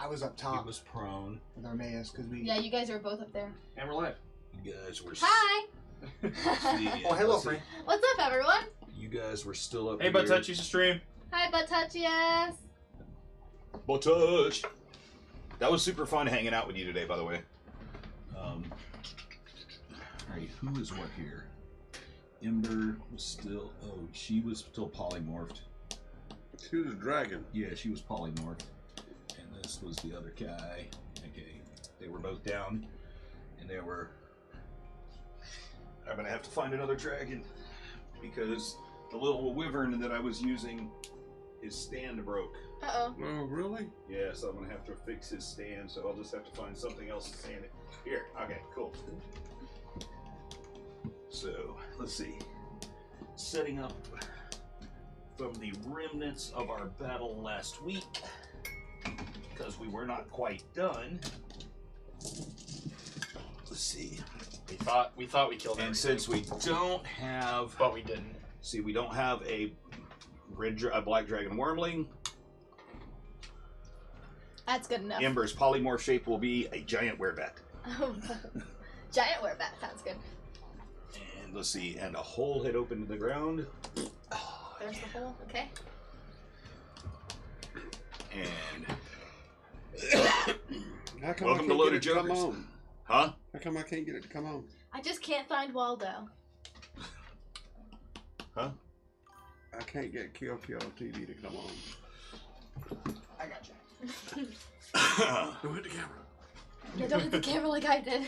I was up He top was prone. with Armaeus because we. Yeah, you guys are both up there. And we're live. You guys were. Hi! Oh, hello, Frank. What's up, everyone? You guys were still up Hey, here. Butt Touch used to stream. Hi, Butt Touch, yes. Butt Touch! That was super fun hanging out with you today, by the way. Alright, who is what here? Ember was still... Oh, she was still polymorphed. She was a dragon. Yeah, she was polymorphed. And this was the other guy. Okay, they were both down. And they were... I'm gonna have to find another dragon. Because the little wyvern that I was using, his stand broke. Uh-oh. Oh, really? Yeah, so I'm gonna have to fix his stand, so I'll just have to find something else to stand it. Here, okay, cool. So, let's see. Setting up from the remnants of our battle last week, because we were not quite done. Let's see. We thought we killed And everything. since we don't have, But we didn't. see, we don't have a black dragon wormling. That's good enough. Ember's polymorph shape will be a giant werebat. Giant werebat, sounds good. And let's see, and a hole had opened in the ground. There's the hole, okay. And How come welcome I to can't Loaded get it to come Jokers. on? Huh? How come I can't get it to come on? I just can't find Waldo. Huh? I can't get Kill TV to come on. I got you. Don't hit the camera. Yeah, don't hit the camera like I did.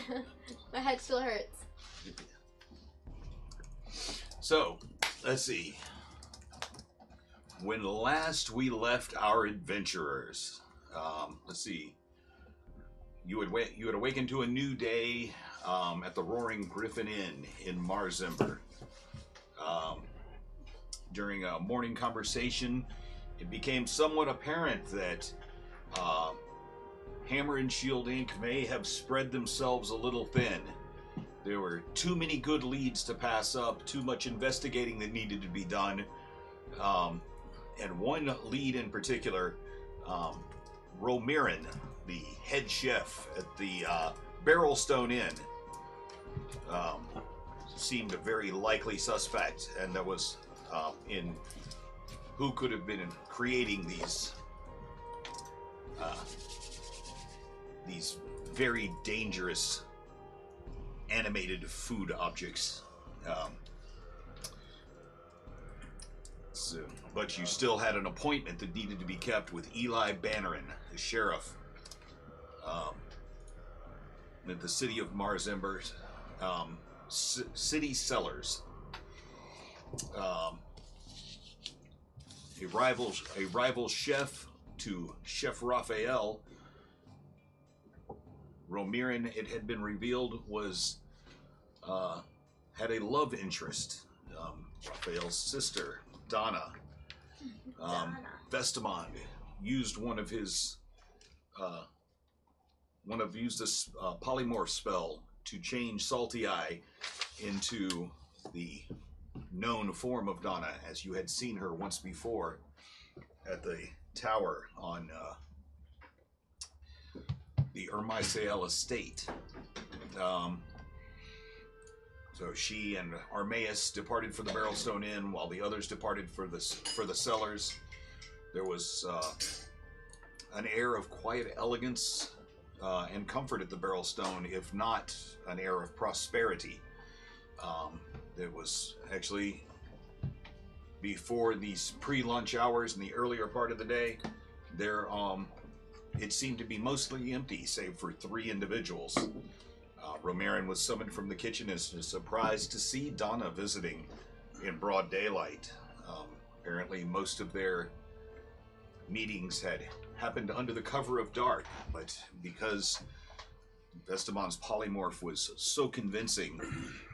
My head still hurts. So, let's see. When last we left our adventurers, let's see. You had awakened to a new day at the Roaring Griffin Inn in Marzember. During a morning conversation, it became somewhat apparent that Hammer and Shield Inc. may have spread themselves a little thin. There were too many good leads to pass up, too much investigating that needed to be done. And one lead in particular, Romirin, the head chef at the Barrelstone Inn, seemed a very likely suspect, and that was in who could have been creating these very dangerous animated food objects. But you still had an appointment that needed to be kept with Eli Bannerin, the sheriff, at the city of Marzember, city cellars. A rival chef to Chef Raphael. Romirin, it had been revealed, was had a love interest. Raphael's sister, Donna. Vestamond used used a polymorph spell to change Salty Eye into the known form of Donna, as you had seen her once before at the tower on the Ermisael estate. So she and Armaeus departed for the Barrelstone Inn, while the others departed for the cellars. There was an air of quiet elegance and comfort at the Barrelstone, if not an air of prosperity. There was actually, before these pre-lunch hours in the earlier part of the day, there it seemed to be mostly empty, save for 3 individuals. Romirin was summoned from the kitchen and was surprised to see Donna visiting in broad daylight. Apparently most of their meetings had happened under the cover of dark, but because Vestamond's polymorph was so convincing,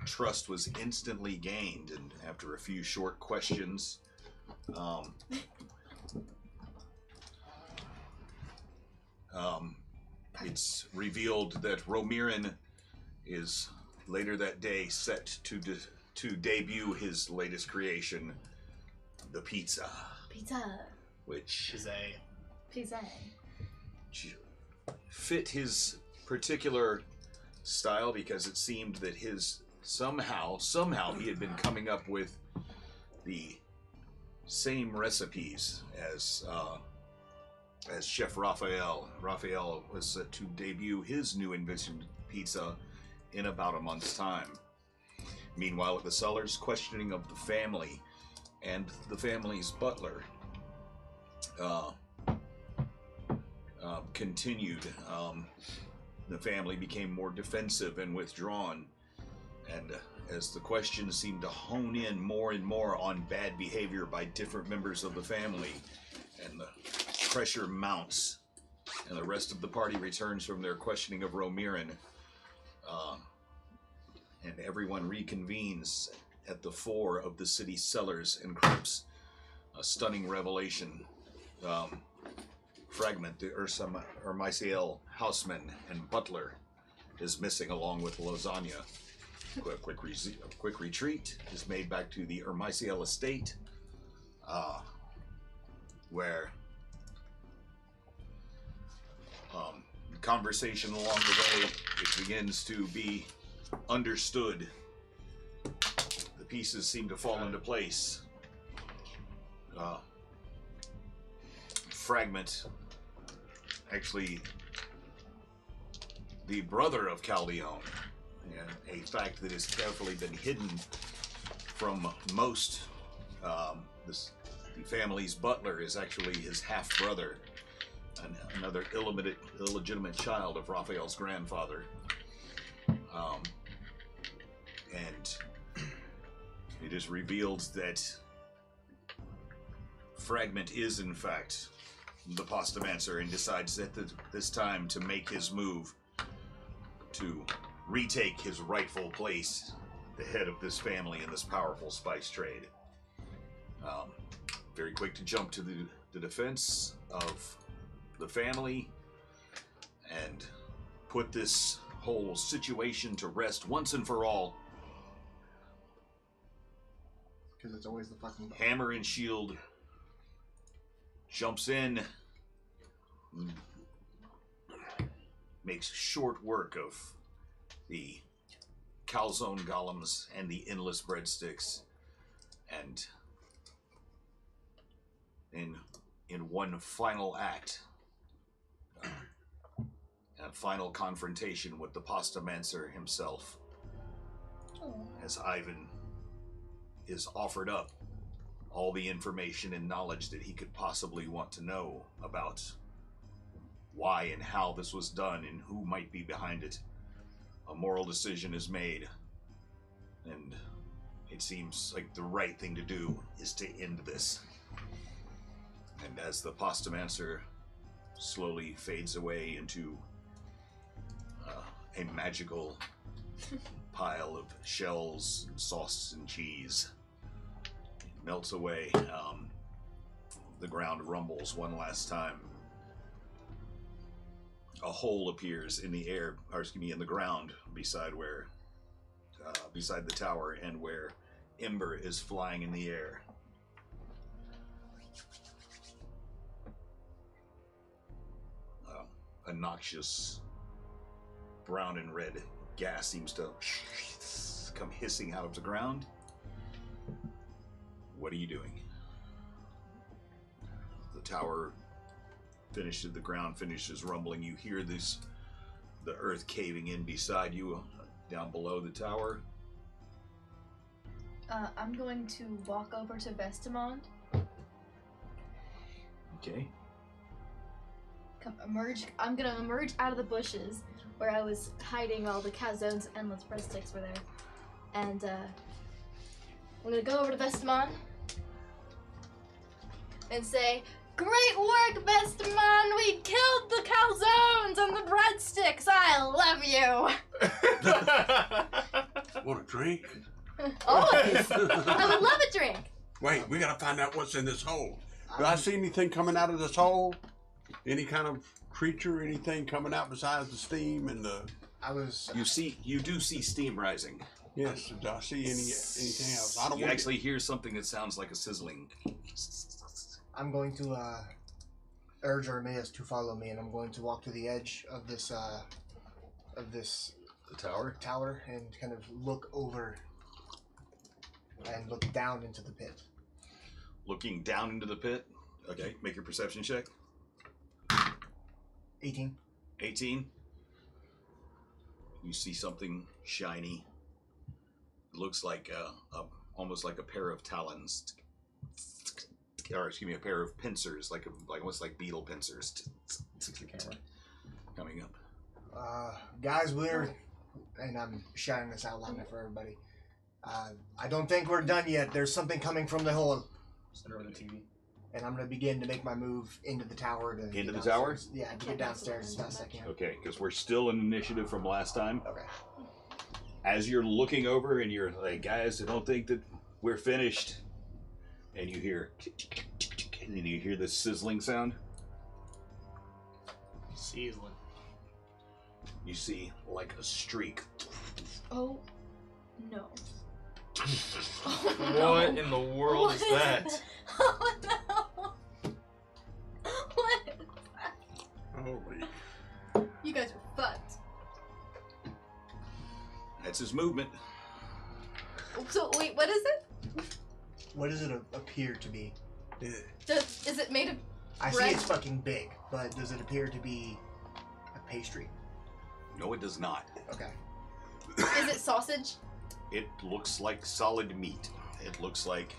trust was instantly gained, and after a few short questions, it's revealed that Romirin is later that day set to debut his latest creation, the pizza. Pizza. Which Pizza. fit his particular style because it seemed that his somehow he had been coming up with the same recipes as Chef Raphael. Raphael was set to debut his new invention pizza in about a month's time. Meanwhile, at the cellars, questioning of the family and the family's butler continued. The family became more defensive and withdrawn, and as the questions seemed to hone in more and more on bad behavior by different members of the family, and the pressure mounts, and the rest of the party returns from their questioning of Romirin, and everyone reconvenes at the fore of the city cellars and crypts. A stunning revelation. Fragment, the Urmaciel houseman and butler, is missing along with Lasagna. A quick retreat is made back to the Urmaciel estate, where conversation along the way, it begins to be understood. The pieces seem to fall into place. Fragment, actually the brother of Caldeon, and a fact that has carefully been hidden from most. The family's butler is actually his half-brother, another illegitimate child of Raphael's grandfather. And it is revealed that Fragment is, in fact, the Postamancer, and decides at this time to make his move to retake his rightful place, the head of this family in this powerful spice trade. Very quick to jump to the defense of the family and put this whole situation to rest once and for all. Because it's always the fucking... Hammer and shield jumps in, makes short work of the calzone golems and the endless breadsticks, and in one final act, a final confrontation with the Postamancer himself, as Ivan is offered up all the information and knowledge that he could possibly want to know about why and how this was done and who might be behind it. A moral decision is made, and it seems like the right thing to do is to end this. And as the Postamancer slowly fades away into a magical pile of shells, and sauce, and cheese, it melts away. The ground rumbles one last time. A hole appears in the air, or excuse me, in the ground beside the tower, and where Ember is flying in the air. A noxious brown and red gas seems to come hissing out of the ground. What are you doing? The tower finishes, the ground finishes rumbling. You hear the earth caving in beside you, down below the tower. I'm going to walk over to Vestimond. Okay. I'm gonna emerge out of the bushes where I was hiding while the calzones and endless breadsticks were there. And I'm gonna go over to Vestimond and say, "Great work, Vestimond! We killed the calzones and the breadsticks! I love you!" Want a drink? Always! I would love a drink! Wait, we gotta find out what's in this hole. Do I see anything coming out of this hole? Any kind of creature, anything coming out besides the steam and the... You do see steam rising. Yes, do I see anything else? I don't You want actually hear something that sounds like a sizzling. I'm going to urge Armaeus to follow me, and I'm going to walk to the edge of this The tower? tower and kind of look over and look down into the pit. Looking down into the pit. Okay, make your perception check. 18. 18. You see something shiny. It looks like almost like a pair of talons, or excuse me, a pair of pincers, like almost like beetle pincers, coming up. Guys, and I'm shouting this out loud for everybody. I don't think we're done yet. There's something coming from the hole. Center of the TV. And I'm going to begin to make my move into the tower. Into the tower? Yeah, to get downstairs as fast as I can. Okay, because we're still in initiative from last time. Okay. As you're looking over and you're like, guys, I don't think that we're finished. And you hear, and then you hear this sizzling sound. Sizzling. You see like a streak. Oh, no. What in the world is that? Oh, no. What is that? Holy. You guys are fucked. That's his movement. So, wait, what is it? What does it appear to be? Is it made of I bread? see it's fucking big, but does it appear to be a pastry? No, it does not. Okay. Is it sausage? It looks like solid meat. It looks like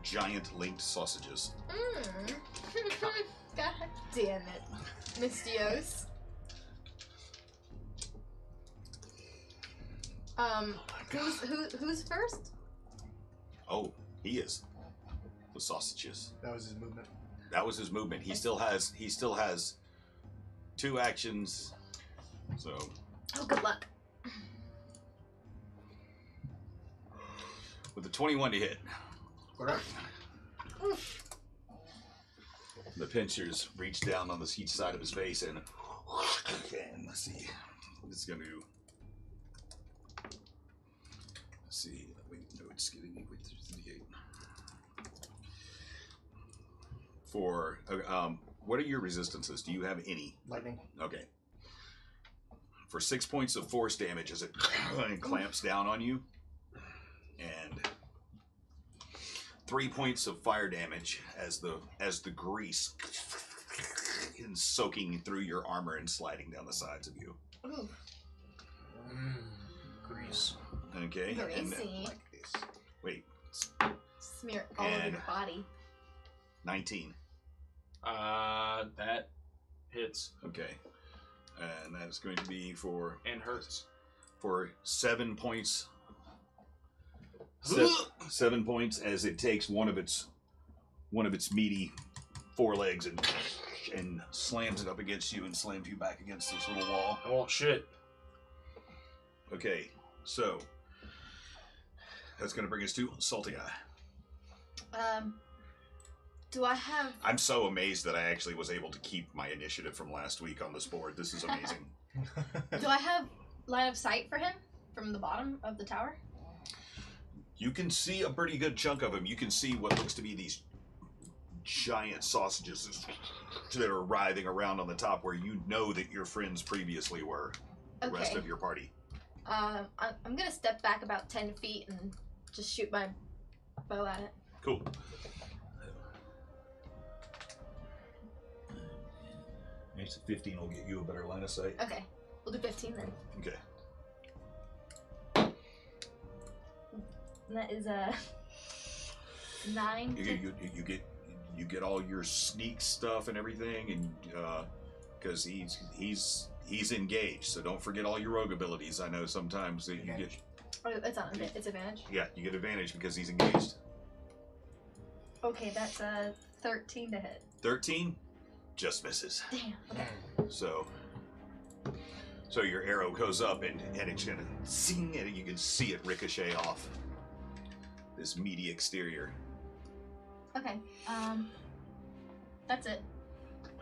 giant linked sausages. Mmm. God damn it, Mystios. Who's first? Oh, he is. The sausages. That was his movement. That was his movement. He still has 2 actions. So Oh, good luck. with the 21 to hit, Alright. Oof. the pincers reach down on each side of his face and let's see. It's going to. Let's see. Wait, no, it's getting me with the 8. For what are your resistances? Do you have any? Lightning. Okay. For 6 points of force damage as it clamps down on you, and 3 points of fire damage as the grease is soaking through your armor and sliding down the sides of you. Ooh. Grease. Okay. And, Greasy. Like this. wait, Smear it all over And- your body. 19. That hits Okay. And that's going to be for and hurts. 7 points. 7 points as it takes one of its meaty forelegs and slams it up against you and slams you back against this little wall. I won't shit. Okay, so that's gonna bring us to Salty Eye. Do I have... I'm so amazed that I actually was able to keep my initiative from last week on this board. This is amazing. Do I have line of sight for him from the bottom of the tower? You can see a pretty good chunk of him. You can see what looks to be these giant sausages that are writhing around on the top where you know that your friends previously were. The rest Okay. of your party. I'm gonna step back about 10 feet and just shoot my bow at it. Cool. Makes 15 will get you a better line of sight. Okay, we'll do 15 then. Okay. And that is 9. You get all your sneak stuff and everything, and because he's engaged, so don't forget all your rogue abilities. I know sometimes that you get Oh, it's on. It's advantage. you get advantage because he's engaged. Okay, that's 13 to hit. 13 just misses. Damn. Okay. So your arrow goes up and it's gonna zing, and you can see it ricochet off this meaty exterior. Okay. That's it.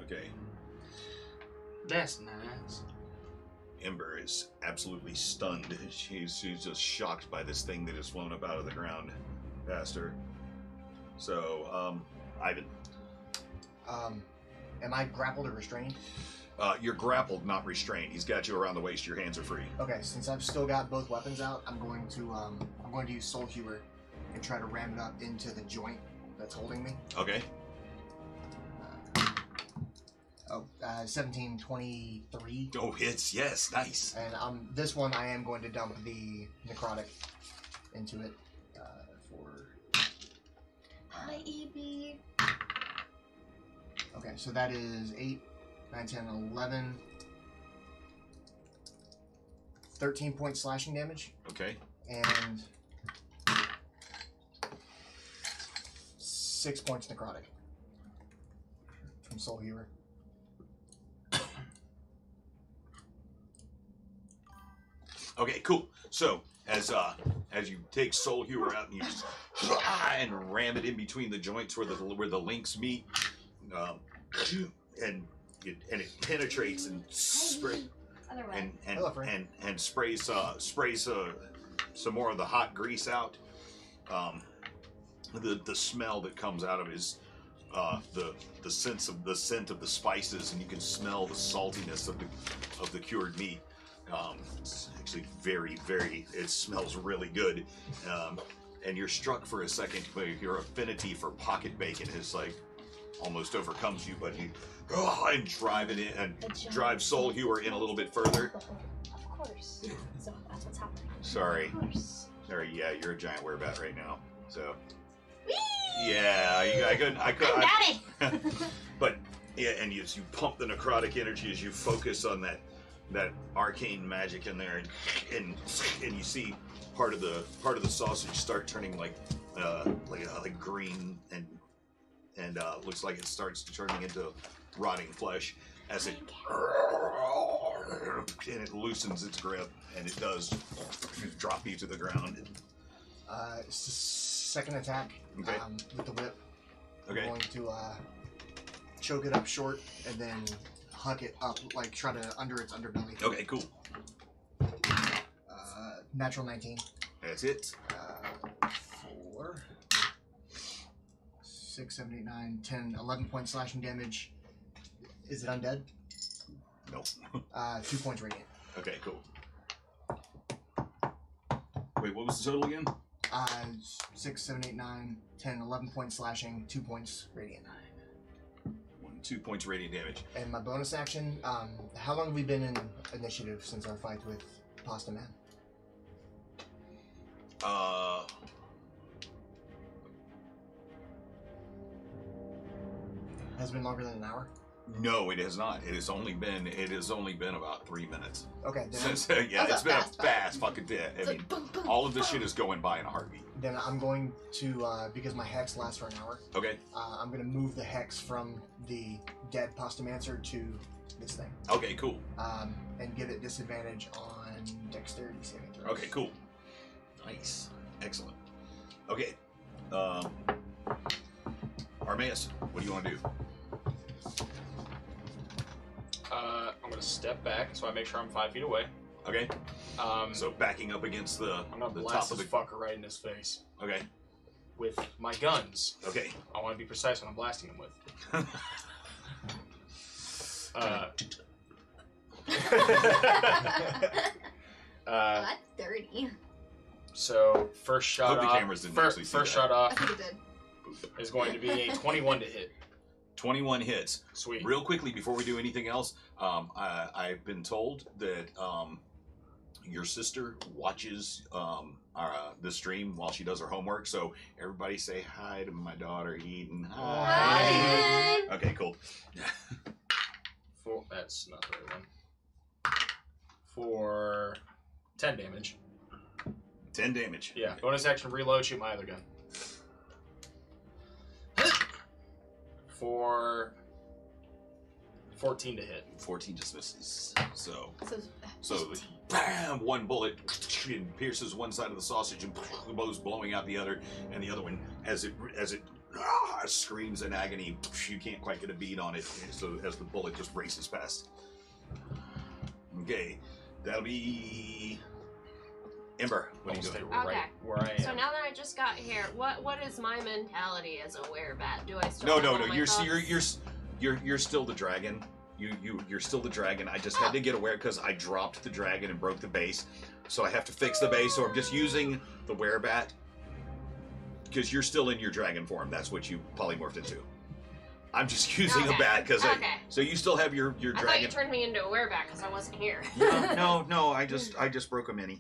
Okay. That's nice. Ember is absolutely stunned. She's just shocked by this thing that has flown up out of the ground past her. So, Ivan. Am I grappled or restrained? You're grappled, not restrained. He's got you around the waist. Your hands are free. Okay, since I've still got both weapons out, I'm going to use Soul Hewer and try to ram it up into the joint that's holding me. Okay. 1723. Oh, hits. Yes, nice. And this one I am going to dump the necrotic into it for. Hi, EB. Okay, so that is 8, 9, 10, 11. 13 points slashing damage. Okay. And 6 points necrotic from Soul Hewer. Okay, cool. So as you take Soul Hewer out and you just and ram it in between the joints where the links meet, and it penetrates and Other way. and sprays some more of the hot grease out. The smell that comes out of it is the scent of the spices, and you can smell the saltiness of the cured meat. It's actually it smells really good. And you're struck for a second by your affinity for pocket bacon is like almost overcomes you, but you and drive it in and drive Soul Hewer in a little bit further. Of course. So that's what's happening. Sorry, yeah, you're a giant werebat right now. So yeah, I couldn't. But yeah, and as you pump the necrotic energy, as you focus on that arcane magic in there, and you see part of the sausage start turning like green and looks like it starts turning into rotting flesh as it loosens its grip, and it does drop you to the ground. Second attack Okay. with the whip. Okay. I'm going to choke it up short and then huck it up, like try to under its underbelly. Okay, cool. Natural 19. That's it. 4, 6, 7, 8, 9, 10, 11 points slashing damage. Is it undead? Nope. 2 points radiant. Okay, cool. Wait, what was the total again? 6, 7, 8, 9, 10, 11 points slashing, 2 points radiant. 2 points radiant damage. And my bonus action, how long have we been in initiative since our fight with Pasta Man? Has it been longer than an hour? No, it has not. It has only been about 3 minutes. Okay, then, Since That's it's a been fast a fast fucking day. I It's mean, like boom, boom, all of this boom. shit is going by in a heartbeat. then I'm going to, because my hex lasts for an hour, Okay. I'm going to move the hex from the dead Pastamancer to this thing. Okay, cool. And give it disadvantage on dexterity saving throws. Okay, cool. Nice. Excellent. Okay. Armaeus, what do you want to do? I'm gonna step back so I make sure I'm 5 feet away. Okay. So So backing up against the I'm gonna top blast of this the. fucker right in his face Okay. with my guns. Okay. I want to be precise when I'm blasting him with. That's dirty. So first shot Hope the off. cameras didn't actually see first that. shot I off think it did. is going to be a 21 to hit. 21 hits. Sweet. Real quickly, before we do anything else, I've been told that your sister watches the stream while she does her homework. So everybody say hi to my daughter Eden. Hi. Hi. Okay, cool. That's not the right one. For 10 damage. 10 damage. Yeah. Bonus action reload, shoot my other gun. For 14 to hit. 14 just misses. So So the, bam, one bullet pierces one side of the sausage and blows blowing out the other, and the other one as it screams in agony. You can't quite get a bead on it, so as the bullet just races past. Okay, that'll be Ember. What I'll do you stay do? right Okay. where I am. So now that I just got here, what is my mentality as a werebat? Do I still No, have no, all no. my You're thoughts? you're still the dragon. You're still the dragon. I just had to get aware because I dropped the dragon and broke the base, so I have to fix the base. So I'm just using the werebat because you're still in your dragon form. That's what you polymorphed into. I'm just using a bat because so you still have your dragon. I thought you turned me into a wereback because I wasn't here. No. I just broke a mini.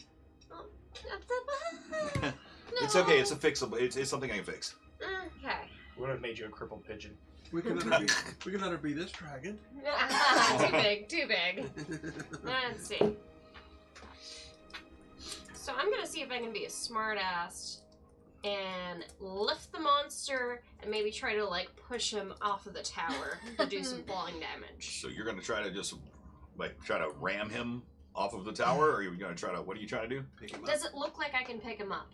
It's okay. It's a fixable. It's something I can fix. Okay. Would have made you a crippled pigeon. We can let her be this dragon. Too big. Let's see. So I'm gonna see if I can be a smart ass and lift the monster and maybe try to like push him off of the tower to do some falling damage. So you're gonna try to just try to ram him off of the tower, or are you gonna try to? What are you trying to do? Pick him up. Does it look like I can pick him up?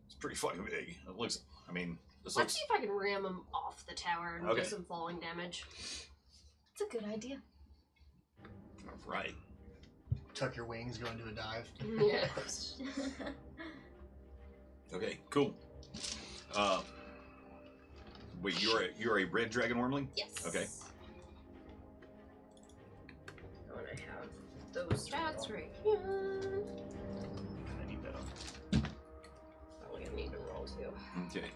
It's pretty fucking big. It looks. I mean, this Let's looks. see if I can ram him off the tower and Okay. do some falling damage. It's a good idea. Right. Tuck your wings, go into a dive. Yeah. Okay. Cool. Wait, you're a red dragon wormling? Yes. Okay. I want to have those stats right here. I need that. Probably gonna need to roll too. Okay.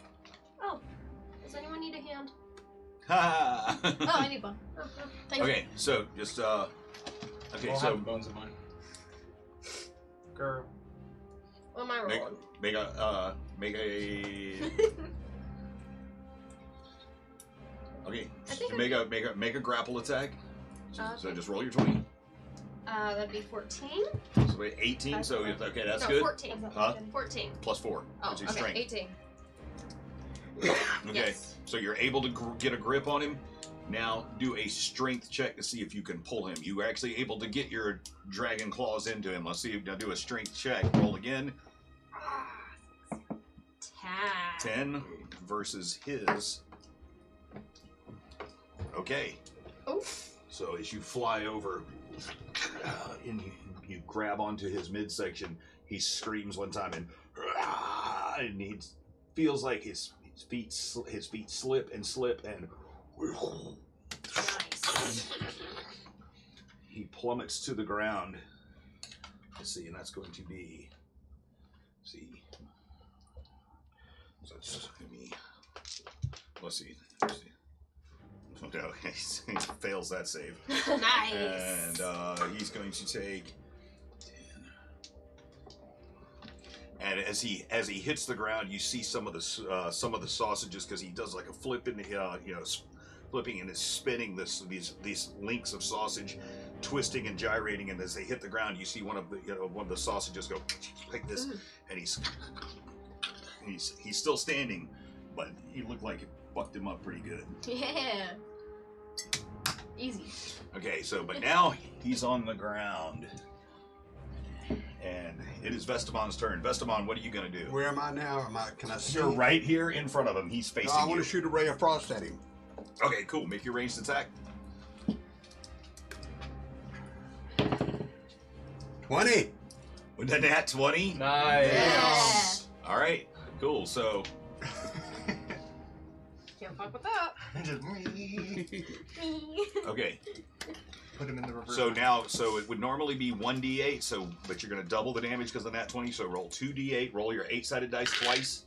Oh, does anyone need a hand? Ha! Oh, I need one. Oh, Thank you. Okay. So just Okay. We'll So have the bones of mine. Girl. what am I make rolling? make a make a. Okay. I think Make a grapple attack. So Okay. just roll your 20. That'd be 14. So wait, 18. So That's okay, that's no, good. 14. Huh? 14. Plus 4. Oh, Which is okay, strength. 18. Okay. Yes. So you're able to get a grip on him. Now do a strength check to see if you can pull him. You are actually able to get your dragon claws into him. Let's see. Now do a strength check. Roll again. 10 versus his. Okay. Oh. So as you fly over and you grab onto his midsection, he screams one time and he feels like his feet slip and Nice. he plummets to the ground. Let's see, and that's going to be. Let's see. So that's going to be. Let's see. Oh, no, he fails that save. Nice. And he's going to take 10. And as he hits the ground, you see some of the sausages because he does like a flip in the flipping and is spinning these links of sausage, twisting and gyrating. And as they hit the ground, you see one of the sausages go like this, and he's still standing, but he looked like it fucked him up pretty good. Yeah. Easy. Okay, but now he's on the ground. And it is Vestamon's turn. Vestamon, what are you going to do? Where am I now? Can I see? You're right here in front of him. He's facing I you. want to shoot a ray of frost at him. Okay, cool. Make your ranged attack. 20. With a nat 20. Nice. All right, cool. So, Can't fuck with that. Just okay. put him in the reverse. So it would normally be 1d8, but you're going to double the damage because of that 20, so roll 2d8, roll your 8-sided dice twice.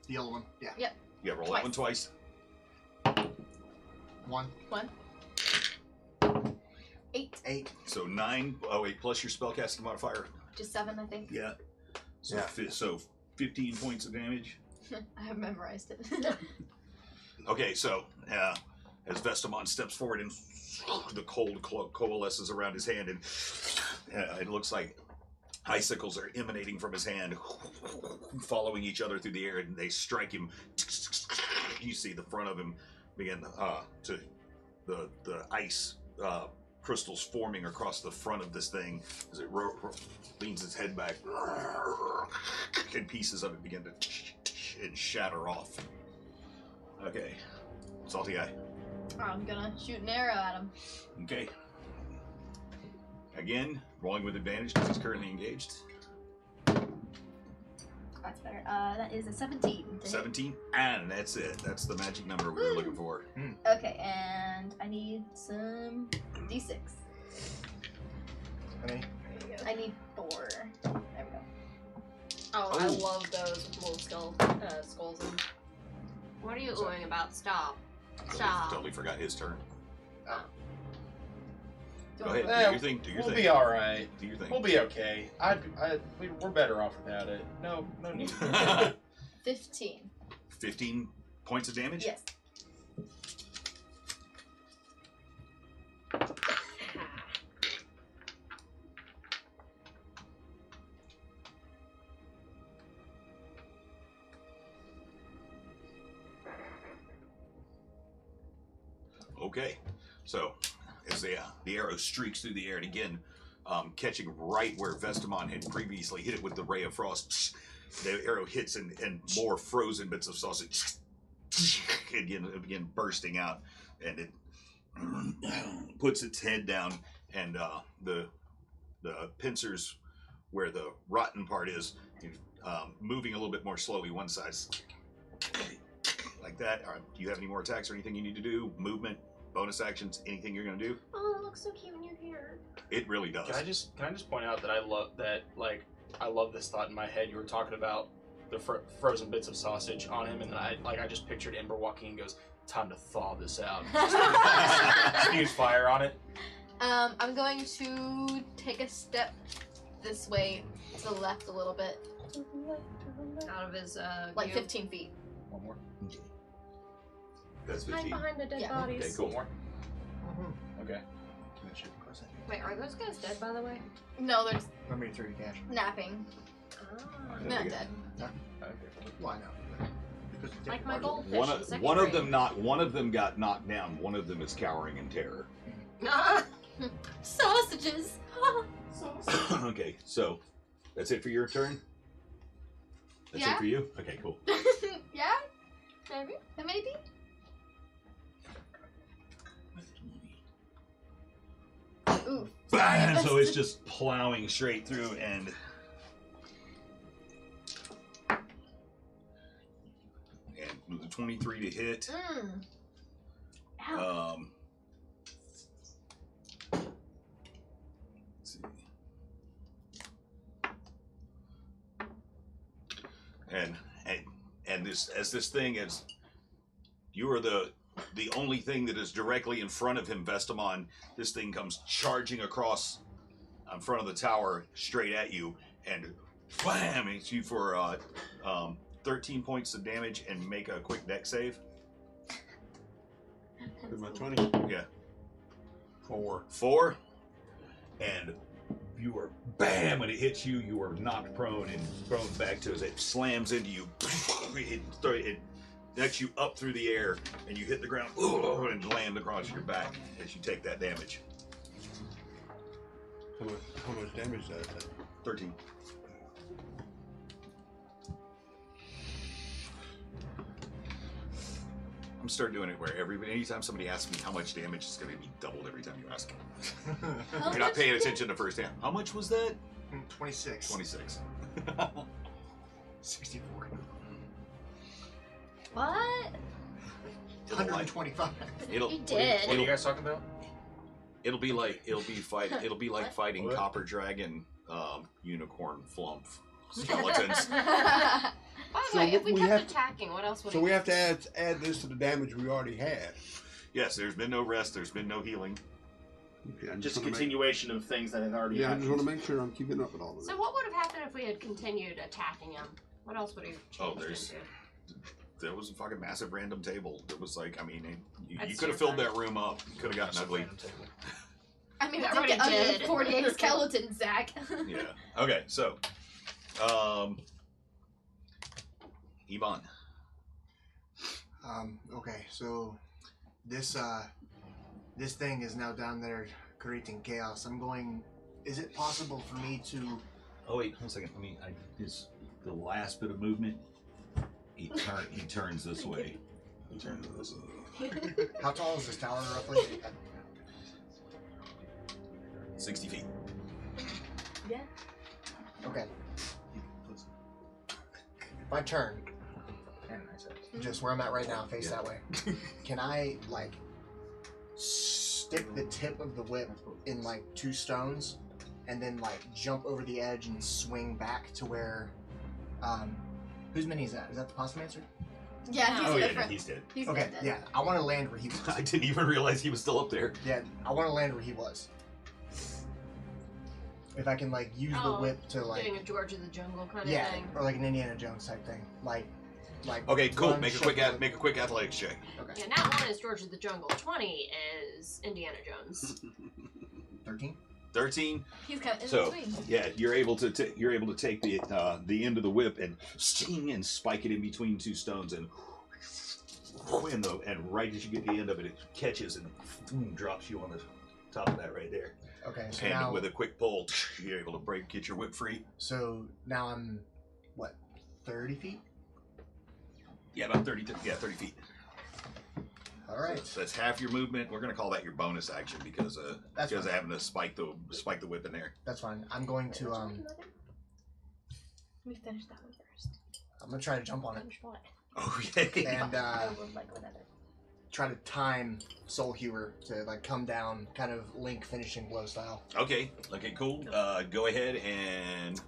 The yellow one. Yeah. Yep. Yeah, roll that one twice. 1. 8. So 9, oh wait, plus your spellcasting modifier. Just 7, I think. Yeah. So, Yeah. so 15 points of damage. I have memorized it. Okay, so as Vestamon steps forward and the cold coalesces around his hand, and it looks like icicles are emanating from his hand, following each other through the air, and they strike him. You see the front of him begin to the ice crystals forming across the front of this thing as it leans its head back, and pieces of it begin to and shatter off. Okay, salty guy. I'm gonna shoot an arrow at him. Okay. Again, rolling with advantage because he's currently engaged. That's better. That is a 17. to hit. 17, and that's it. That's the magic number we were looking for. Okay, and I need some d6. Honey, I need 4. There we go. Oh, I love those little skulls. And... What are you oohing about? Stop. Stop. Totally forgot his turn. Do Go you ahead. want- Do your thing. Do your We'll thing. be all right. Do your thing. We'll be okay. We're better off without it. No need. 15. 15 points of damage? Yes. Okay. So, as the arrow streaks through the air, and again, catching right where Vestamon had previously hit it with the ray of frost, the arrow hits and more frozen bits of sausage again bursting out, and it puts its head down, and the pincers where the rotten part is moving a little bit more slowly one side like that. Do you have any more attacks or anything you need to do? Movement, bonus actions, anything you're going to do? Oh, it looks so cute when you're here. It really does. Can I just point out that I love that, like, I love this thought in my head. You were talking about the frozen bits of sausage on him, and then I just pictured Ember walking and goes, "Time to thaw this out." Use fire on it. I'm going to take a step this way to the left a little bit, Out of his, like view. 15 feet. One more. That's Hide 15. behind the dead Yeah. bodies. Okay, cool. One more. Okay. Wait, are those guys dead, by the way? No, they're just let me through you, Cash. napping. Ah. They're not dead. Why not? Because it's Like my different. goldfish One in second one of grade. them one of them got knocked down. One of them is cowering in terror. Sausages! Okay, so that's it for your turn? That's Yeah. it for you? Okay, cool. Yeah? Maybe? Maybe? Ooh. Bam! So it's just plowing straight through, and with the 23 to hit. Ow. Let's see. And this thing is, you are the only thing that is directly in front of him, Vestamon. This thing comes charging across in front of the tower straight at you, and wham! Hits you for 13 points of damage, and make a quick deck save. With my 20. Yeah. 4. And you are bam when it hits you. You are knocked prone and thrown back to as it slams into you. It knocks you up through the air, and you hit the ground and land across your back as you take that damage. How much damage does that? 13. I'm starting doing it where anytime somebody asks me how much damage, it's going to be doubled every time you ask. How You're not much paying did- attention to first hand. How much was that? 26. 26. 64. What? 125. It'll, You did. What are you guys talking about? It'll be like What? fighting What? copper dragon, unicorn flump skeletons. By the So way, if we we kept have to- attacking, what else would So it we have to add this to the damage we already had. Yes, there's been no rest. There's been no healing. Okay, I Just a wanna continuation of things that had already Yeah, I happened. just want to make sure I'm keeping up with all of So this. what would have happened if we had continued attacking him? What else would he have changed there's- into? There was a fucking massive random table. It was like, I mean, you That's could have your filled that room up. You could have gotten ugly. I mean, it Already did get did. 48 skeletons, Zach. Yeah. Okay, so, Yvonne. Okay, so this thing is now down there creating chaos. I'm going. Is it possible for me to? Oh wait, 1 second. Is the last bit of movement? He turns this way. How tall is this tower roughly? 60 feet. Yeah. Okay. my turn, and just where I'm at right now, face that way. Can I like stick the tip of the whip in like 2 stones, and then like jump over the edge and swing back to where? Whose mini is that? Is that the Postmaster? Yeah, he's Oh yeah, different. he's dead. He's Okay, dead. yeah. I want to land where he was. I didn't even realize he was still up there. Yeah, I want to land where he was. If I can like use the whip to like Doing a George of the Jungle kind of yeah, thing. or like an Indiana Jones type thing, like. Okay, cool. run, Make a shove quick the whip. make a quick athletics check. Okay. Yeah, nat 1 is George of the Jungle. 20 is Indiana Jones. 13. 13. He's kind of in So between. yeah, you're able to take the end of the whip and sting and spike it in between 2 stones and right as you get the end of it, it catches and boom, drops you on the top of that right there. Okay, so And now with a quick pull, you're able to get your whip free. so now I'm what 30 feet. Yeah, about 30 feet. All right. So that's half your movement. We're gonna call that your bonus action because That's of fine. having to spike the whip in there. That's fine. I'm going to Let me finish that one first. I'm gonna try to jump on it Finish what? Oh yeah. and I would like another. try to time Soul Hewer to like come down, kind of Link finishing blow style. Okay, cool. Go ahead and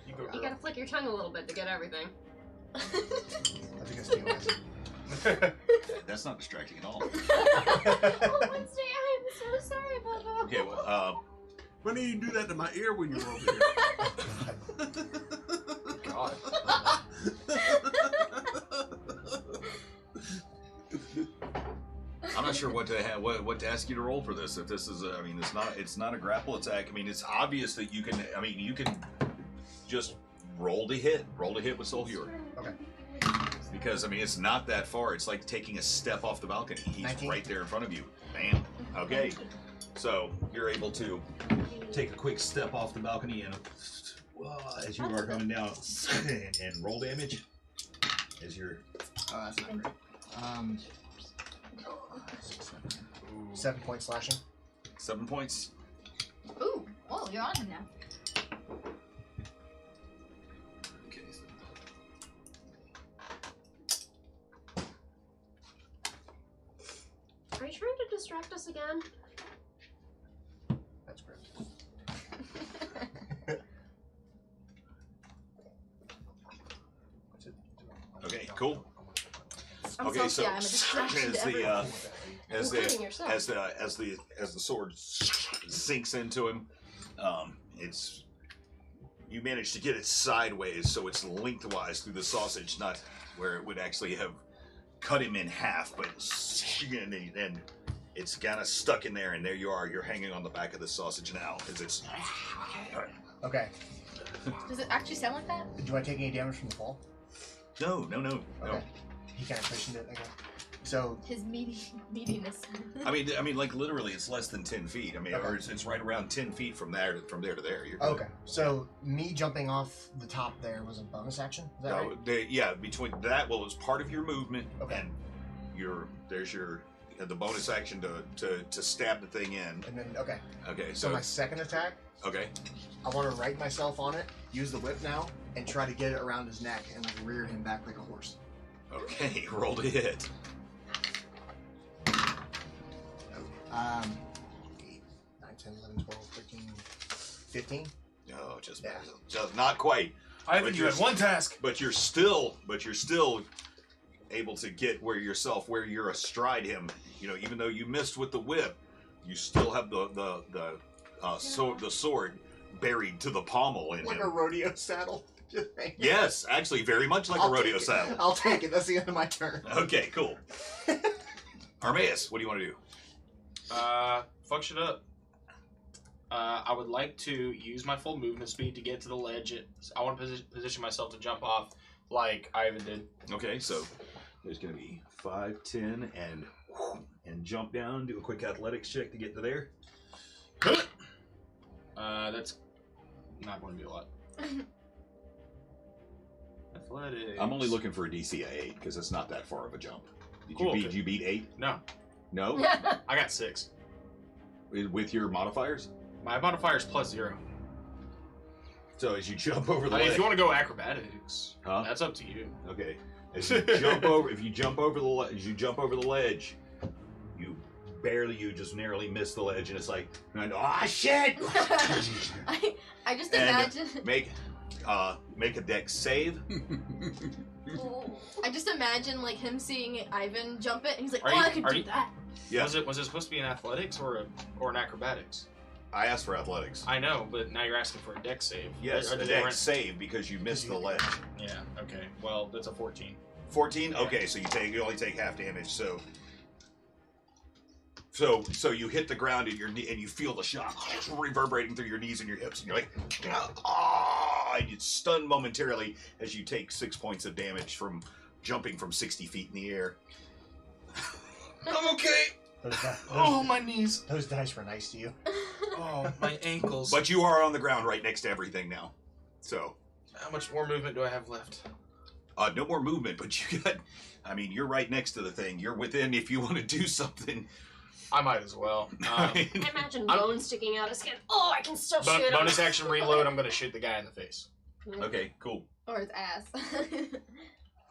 You go, You girl. gotta flick your tongue a little bit to get everything. I think it's POS. that's not distracting at all. Oh, Wednesday, I am so sorry, Bobo. Okay, well, Why didn't you do that to my ear when you were over here? God. I'm not sure what to ask you to roll for this. If this is, it's not a grapple attack. I mean, it's obvious that you can. I mean, you can just roll to hit with Soul Hewer. Okay. Because I mean, it's not that far. It's like taking a step off the balcony. He's 19. right there in front of you. Bam. Okay. So you're able to take a quick step off the balcony and as you are coming down and roll damage as you're. Oh, that's not great. 7 point slashing. 7 points. Ooh, oh, you're on him now. Okay. Are you trying to distract us again? That's great. Okay. Cool. I'm Okay, so, yeah, I'm a distraction to everyone. Including yourself. as the sword sinks into him, it's you manage to get it sideways so it's lengthwise through the sausage, not where it would actually have cut him in half, but and it's kind of stuck in there, and there you are. You're hanging on the back of the sausage now as it's. Okay. Does it actually sound like that? Do I take any damage from the fall? No. Okay. He kind of cushioned it. Okay. So His meatiness. I mean, like literally, it's less than 10 feet. I mean, Okay. or it's right around 10 feet from there to there. You're good. okay. So me jumping off the top there was a bonus action. Is that right? Yeah, between that, well, it's part of your movement, Okay. and there's the bonus action to stab the thing in. And then okay. Okay, So so my second attack, okay, I want to right myself on it, use the whip now, and try to get it around his neck and like rear him back like a horse. okay, roll to hit. 8, 9, 10, 11, 12, 13, 15. No, just Yeah. just not quite. I But think you you're- had one task. But you're still able to get where you're astride him. You know, even though you missed with the whip, you still have the sword buried to the pommel in Like him. a rodeo saddle. Just hanging. Yes, actually, very much like I'll a rodeo take it. saddle. I'll take it. That's the end of my turn. Okay, cool. Armaeus, what do you want to do? Fuck shit up. I would like to use my full movement speed to get to the ledge. I want to position myself to jump off like Ivan did. Okay, so there's going to be 5, 10, and jump down. Do a quick athletics check to get to there. That's not going to be a lot. Athletics. I'm only looking for a DC of 8 because it's not that far of a jump. Did Cool, you beat 8? No, No? I got 6. With your modifiers? My modifier's +0. So as you jump over the ledge, if you want to go acrobatics, huh? that's up to you. Okay. As you jump over, if you jump over the ledge, you just narrowly miss the ledge, and it's like, shit! I just And imagine. make a dex save. I just imagine like him seeing Ivan jump it, and he's like, Are "Oh, you- I could are do you- that." Yeah. Was it supposed to be an athletics or an acrobatics? I asked for athletics. I know, but now you're asking for a dex save. Yes, Or a did they dex run- save because you missed the ledge. Yeah. Okay. Well, that's a 14. 14. Yeah. Okay, so you only take half damage. So you hit the ground and you feel the shock reverberating through your knees and your hips, and you're like, and you're stunned momentarily as you take 6 points of damage from jumping from 60 feet in the air. I'm okay. My knees. Those dice were nice to you. Oh, my ankles. But you are on the ground right next to everything now. So How much more movement do I have left? no more movement, but you're right next to the thing. You're within if you want to do something. I might as well. I imagine bone sticking out his skin. Oh, I can still shoot him. Bonus action reload. I'm gonna shoot the guy in the face. Okay, cool. Or his ass.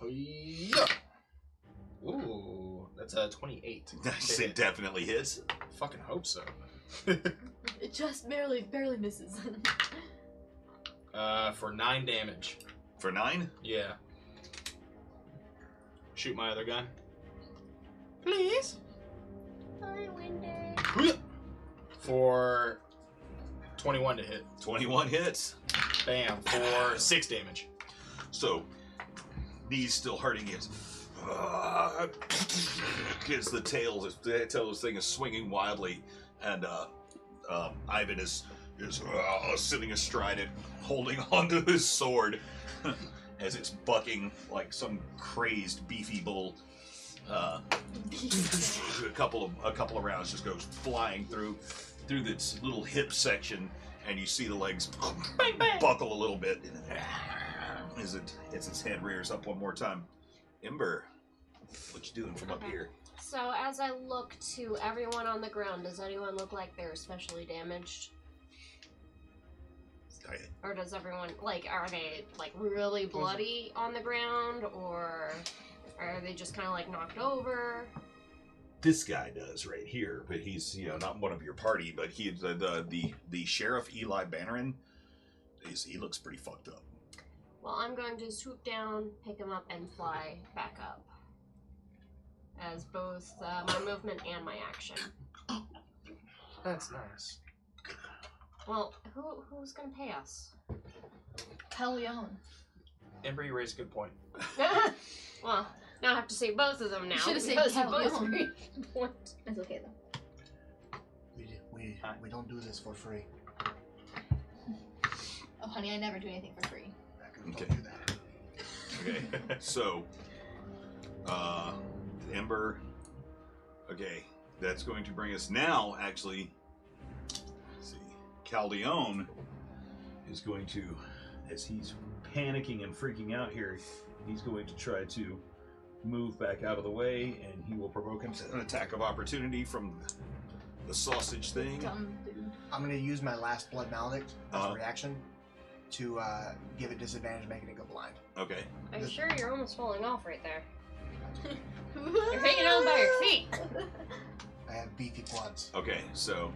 Yeah. Ooh, that's a 28. Nice, it definitely hits. Fucking hope so. It just barely misses. For 9 damage. For 9? Yeah. Shoot my other gun. Please. Hi, Windy. For 21 to hit. 21 hits. Bam. For 6 damage. So, knees still hurting as the tail of this thing is swinging wildly, and Ivan is sitting astride it, holding onto his sword as it's bucking like some crazed beefy bull. A couple of rounds just goes flying through this little hip section, and you see the legs buckle a little bit as its head rears up one more time. Ember, what you doing from up here? So as I look to everyone on the ground, does anyone look like they're especially damaged? Or does everyone, are they, really bloody on the ground, or are they just kind of, knocked over? This guy does right here, but he's, not one of your party, but he's the Sheriff Eli Bannerin. He looks pretty fucked up. Well, I'm going to swoop down, pick him up, and fly back up. As both my movement and my action. That's nice. Well, who's gonna pay us? Pelion. Ember, you raised a good point. Well, now I have to say both of them now. You should have said because you both Pelion. raised a good point. It's okay though. We don't do this for free. Oh, honey, I never do anything for free. Okay. Don't do that. Okay, so, Ember, okay, that's going to bring us now, actually, let's see, Caldeon is going to, as he's panicking and freaking out here, he's going to try to move back out of the way, and he will provoke an attack of opportunity from the sausage thing. Dumb dude. I'm gonna use my last blood maledict as Uh-huh. a reaction to give it disadvantage, making it go blind. Okay. Are you sure you're almost falling off right there? You're hanging on by your feet. I have beefy quads. Okay, so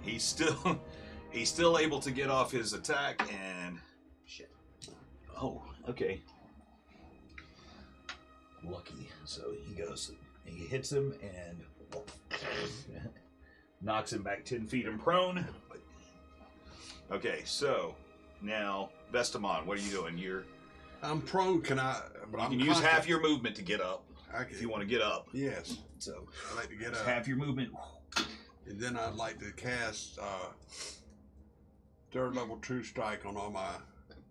he's still able to get off his attack, and shit. Oh, okay. Lucky. So he goes, and he hits him and knocks him back 10 feet and prone. Okay, so now Vestamon, what are you doing? I'm prone. Can I? But You I'm can use constant. half your movement to get up I if can, you want to get up. Yes. So I like to get it's up. half your movement. And then I'd like to cast third level True Strike on all my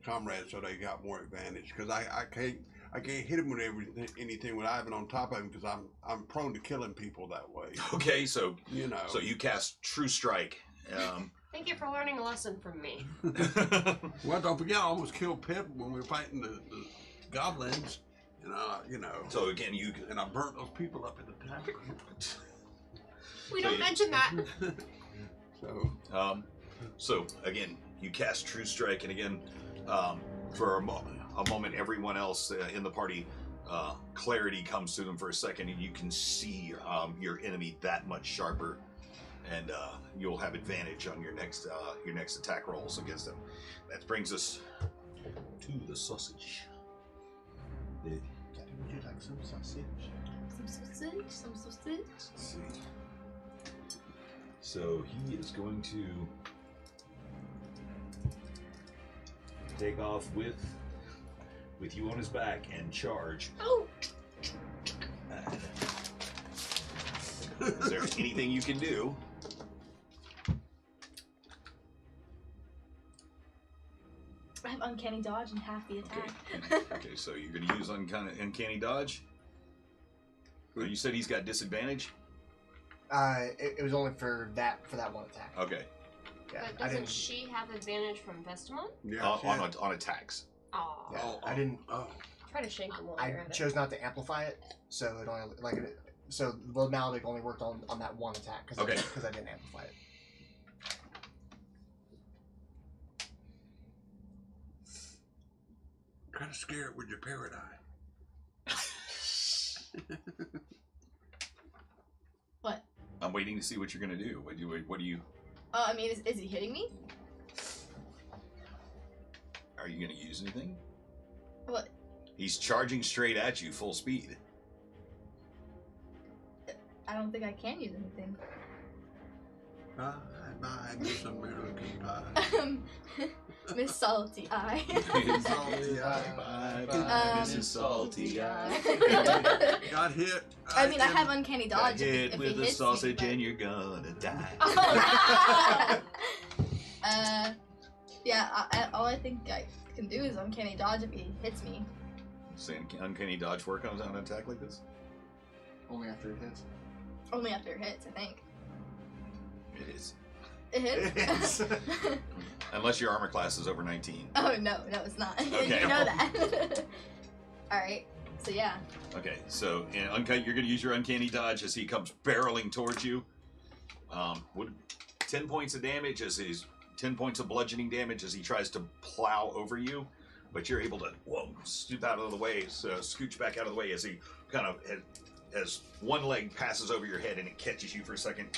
comrades so they got more advantage. Because I can't hit him with anything with Ivan on top of him because I'm prone to killing people that way. Okay, so You know. so you cast True Strike. Thank you for learning a lesson from me. Well, don't forget, I almost killed Pip when we were fighting the goblins. And So again, and I burnt those people up at the tavern. We So don't you- mention that. So So again, you cast True Strike, and again, for a moment, everyone else in the party, clarity comes to them for a second, and you can see your enemy that much sharper, and you'll have advantage on your next attack rolls against them. That brings us to the sausage. Would you like some sausage? Some sausage. Let's see. So he is going to take off with you on his back and charge. Oh! Is there anything you can do? I have uncanny dodge and half the attack. Okay, so you're going to use uncanny dodge? Well, you said he's got disadvantage? It was only for that one attack. Okay. Yeah, But doesn't she have advantage from Vestamon? Yeah. On attacks. Aw. Yeah, I didn't. Try to shake them while I you're at chose not to amplify it, so it only so the maledict only worked on that one attack because Okay. I didn't amplify it. Kind of scared with your parrot eye. What? I'm waiting to see what you're going to do. What do you... I mean, is he hitting me? Are you going to use anything? What? He's charging straight at you, full speed. I don't think I can use anything. Bye, bye, Miss American Pie. Miss Salty Eye. Salty eye. Bye, Mrs. Salty Eye. Got hit. I mean, I have uncanny Got dodge. hit if with he a hits sausage me, and you're gonna die. yeah. All I think I can do is uncanny dodge if he hits me. Saying uncanny dodge work on an attack like this? Only after it hits. Only after it hits, I think. It is. It hits? It Unless your armor class is over 19. Oh, no, it's not. Okay. You know that. Alright, so yeah. Okay, so in Uncut, you're going to use your uncanny dodge as he comes barreling towards you. Would 10 points of damage as he's 10 points of bludgeoning damage as he tries to plow over you, but you're able to scoot out of the way, so scooch back out of the way as he kind of as one leg passes over your head and it catches you for a second,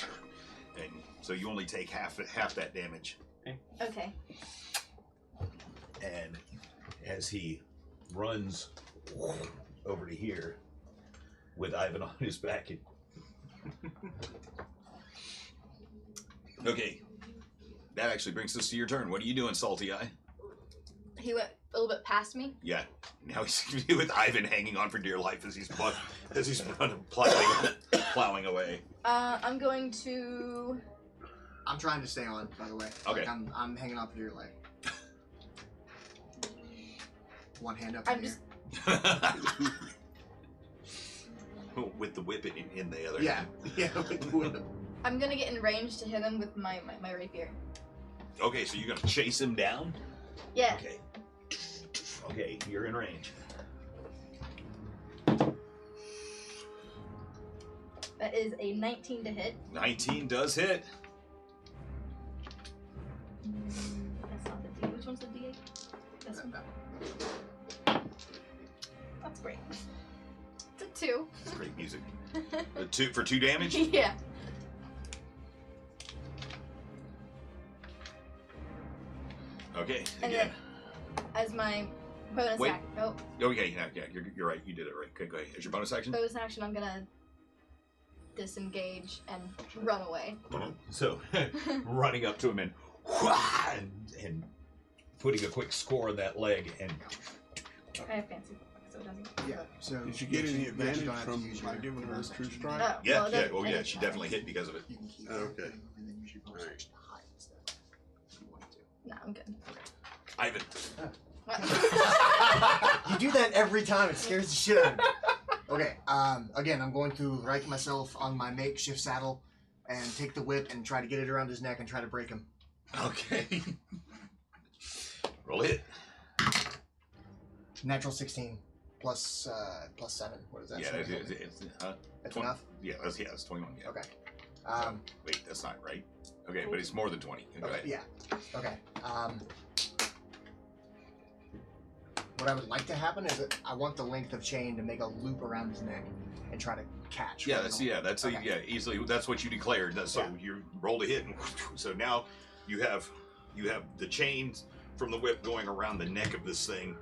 and so you only take half that damage. Okay. And as he runs over to here with Ivan on his back. Okay, that actually brings us to your turn. What are you doing, Salty Eye? He went a little bit past me. Yeah, now he's with Ivan hanging on for dear life as he's plowing away. I'm going to... I'm trying to stay on, by the way. Okay. Like, I'm hanging on for your leg. One hand up. I'm in just... With the whip in the other Yeah. hand. Yeah. With the whip. I'm gonna get in range to hit him with my rapier. Okay, so you're gonna chase him down? Yeah. Okay. Okay, you're in range. That is a 19 to hit. 19 does hit. That's not the D. Which one's the D8? This one. That's great. It's a 2. It's great music. The 2 for 2 damage? Yeah. Okay, And again. then, as my bonus Wait. action. Oh, Okay, yeah, you're right. You did it right. Okay, go ahead. As your bonus action? bonus action, I'm gonna disengage and run away. So, running up to him and putting a quick score on that leg and I have fancy, so it doesn't. Yeah. So Did you get any you actually advantage don't have to from use by your giving her bonus true action. strike? Oh, yeah, well, yeah, then well, I yeah, did she that. definitely hit because of it. You can keep Oh, it, okay. and then use your bonus Alright. action to hide instead. If you wanted to. No, I'm good. Ivan, You do that every time. It scares the shit out of me. Okay. Again, I'm going to right myself on my makeshift saddle and take the whip and try to get it around his neck and try to break him. okay. Roll hit. Natural 16 plus 7. What is that? Yeah, That's 20 enough. Yeah, that's 21. Yeah. Okay. Wait, that's not right. Okay, but it's more than 20. Go ahead. Yeah. Okay. What I would like to happen is that I want the length of chain to make a loop around his neck and try to catch. Yeah, that's Okay. easily. That's what you declared. So you rolled a hit, and so now you have the chains from the whip going around the neck of this thing,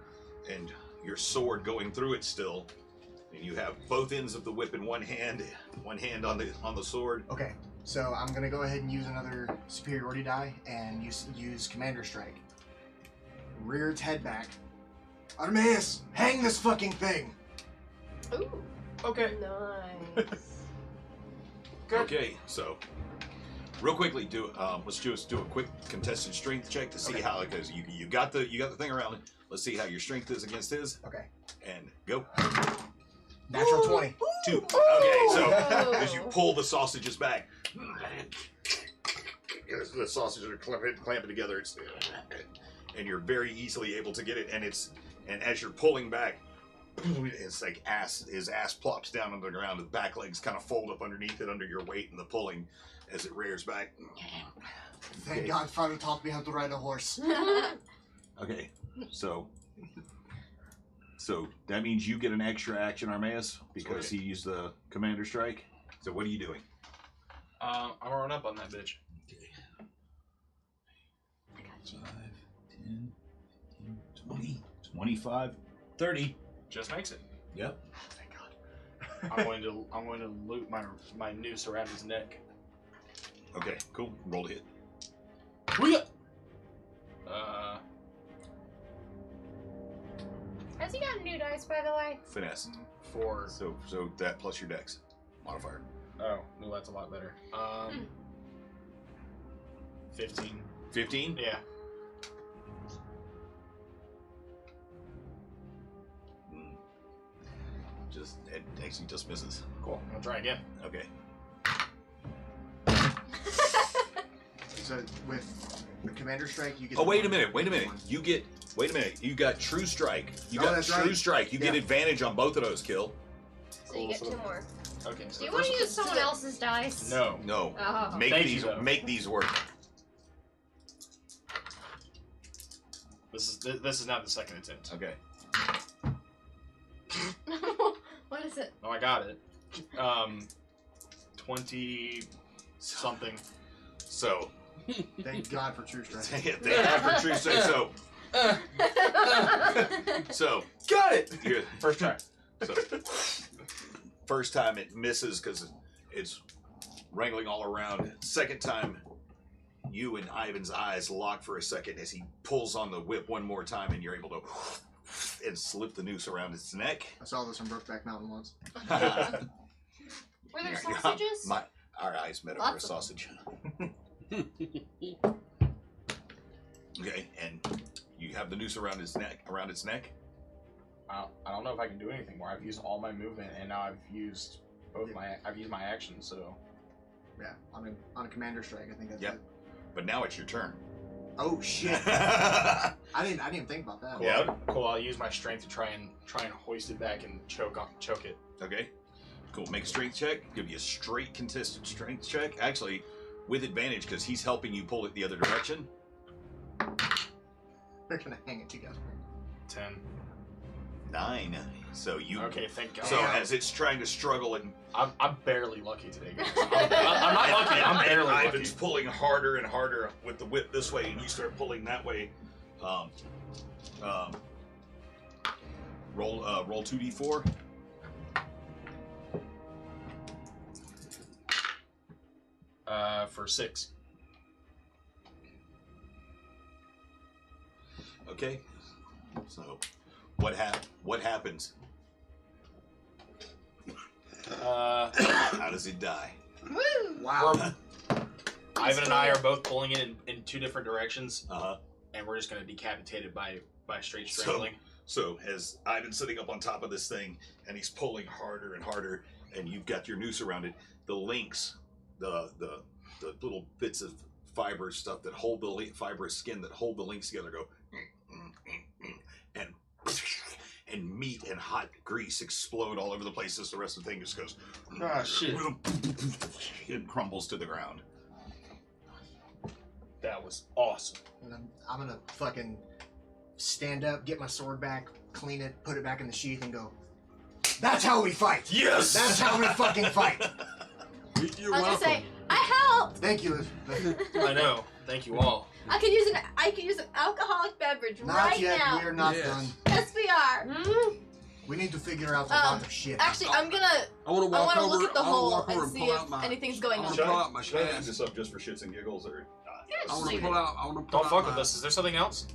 and your sword going through it still, and you have both ends of the whip in one hand on the sword. Okay. So I'm gonna go ahead and use another superiority die and use Commander Strike. Rear its head back. Artemis, hang this fucking thing. Ooh, Okay. nice. Good. Okay, so real quickly, let's just do a quick contested strength check to see Okay. how, because you got the thing around it. Let's see how your strength is against his, Okay. and go. Natural 20. 2. Okay, so Whoa. as you pull the sausages back, the sausages are clamping together, and you're very easily able to get it. And as you're pulling back, it's like his ass plops down on the ground. The back legs kind of fold up underneath it under your weight and the pulling as it rears back. Thank God Father taught me how to ride a horse. Okay, so that means you get an extra action, Armaeus, because he used the Commander Strike. So what are you doing? I'm gonna run up on that bitch. I got you. 5, 10, 15, 20, 25, 30. Just makes it. Yep. Thank God. I'm going to loop my noose around his neck. Okay, cool. Roll to hit. Has he got new dice, by the way? Finesse. 4. So that plus your dex modifier. Oh, well, that's a lot better. 15. 15? Yeah. It actually just misses. Cool. I'm gonna try again. Okay. So with the Commander Strike, you get. Oh, wait a minute. You get. Wait a minute. You got True Strike. You Oh, got that's True right. Strike. You get Yeah. advantage on both of those, Kill. So you get so- 2 more. Okay. So Do you the want first to use someone else's dice? No. No. Oh. Make Thank these you, though. make these work. This is not the second attempt. Okay. What is it? No, I got it. 20 something. So Thank God for True Strike. they have for True Strike. So Got it. here, First try. so first time it misses because it's wrangling all around. Second time, you and Ivan's eyes lock for a second as he pulls on the whip one more time, and you're able to and slip the noose around its neck. I saw this on Brokeback Mountain once. Were there Yeah, sausages? Our eyes met over a Lots of sausage. Okay, and you have the noose around its neck. I don't know if I can do anything more. I've used all my movement, and now I've used my actions. So Yeah, on a Commander Strike, I think that's Yep. it. But now it's your turn. Oh shit! Okay. I didn't even think about that. cool. Yeah. Cool. I'll use my strength to try and hoist it back and choke it. Cool. Make a strength check. Give you a straight contested strength check. Actually, with advantage because he's helping you pull it the other direction. They're gonna hang it together. 10. 9. So you. Okay. Thank God. So as it's trying to struggle and I'm barely lucky today, guys. I'm not lucky. I'm barely lucky. Ivan's pulling harder and harder with the whip this way, and you start pulling that way. Roll 2d4. For 6. Okay. So what happens? How does it die? Woo! Wow. Ivan and I are both pulling it in 2 different directions, Uh-huh. and we're just gonna decapitate it by straight So- strangling. So as Ivan's sitting up on top of this thing, and he's pulling harder and harder, and you've got your noose around it, the links, the little bits of fiber stuff that hold the fibrous skin that hold the links together go, and meat and hot grease explode all over the place as the rest of the thing just goes, Ah, shit. and crumbles to the ground. was awesome. And I'm gonna fucking stand up, get my sword back, clean it, put it back in the sheath, and go. That's how we fight. Yes. That's how we fucking fight. You're I was welcome. gonna say, I helped. Thank you. I know. Thank you all. I could use an alcoholic beverage Not right yet. now. We're not Yes. done. Yes, we are. We need to figure out a lot of shit. Actually, I'm gonna. I want to I walk want to over. look at the I wanna hole walk over and see pull if out my. anything's going I on. want to pull out my Should I leave staff. this up just for shits and giggles, or? I want to pull out. I want to pull Don't out fuck my, with us. Is there something else?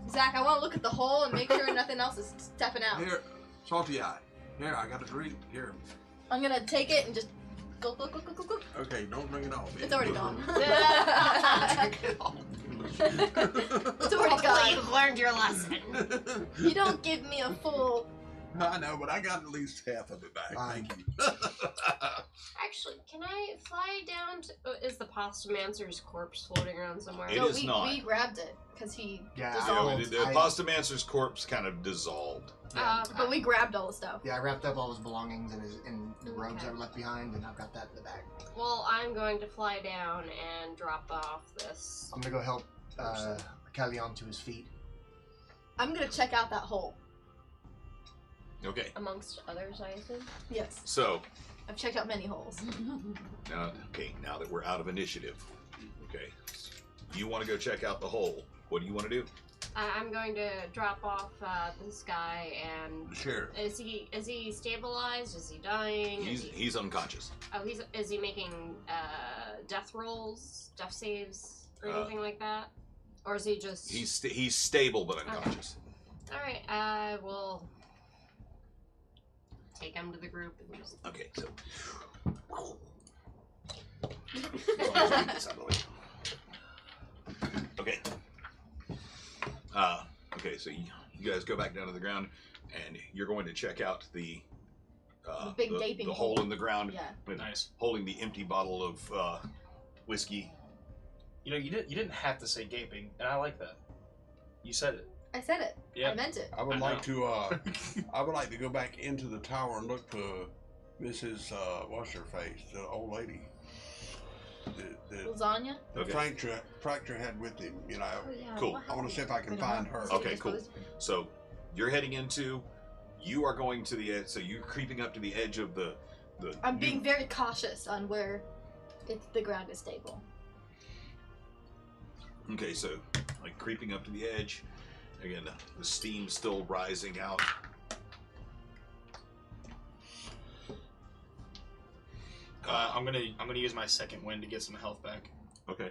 Zach, I want to look at the hole and make sure nothing else is stepping out. Here, salty eye. Here, I got a drink. Here. I'm gonna take it and just go. Okay, don't bring it off. It's already gone. Drink it all. It's already Hopefully gone. you've learned your lesson. You don't give me a full. I know, but I got at least half of it back. Thank you. Actually, can I fly down to... is the Pastamancer's corpse floating around somewhere? It No, is we not. grabbed it because he Yeah, dissolved. The Pastamancer's corpse kind of dissolved. Okay. But we grabbed all the stuff. Yeah, I wrapped up all his belongings in the robes Okay. that were left behind, and I've got that in the bag. Well, I'm going to fly down and drop off this. I'm gonna go help Callion to his feet. I'm gonna check out that hole. Okay, Amongst others, I assume. Yes, so I've checked out many holes. now that we're out of initiative, okay, you want to go check out the hole. What do you want to do? I'm going to drop off this guy and... Sure. Is he stabilized? Is he dying? He's unconscious. Oh, is he making death rolls, death saves, or Uh, anything like that? Or is he just... He's stable but unconscious. Alright, I will take him to the group and just... Okay, so okay. Okay, so you guys go back down to the ground, and you're going to check out the big gaping the hole hole. in the ground, Yeah. with Nice. holding the empty bottle of whiskey. You know, you didn't have to say gaping, and I like that. You said it. I said it. Yeah. I meant it. I would I like to. I would like to go back into the tower and look for Mrs. What's her face, the old lady. The Lasagna. Okay. fracture had with him. You know. Oh, yeah. Cool. what I want to see if I can happened? find her. Okay, cool. So you're heading into. You are going to the edge. So you're creeping up to the edge of the. I'm being very cautious on where the ground is stable. Okay, so like creeping up to the edge. Again, the steam's still rising out. I'm gonna use my second wind to get some health back. Okay.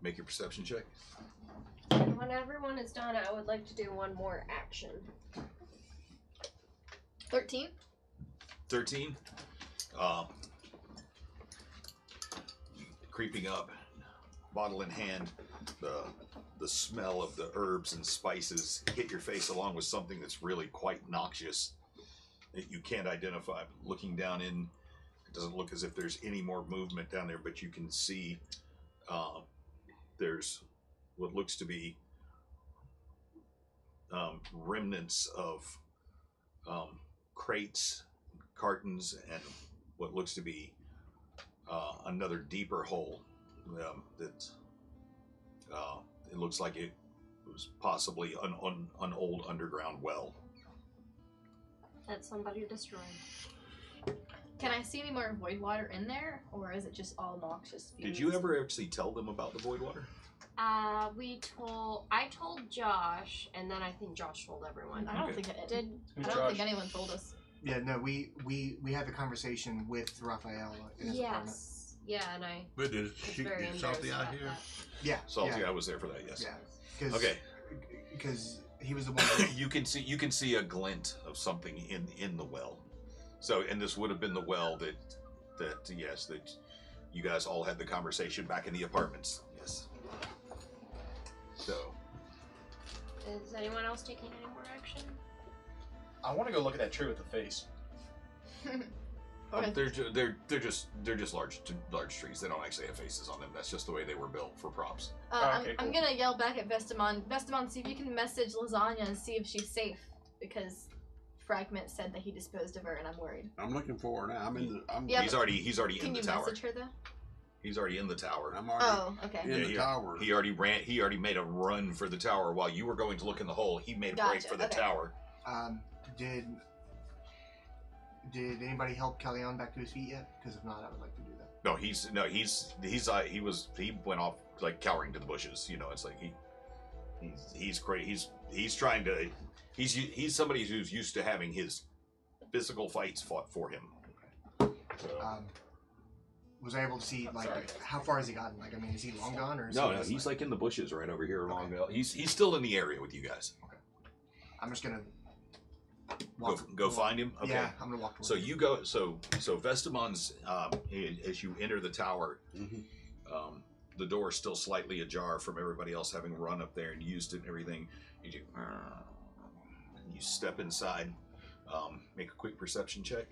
Make your perception check. When everyone is done, I would like to do one more action. 13. 13. Creeping up, bottle in hand, the smell of the herbs and spices hit your face along with something that's really quite noxious that you can't identify. Looking down in, it doesn't look as if there's any more movement down there, but you can see there's what looks to be remnants of crates, cartons, and what looks to be another deeper hole that it looks like it was possibly an old underground well. That somebody destroyed. Can I see any more void water in there, or is it just all noxious fumes? Did you ever actually tell them about the void water? I told Josh, and then I think Josh told everyone. I don't Okay. think it Did I don't think anyone told us. Yeah, no, we had the conversation with Raphael in his apartment. yes, yeah, and I But did was she very did Salty embarrassed Eye about here? that. Yeah, Salty, yeah, I was there for that. Yes. yeah. Okay. Because he was the one. That, You can see a glint of something in the well. So, and this would have been the well that you guys all had the conversation back in the apartments. Yes. So, Is anyone else taking any more action? I want to go look at that tree with the face. Okay. they're just large trees. They don't actually have faces on them. That's just the way they were built for props. Okay, I'm cool. gonna yell back at Vestamon. Vestamon, see if you can message Lasagna and see if she's safe. Because Fragment said that he disposed of her, and I'm worried. I'm looking for her now. I'm in the. Yeah, He's already Can in the you tower. message her though? He's already in the tower. I'm already Oh, okay. in the tower. He already ran. He already made a run for the tower while you were going to look in the hole. He made a break Gotcha, for the okay. tower. Did anybody help Kellyanne back to his feet yet? Because if not, I would like to do that. No, he went off like cowering to the bushes. You know, it's like he's great. He's trying to. He's somebody who's used to having his physical fights fought for him. So. Was I able to see like Sorry. how far has he gotten? Like, I mean, is he long gone or? Is No, he no, just, he's like in the bushes right over here along Okay. the. He's still in the area with you guys. I'm just gonna Go find him. Okay. Yeah, I'm gonna walk. So you go. So Vestamon's. As you enter the tower, the door is still slightly ajar from everybody else having run up there and used it and everything. You step inside. Make a quick perception check.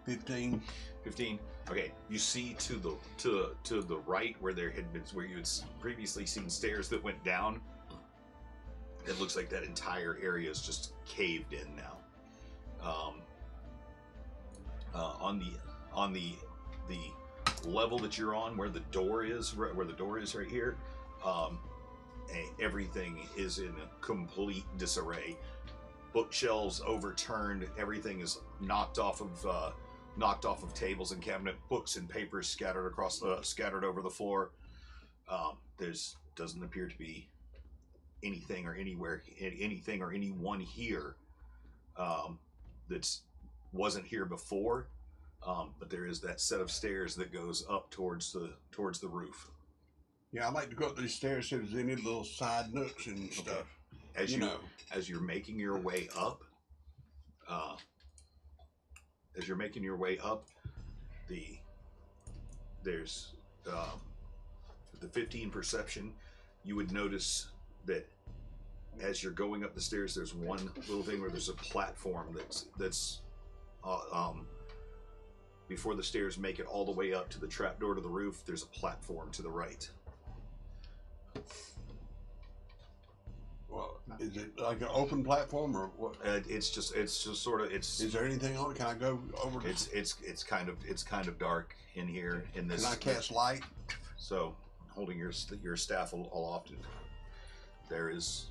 15. 15. Okay, you see to the right where there had been where you had previously seen stairs that went down. It looks like that entire area is just caved in now. On the level that you're on, where the door is right here, everything is in complete disarray. Bookshelves overturned. Everything is knocked off of tables and cabinet. Books and papers scattered over the floor. There's doesn't appear to be anything or anyone here that's wasn't here before. But there is that set of stairs that goes up towards the roof. Yeah, I like to go up these stairs, see if there's any little side nooks and stuff. As you're making your way up, there's the 15 perception. You would notice that as you're going up the stairs, there's one little thing where there's a platform that's before the stairs make it all the way up to the trapdoor to the roof. There's a platform to the right. Well, is it like an open platform or what? It's just sort of Is there anything on it? Can I go over? It's kind of dark in here in this. Can I cast light? So, holding your staff aloft, there is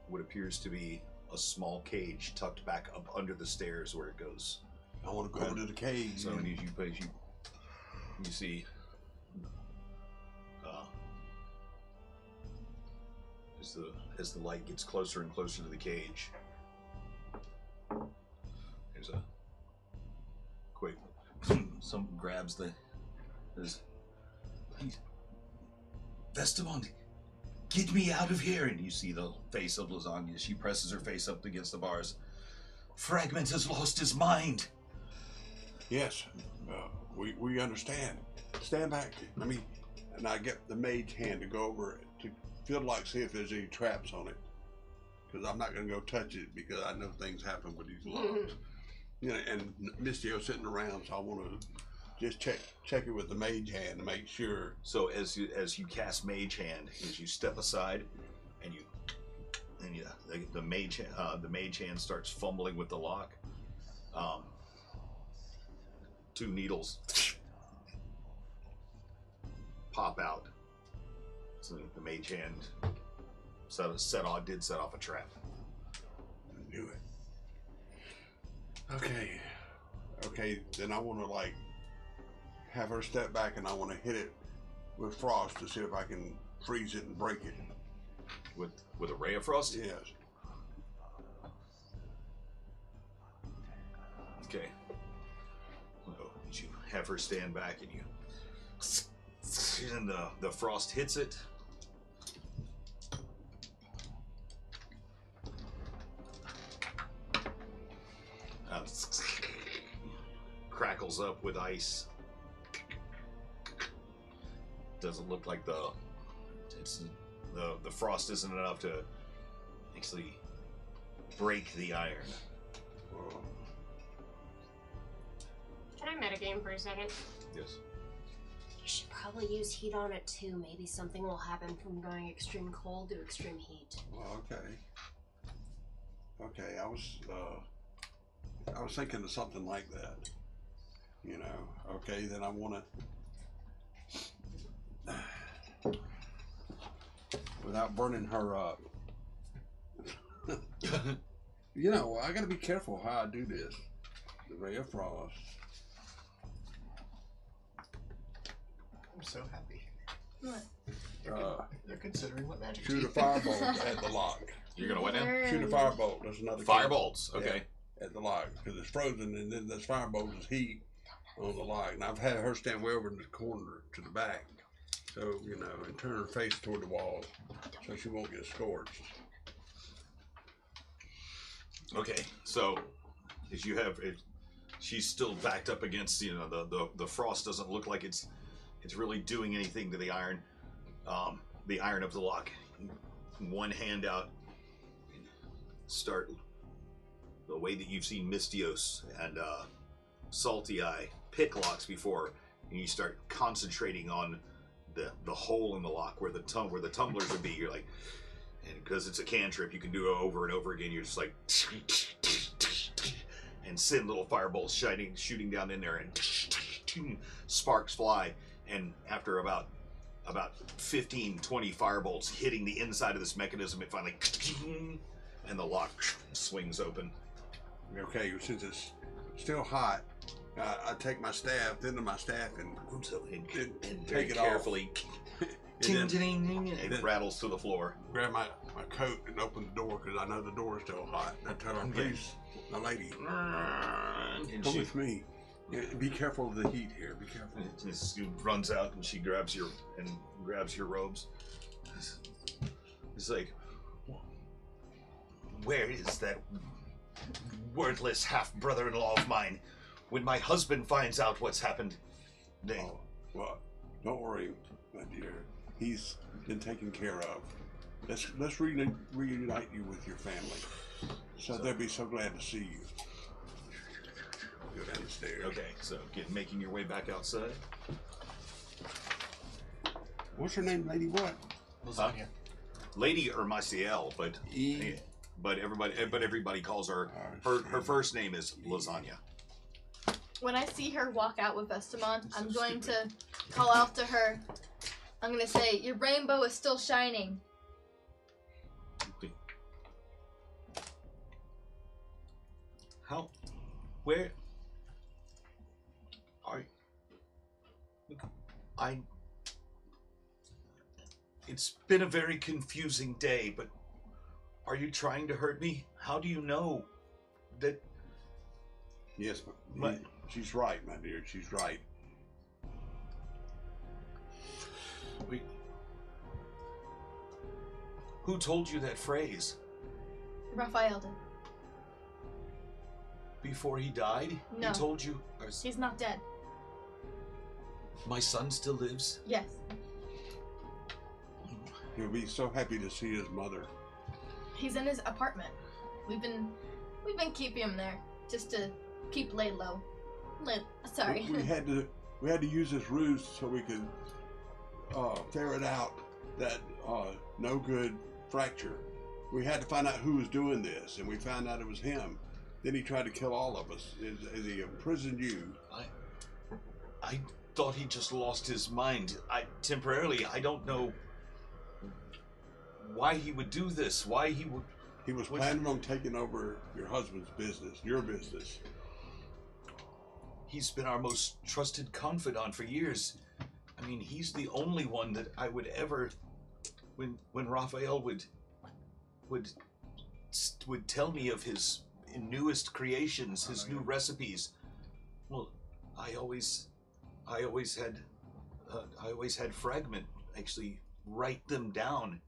what appears to be a small cage tucked back up under the stairs where it goes. I want to go into the cage. So as you see, as the light gets closer and closer to the cage, there's a quick. Some grabs the. Vestamon, get me out of here! And you see the face of Lasagna. She presses her face up against the bars. Fragment has lost his mind. Yes, we understand. Stand back. And I get the mage hand to go over it to feel like see if there's any traps on it, because I'm not going to go touch it because I know things happen with these logs. And Mistio's sitting around, so I want to just check it with the mage hand to make sure. So as you cast mage hand, as you step aside, and the mage hand starts fumbling with the lock. Two needles pop out. So the mage hand set off a trap. I knew it. Okay. Then I want to have her step back, and I want to hit it with frost to see if I can freeze it and break it. With a ray of frost? Yes. Okay. So you have her stand back, and the frost hits it. Crackles up with ice. Doesn't look like the frost isn't enough to actually break the iron. Can I metagame for a second? Yes. should probably use heat on it too. Maybe something will happen from going extreme cold to extreme heat. Well, okay. I was thinking of something like that. You know. Okay, then I want to, without burning her up. You know, I got to be careful how I do this. The ray of frost. I'm so happy. What? They're considering what magic. Shoot a firebolt at the lock. You're gonna what now? Shoot a firebolt. There's another Firebolts. Okay. Yeah, at the lock because it's frozen, and then this firebolt is heat on the lock. And I've had her stand way over in the corner to the back, so you know, and turn her face toward the wall, so she won't get scorched. Okay. So, as you have it, she's still backed up against. You know, the frost doesn't look like it's really doing anything to the iron of the lock. One hand out. Start the way that you've seen Mystios and Salty Eye pick locks before, and you start concentrating on the hole in the lock where the tumblers would be. You're like, and because it's a cantrip, you can do it over and over again. You're just like, and send little firebolts shooting down in there, and sparks fly. And after about 15, 20 firebolts hitting the inside of this mechanism, it finally, and the lock swings open. Okay, since it's still hot, I take my staff, into my staff, and very take it carefully. and It rattles to the floor. grab my coat and open the door because I know the door is still hot. And I tell her, please, my lady, And come she with me. Yeah, be careful of the heat here. Be careful. she runs out and she grabs your robes. It's like, where is that wordless half-brother-in-law of mine? When my husband finds out what's happened, Oh, well, don't worry, my dear. He's been taken care of. Let's reunite you with your family. So they'll be so glad to see you. Go down the stairs. Okay, so making your way back outside. What's her name, lady? What? Lasagna. Lady Maciel, but everybody calls her her first name is Lasagna. When I see her walk out with Vestamon, I'm going to call out to her. I'm going to say, your rainbow is still shining. How? Where? It's been a very confusing day, but are you trying to hurt me? How do you know that? Yes, she's right, my dear. She's right. Who told you that phrase? Raphael did. Before he died? No. He told you? He's not dead. My son still lives? Yes. He'll be so happy to see his mother. He's in his apartment. We've been keeping him there just to keep laid low. Sorry. We had to use this ruse so we could ferret out that no good fracture. We had to find out who was doing this, and we found out it was him. Then he tried to kill all of us. As he imprisoned you. I thought he just lost his mind. I don't know why he would do this. Why he would. He was planning on taking over your husband's business, your business. He's been our most trusted confidant for years. I mean, he's the only one that I would ever, when Raphael would tell me of his newest creations, his new recipes. Well, I always had Fragment actually write them down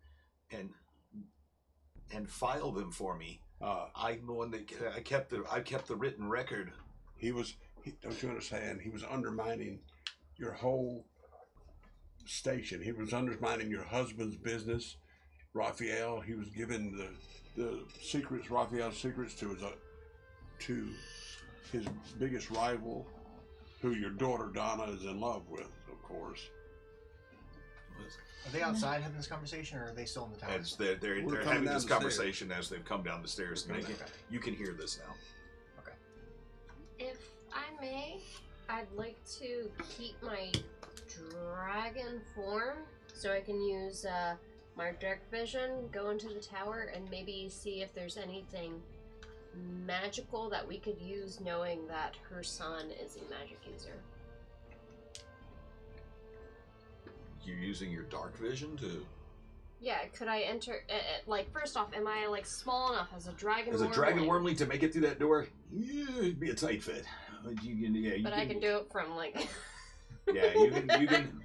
and file them for me. I'm the one that I kept the written record. Don't you understand? He was undermining your whole station. He was undermining your husband's business, Raphael. He was giving the secrets, Raphael's secrets, to his biggest rival. who your daughter Donna is in love with, of course. Are they outside having this conversation, or are they still in the tower? As they're We're coming having down this the conversation as they've come down the stairs. And Okay. you can hear this now. If I may, I'd like to keep my dragon form so I can use my dark vision, go into the tower, and maybe see if there's anything magical that we could use, knowing that her son is a magic user. You're using your dark vision to. Yeah, could I enter? Like, first off, am I like small enough as a dragon? As a wormling? dragon wormly to make it through that door? Yeah, it'd be a tight fit. But you can, yeah. But I can do it from like. Yeah, you can.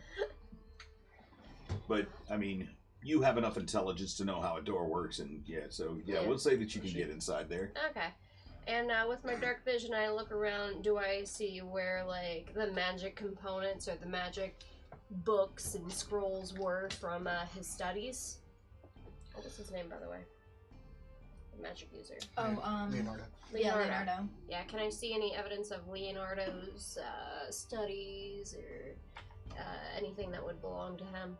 But I mean, you have enough intelligence to know how a door works, and so Yeah. we'll say that you can get inside there. Okay. And with my dark vision, I look around. Do I see where like the magic components or the magic books and scrolls were from his studies? What was his name, by the way? The magic user. Oh, Leonardo. yeah, Leonardo. Yeah, can I see any evidence of Leonardo's studies or anything that would belong to him?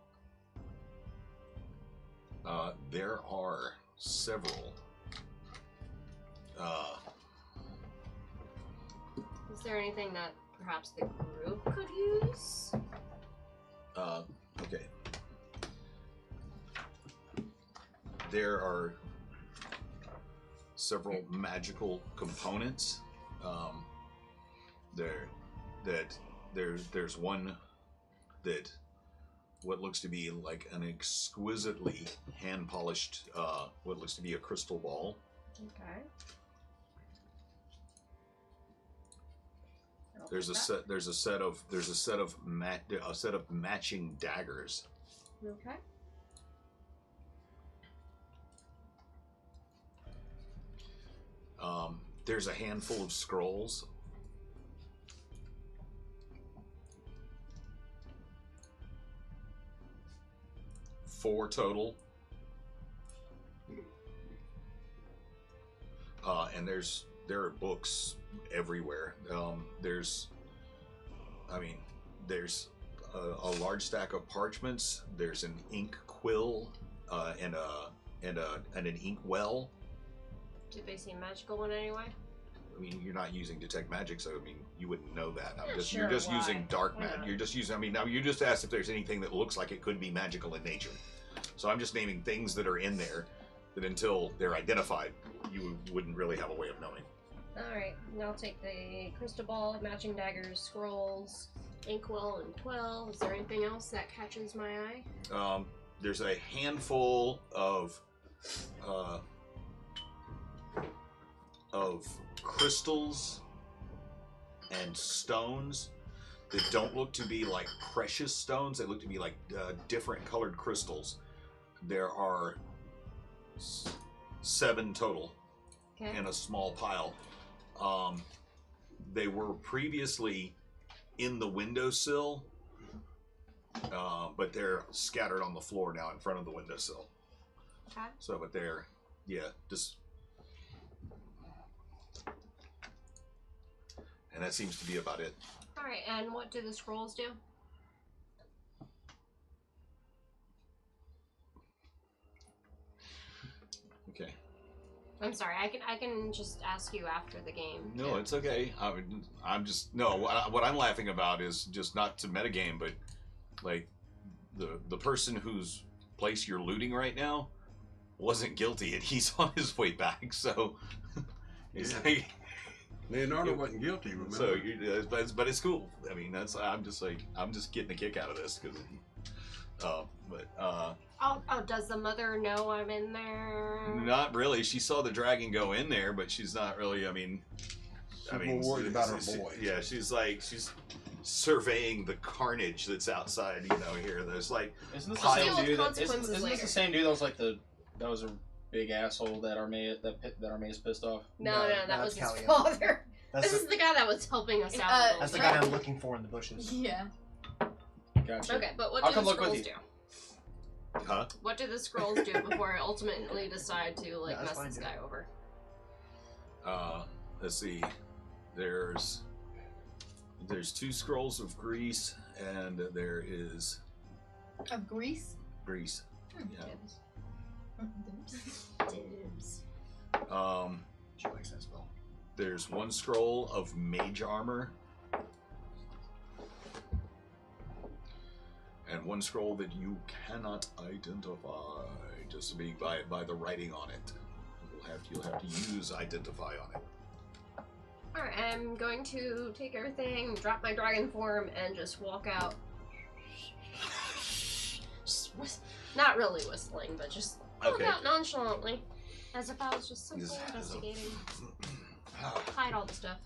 There are several. Is there anything that perhaps the group could use? Okay. There are several magical components. There's one that what looks to be like an exquisitely hand polished what looks to be a crystal ball. Okay. There's a set of matching daggers. Okay. There's a handful of scrolls. Four total. And there are books everywhere. There's a large stack of parchments. There's an ink quill and an ink well. Did they seem magical in any way? I mean, you're not using detect magic, so I mean, you wouldn't know that. Yeah, You're just why? using dark magic. Yeah. You're just using. I mean, now you just asked if there's anything that looks like it could be magical in nature. So I'm just naming things that are in there that until they're identified, you wouldn't really have a way of knowing. Alright, I'll take the crystal ball, matching daggers, scrolls, inkwell, and quill. Is there anything else that catches my eye? There's a handful of crystals and stones that don't look to be like precious stones. They look to be like different colored crystals. There are 7 total Okay. in a small pile. They were previously in the windowsill, but they're scattered on the floor now in front of the windowsill. Okay. So, but they're, just... And that seems to be about it. Alright, and what do the scrolls do? Okay. I'm sorry, I can just ask you after the game. No, it's okay. I'm just... No, what I'm laughing about is just not to metagame, but, like, the person whose place you're looting right now wasn't guilty, and he's on his way back, so... He's like... Leonardo wasn't guilty, remember? So, but it's cool. I mean, I'm just getting a kick out of this because, does the mother know I'm in there? not really. She saw the dragon go in there, but she's not really. She's more worried about her boy. Yeah, she's surveying the carnage that's outside. Here, there's like Isn't this I'll the deal same with dude? consequences Isn't this later. the same dude that was a big asshole that Armeia's pissed off? No, No, that was that's his Callion. father. That's This is the guy that was helping us out. that's the guy I'm looking for in the bushes. Yeah. Gotcha. Okay, but what I'll do come the look with scrolls you. do? huh? What do the scrolls do before I ultimately decide to like that's mess fine, this dude. guy over? Let's see. There's There's 2 scrolls of grease, and there is Of grease? grease. Yeah. Dibs. She likes that spell. There's 1 scroll of mage armor, and 1 scroll that you cannot identify, just being by the writing on it. You'll have to use identify on it. Alright, I'm going to take everything, drop my dragon form, and just walk out. Not really whistling, but just walk Okay. out nonchalantly. As if I was just simply Yes. investigating. Hide all the stuff.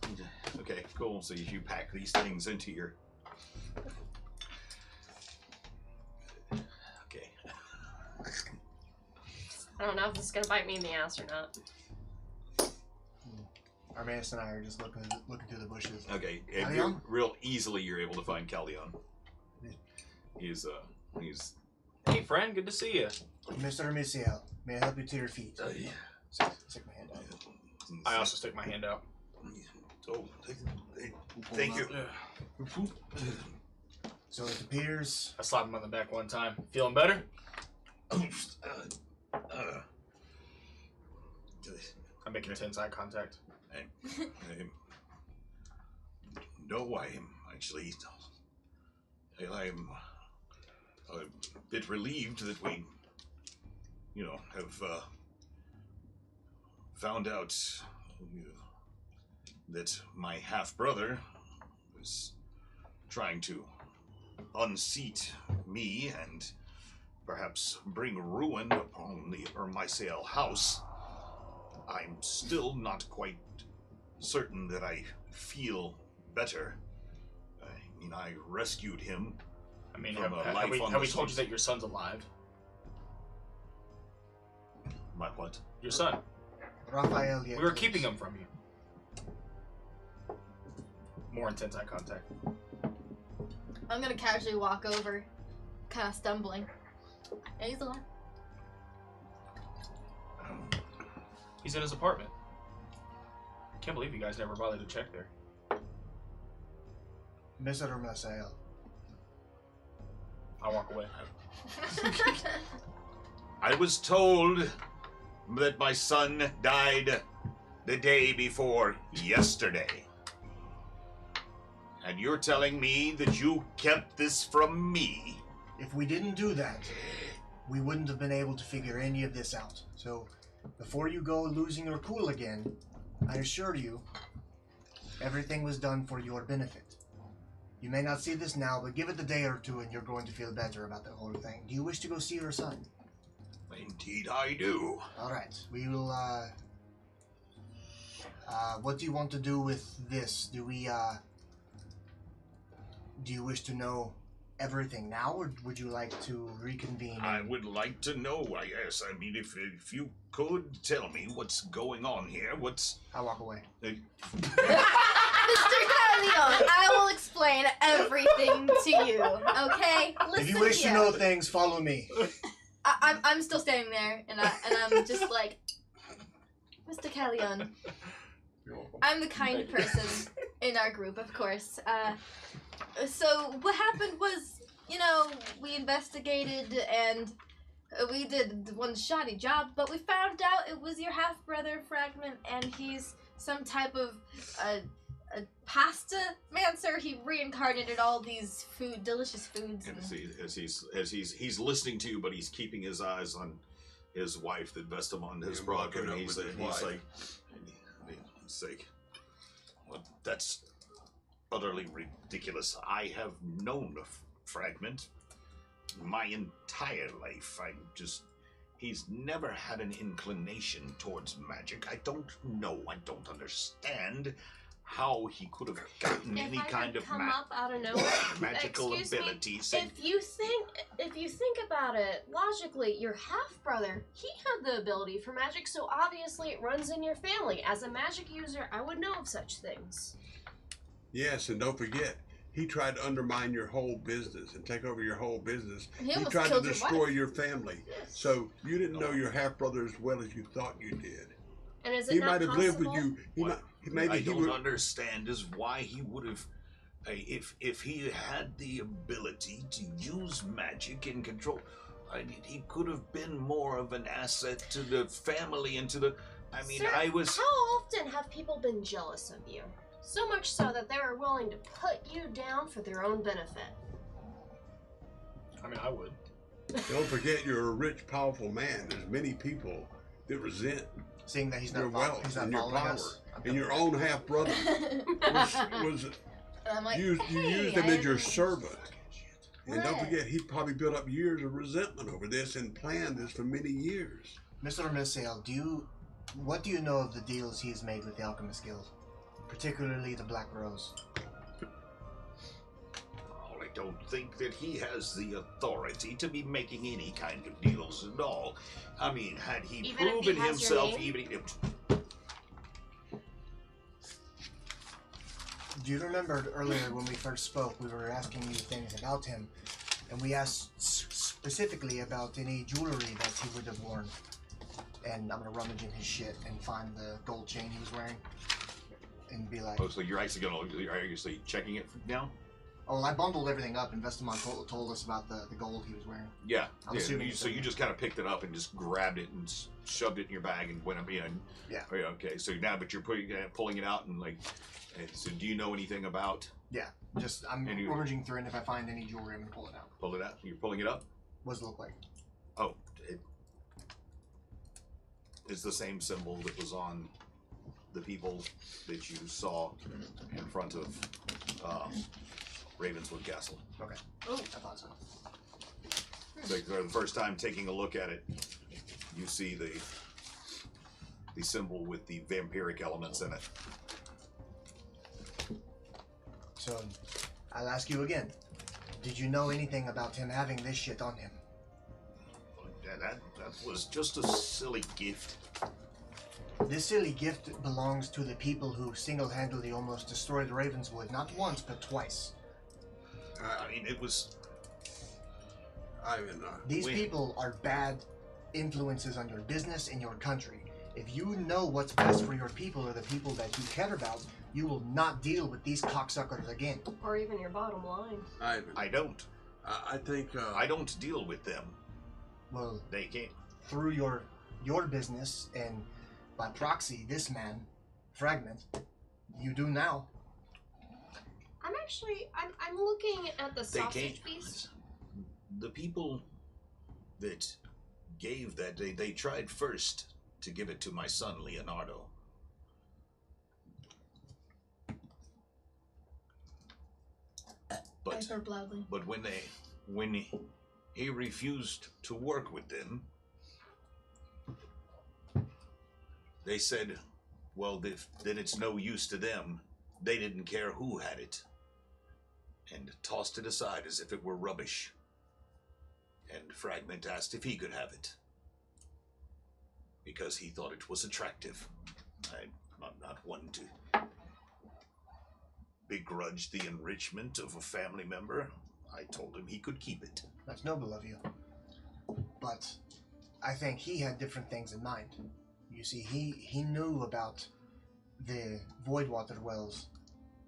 Okay, cool. So you pack these things into your... Okay. I don't know if this is gonna bite me in the ass or not. Armaeus and I are just looking through the bushes. Okay, and Callion? real easily you're able to find Callion. He's Hey, friend, good to see you. Mr. Misiel, may I help you to your feet? Stick my hand out. I also stick my hand out. Oh, thank you. So it appears. I slapped him on the back one time. Feeling better? I make intense eye contact. No, I am actually. I'm a bit relieved that we, have found out that my half-brother was trying to unseat me and perhaps bring ruin upon the Ermisael house. I'm still not quite certain that I feel better. I mean, I rescued him. I mean, From have a life we on have the we told you streets. that your son's alive? My what? Your son. Raphael. We were keeping him from you. More intense eye contact. I'm gonna casually walk over, kind of stumbling. And he's alive. He's in his apartment. Can't believe you guys never bothered to check there. Mr. Misiel. I walk away. I was told that my son died the day before yesterday. And you're telling me that you kept this from me? If we didn't do that, we wouldn't have been able to figure any of this out. So, before you go losing your cool again, I assure you, everything was done for your benefit. You may not see this now, but give it a day or two and you're going to feel better about the whole thing. Do you wish to go see your son? Indeed I do. Alright, we will, what do you want to do with this? Do you wish to know everything now, or would you like to reconvene? I would like to know, I guess. I mean, if you could tell me what's going on here, I walk away. Mr. Callion, I will explain everything to you, okay? Listen If you wish here. to know things, follow me. I'm still standing there, and I'm just like, Mr. Callion, I'm the kind person in our group, of course. So what happened was, we investigated and we did one shoddy job, but we found out it was your half-brother Fragment, and he's some type of a pasta mancer. He reincarnated all these delicious foods. and as he's listening to you, but he's keeping his eyes on his wife that Vestamon has Yeah, brought walking him. up He's with his like, well, that's utterly ridiculous. I have known a Fragment my entire life. He's never had an inclination towards magic. I don't know. I don't understand how he could have gotten If any I kind could of come up out of nowhere, magical excuse me, abilities. if you think about it logically, your half brother, he had the ability for magic, so obviously it runs in your family. As a magic user, I would know of such things. Yes, and don't forget, he tried to undermine your whole business and take over your whole business. He He almost tried to killed your destroy wife. your family. So you didn't know your half brother as well as you thought you did. And is it He not might have lived with possible? you. What Maybe I he don't would. understand is why he would have If he had the ability to use magic and control, he could have been more of an asset to the family and to the. I mean, Sir, I was. How often have people been jealous of you? So much so that they are willing to put you down for their own benefit. I mean, I would. Don't forget, you're a rich, powerful man. There's many people that resent Seeing that he's your not, wealth he's not and your following power. us. And your own half brother was And I'm like, you hey, used him as your I'm- servant. And don't Right. forget, he probably built up years of resentment over this and planned this for many years. Mr. Misael, what do you know of the deals he's made with the Alchemist Guild? Particularly the Black Rose. I don't think that he has the authority to be making any kind of deals at all. I mean, had he Even if he proven has your himself, name? even Do you remember earlier when we first spoke, we were asking you things about him, and we asked specifically about any jewelry that he would have worn. And I'm gonna rummage in his shit and find the gold chain he was wearing, and be like, oh, so you're actually checking it now? "Oh, I bundled everything up." And Vestamon told us about the gold he was wearing. Yeah. I'm assuming So you just kind of picked it up and just grabbed it and shoved it in your bag and went up in. Yeah. Oh, yeah. Okay. So now, but you're pulling it out and like. So do you know anything about? Yeah, just I'm And you- rummaging through, and if I find any jewelry, I'm gonna pull it out. Pull it out. You're pulling it up. What does it look like? Oh, it's the same symbol that was on the people that you saw in front of Ravenswood Castle. Okay. Oh. I thought so. So for the first time taking a look at it, you see the symbol with the vampiric elements in it. So, I'll ask you again. Did you know anything about him having this shit on him? Yeah, that was just a silly gift. This silly gift belongs to the people who single-handedly almost destroyed Ravenswood, not once, but twice. I mean, it was. These people are bad influences on your business and your country. If you know what's best for your people or the people that you care about, you will not deal with these cocksuckers again. Or even your bottom line. I don't. I think I don't deal with them. Well, They can't. through your business and by proxy, this man, Fragment, you do now. I'm looking at the They sausage can't. piece. The people that gave that, they tried first to give it to my son Leonardo. I burp loudly. But when he refused to work with them, they said, well, then it's no use to them. They didn't care who had it, and tossed it aside as if it were rubbish. And Fragment asked if he could have it, because he thought it was attractive. I'm not one to begrudge the enrichment of a family member. I told him he could keep it. That's noble of you. But I think he had different things in mind. You see, he knew about the Voidwater wells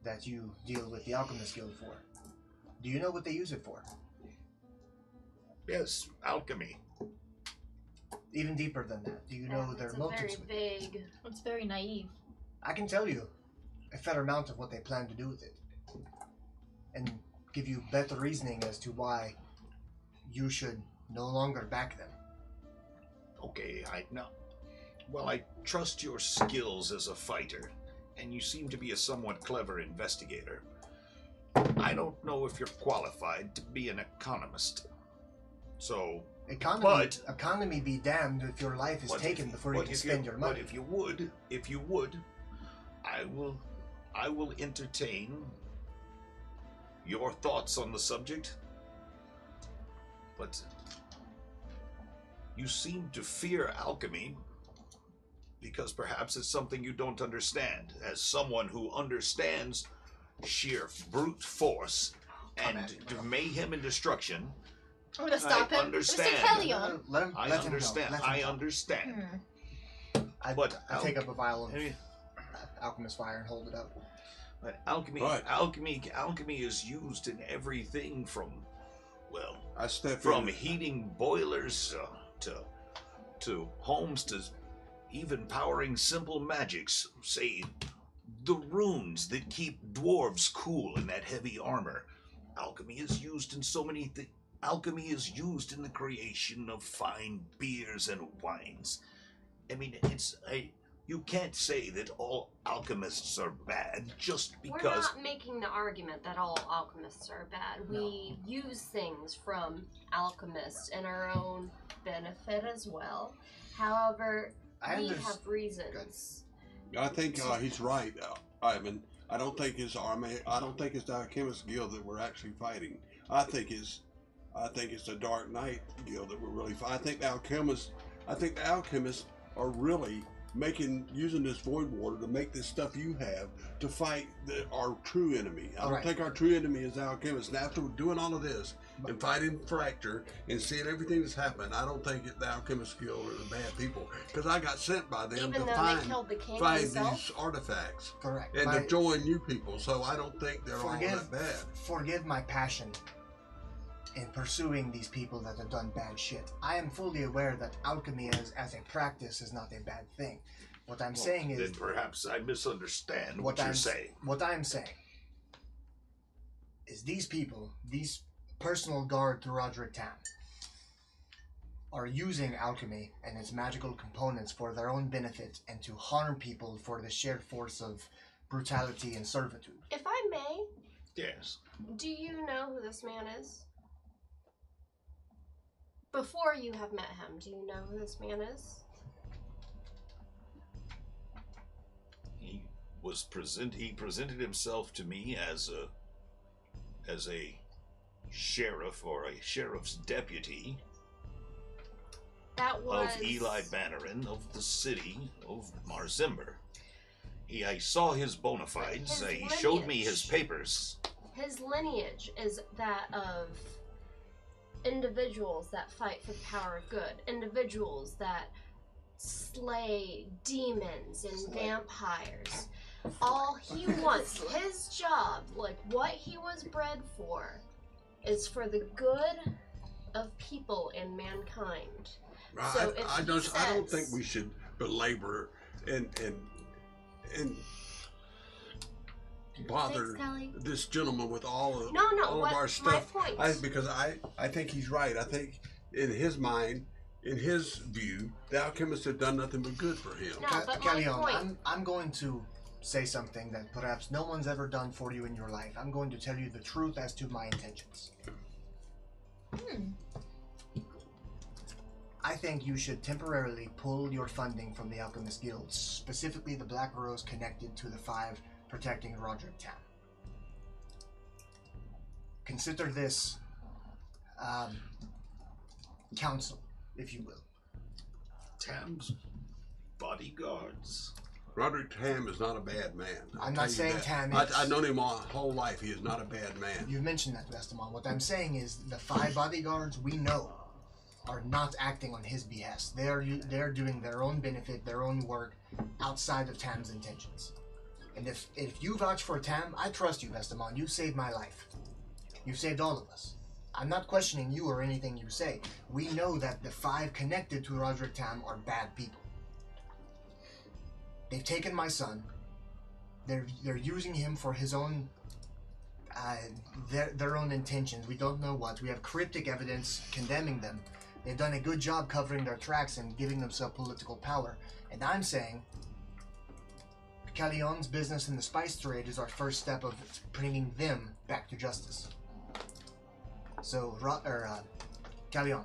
that you deal with the Alchemist Guild for. Do you know what they use it for? Yes, alchemy. Even deeper than that, do you know their It's motives? a very vague. It's very naive. I can tell you a fair amount of what they plan to do with it, and give you better reasoning as to why you should no longer back them. Okay, I know. Well, I trust your skills as a fighter, and you seem to be a somewhat clever investigator. I don't know if you're qualified to be an economist. So, Economy be damned if your life is taken before you can spend your money. But if you would, I will entertain your thoughts on the subject. But you seem to fear alchemy because perhaps it's something you don't understand. As someone who understands sheer brute force and mayhem and destruction, I'm gonna stop I him. understand. Mr. Kellion. Let him I go. understand. Let him I go. understand. I But take up a vial of Hey, alchemist fire and hold it up. Alchemy is used in everything from, well, from heating boilers to homes to even powering simple magics. Say, the runes that keep dwarves cool in that heavy armor. Alchemy is used in so many things. Alchemy is used in the creation of fine beers and wines. I mean, you can't say that all alchemists are bad just because... We're not making the argument that all alchemists are bad. We use things from alchemists in our own benefit as well. However, we have reasons. I think he's right, Ivan. I don't think it's the Alchemist Guild that we're actually fighting. I think it's the Dark Knight Guild that we're really fighting. I think the alchemists are really using this void water to make this stuff you have to fight our true enemy. I don't think our true enemy is the alchemists. And after doing all of this and fighting Fracture and seeing everything that's happened, I don't think the Alchemist Guild are the bad people, because I got sent by them to find these artifacts. Correct. And to join new people, so I don't think they're all that bad. Forgive my passion in pursuing these people that have done bad shit. I am fully aware that alchemy as a practice is not a bad thing. What I'm saying is... Then perhaps I misunderstand what you're saying. What I'm saying is these people, these personal guard to Roderick Town, are using alchemy and its magical components for their own benefit and to harm people for the shared force of brutality and servitude. If I may... Yes. Do you know who this man is? Before you have met him, do you know who this man is? He presented himself to me as a sheriff or a sheriff's deputy. That was of Eli Bannerin of the city of Marzimber. I saw his bona fides. He showed me his papers. His lineage is that of individuals that fight for the power of good, individuals that slay demons and vampires. All he wants, his job, like what he was bred for, is for the good of people and mankind. So I don't think we should belabor and bother this gentleman with all of our stuff. Because I think he's right. I think in his mind, in his view, the alchemists have done nothing but good for him. No, but my point. I'm going to say something that perhaps no one's ever done for you in your life. I'm going to tell you the truth as to my intentions. I think you should temporarily pull your funding from the Alchemist Guild, specifically the Black Rose connected to the 5 protecting Roderick Town. Consider this counsel, if you will. Tam's bodyguards. Roderick Tam is not a bad man. I'm not saying Tam is. I've known him my whole life. He is not a bad man. You've mentioned that, Vestamon. What I'm saying is the 5 bodyguards we know are not acting on his behest. They're doing their own benefit, their own work, outside of Tam's intentions. And if you vouch for Tam, I trust you, Vestamon. You saved my life. You've saved all of us. I'm not questioning you or anything you say. We know that the 5 connected to Roderick Tam are bad people. They've taken my son. They're using him for his own, their own intentions. We don't know what. We have cryptic evidence condemning them. They've done a good job covering their tracks and giving themselves political power. And I'm saying Callion's business in the spice trade is our first step of bringing them back to justice. So, Callion.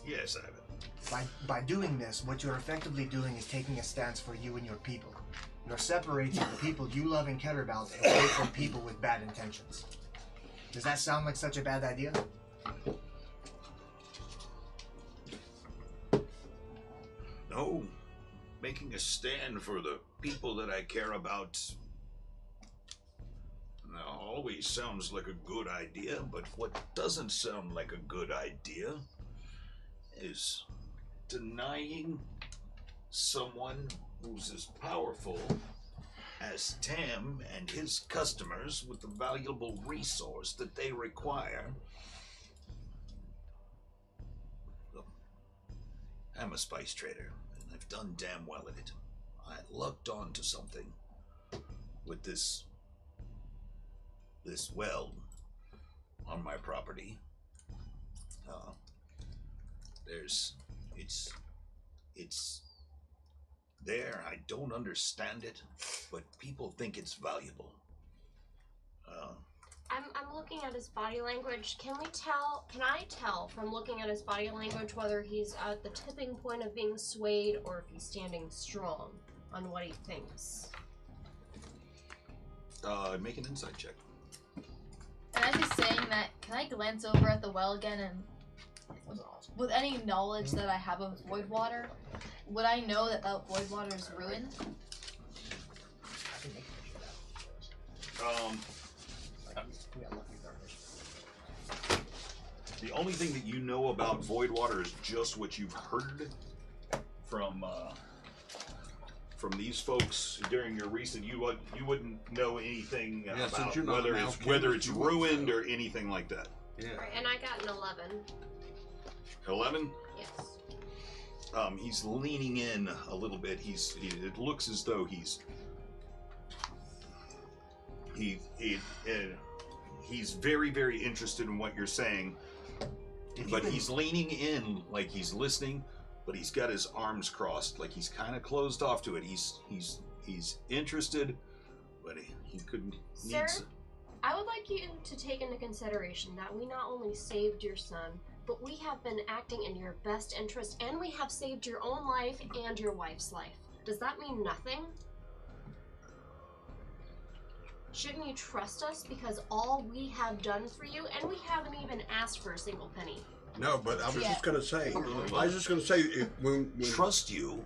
Yes, Ivan. By doing this, what you're effectively doing is taking a stance for you and your people. You're separating the people you love and care about away from people with bad intentions. Does that sound like such a bad idea? No. Making a stand for the people that I care about always sounds like a good idea, but what doesn't sound like a good idea is denying someone who's as powerful as Tam and his customers with the valuable resource that they require. Look, I'm a spice trader, and I've done damn well at it. I lucked onto something with this well on my property. It's there. I don't understand it, but people think it's valuable. I'm looking at his body language. Can I tell from looking at his body language whether he's at the tipping point of being swayed or if he's standing strong on what he thinks? Make an insight check. And as he's saying that, can I glance over at the well again and, with any knowledge that I have of void water, would I know that that void water is ruined? The only thing that you know about void water is just what you've heard from these folks during your recent. You wouldn't know anything about whether it's ruined or anything like that. Yeah. Right, and I got an 11. 11. Yes. He's leaning in a little bit. It looks as though he's very, very interested in what you're saying, but he's leaning in like he's listening, but he's got his arms crossed, like he's kind of closed off to it. He's interested, but he couldn't. Sir, I would like you to take into consideration that we not only saved your son, but we have been acting in your best interest, and we have saved your own life and your wife's life. Does that mean nothing? Shouldn't you trust us because all we have done for you, and we haven't even asked for a single penny? No, but I was just going to say, when trust you?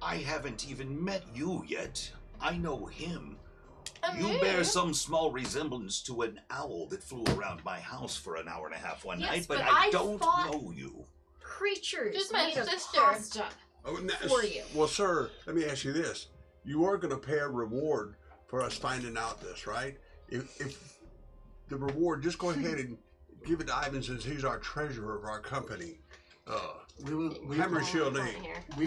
I haven't even met you yet. I know him. You bear some small resemblance to an owl that flew around my house for an hour and a half one night, but I don't know you. Creatures Just my made of sister. pasta for you. Well, sir, let me ask you this. You are going to pay a reward for us finding out this, right? If the reward, just go ahead and give it to Ivan since he's our treasurer of our company. We will we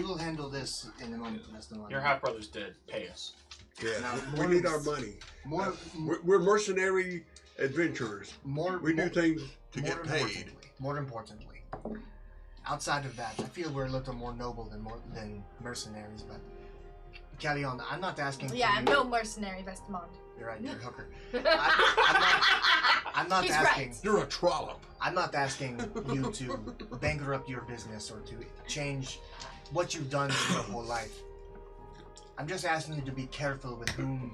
will handle this in a moment. Your half brother's dead. Pay us. Yeah, Now, we need our money. We're mercenary adventurers. We do things to get paid. More importantly, outside of that, I feel we're a little more noble than mercenaries. But Callion, I'm not asking. Yeah, I'm no mercenary, Vestamond. You're right. You're a hooker. I'm not He's asking. right. You're a trollop. I'm not asking you to bankrupt your business or to change what you've done for your whole life. I'm just asking you to be careful with whom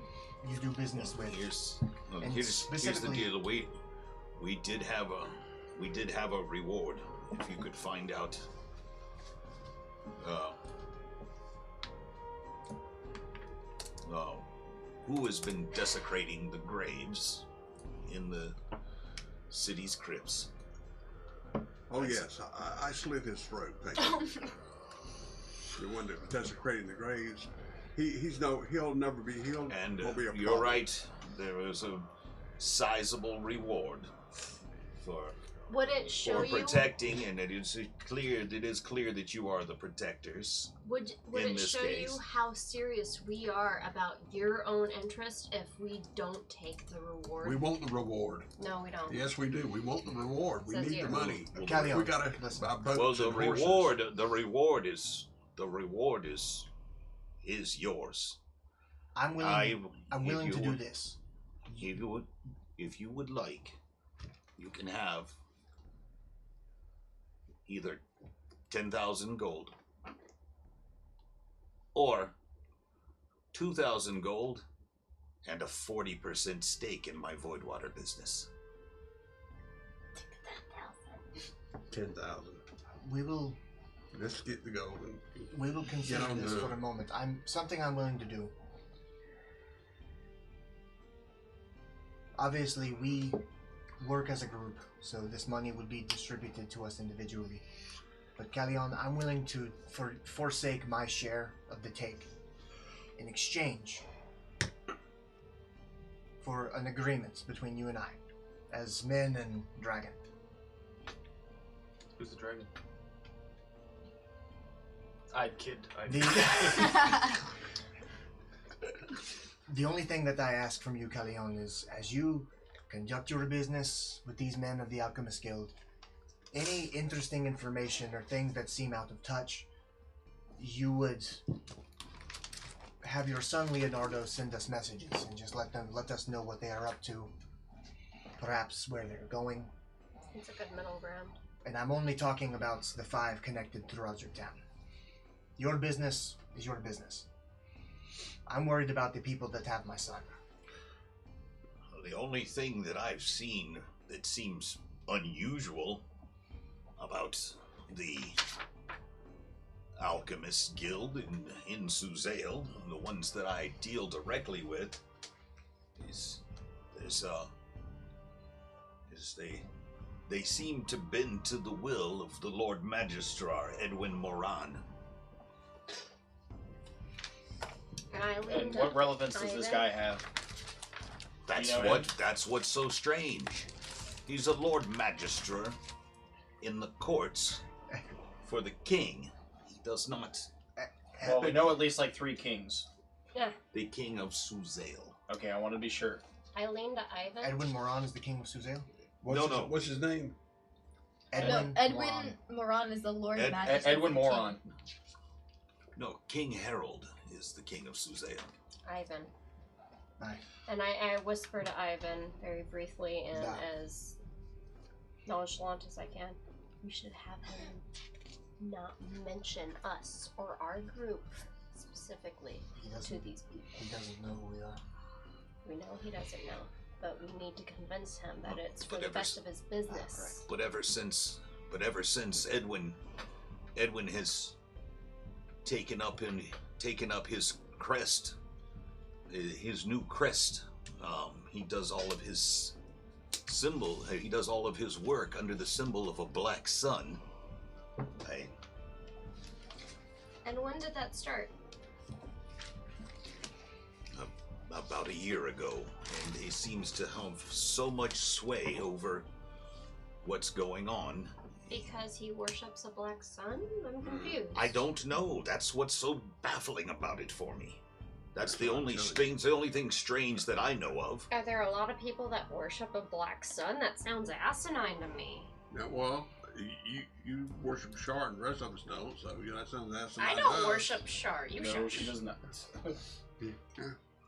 you do business with. Here's the deal. We did have a reward. If you could find out who has been desecrating the graves in the city's crypts. Oh yes, I slit his throat. Thank you. The one that was desecrating the graves. He'll never be. He'll And won't be a you're problem. right. There was a sizable reward for Would it show you? protecting, and it is clear that you are the protectors. Would in it this show case. you how serious we are about your own interest if we don't take the reward? We want the reward. No, we don't. Yes, we do. We want the reward. We Says need you. the money. Callion, We gotta listen. buy boats Well, the and horses. reward is yours. I'm willing to do this. If you would like, you can have either 10,000 gold or 2,000 gold and a 40% stake in my void water business. 10,000. We will Let's get the gold. we will consider on this the- for a moment. Something I'm willing to do. Obviously, we work as a group, so this money would be distributed to us individually. But Callion, I'm willing to forsake my share of the take in exchange for an agreement between you and I, as men and dragon. Who's the dragon? I'd kid. The only thing that I ask from you, Callion, is as you conduct your business with these men of the Alchemist Guild, any interesting information or things that seem out of touch, you would have your son Leonardo send us messages and just let us know what they are up to, perhaps where they're going. It's a good middle ground. And I'm only talking about the 5 connected throughout your town. Your business is your business. I'm worried about the people that have my son. The only thing that I've seen that seems unusual about the Alchemist Guild in Suzail, the ones that I deal directly with, is they seem to bend to the will of the Lord Magistrar Edwin Moran. And what relevance does this guy have? That's what's so strange. He's a Lord Magistrar in the courts for the king. He does not. Well, we know at least like 3 kings. Yeah. The king of Suzail. Okay, I want to be sure. I lean to Ivan. Edwin Moran is the king of Suzail? What's his name? Edwin Moran is the Lord Magistrate. Edwin Moran. No, King Harold is the king of Suzail. Ivan. Aye. And I whisper to Ivan very briefly and Yeah. as nonchalant as I can, we should have him not mention us or our group specifically to these people. He doesn't know who we are. We know he doesn't know, but we need to convince him that it's for the best of his business. But ever since Edwin has taken up his crest, his new crest, he does all of his symbol. He does all of his work under the symbol of a black sun. And when did that start? About a year ago, and he seems to have so much sway over what's going on. Because he worships a black sun? I'm confused. I don't know. That's what's so baffling about it for me. That's the only thing strange that I know of. Are there a lot of people that worship a black sun? That sounds asinine to me. Yeah, well, you worship Shar and the rest of us don't, so that sounds asinine. I don't worship Shar. You No, she does not. Yeah,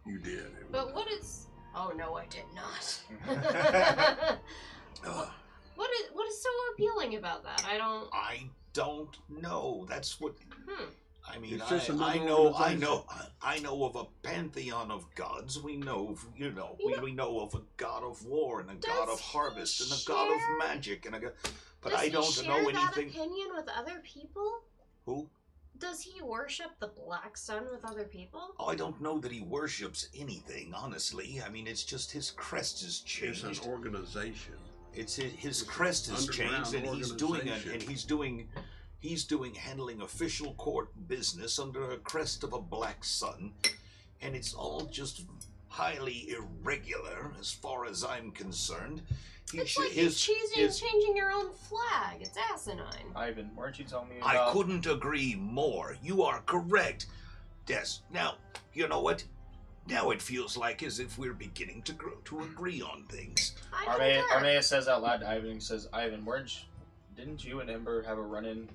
you did. But what is... Oh, no, I did not. What is so appealing about that? I don't know. That's what... I mean, I know of a pantheon of gods. We know, we know of a god of war and a god of harvest and a god of magic and a god. But I don't know anything. Does he share that opinion with other people? Who? Does he worship the black sun with other people? Oh, I don't know that he worships anything, honestly. I mean, it's just his crest has changed. It's an organization. It's his crest has changed, and he's handling official court business under a crest of a black sun, and it's all just highly irregular as far as I'm concerned. It's like changing your own flag. It's asinine. Ivan, weren't you telling me about... I couldn't agree more. You are correct. Yes. Now, you know what? Now it feels like as if we're beginning to grow to agree on things. Armea says out loud to Ivan, he says, Ivan, didn't you and Ember have a run-in,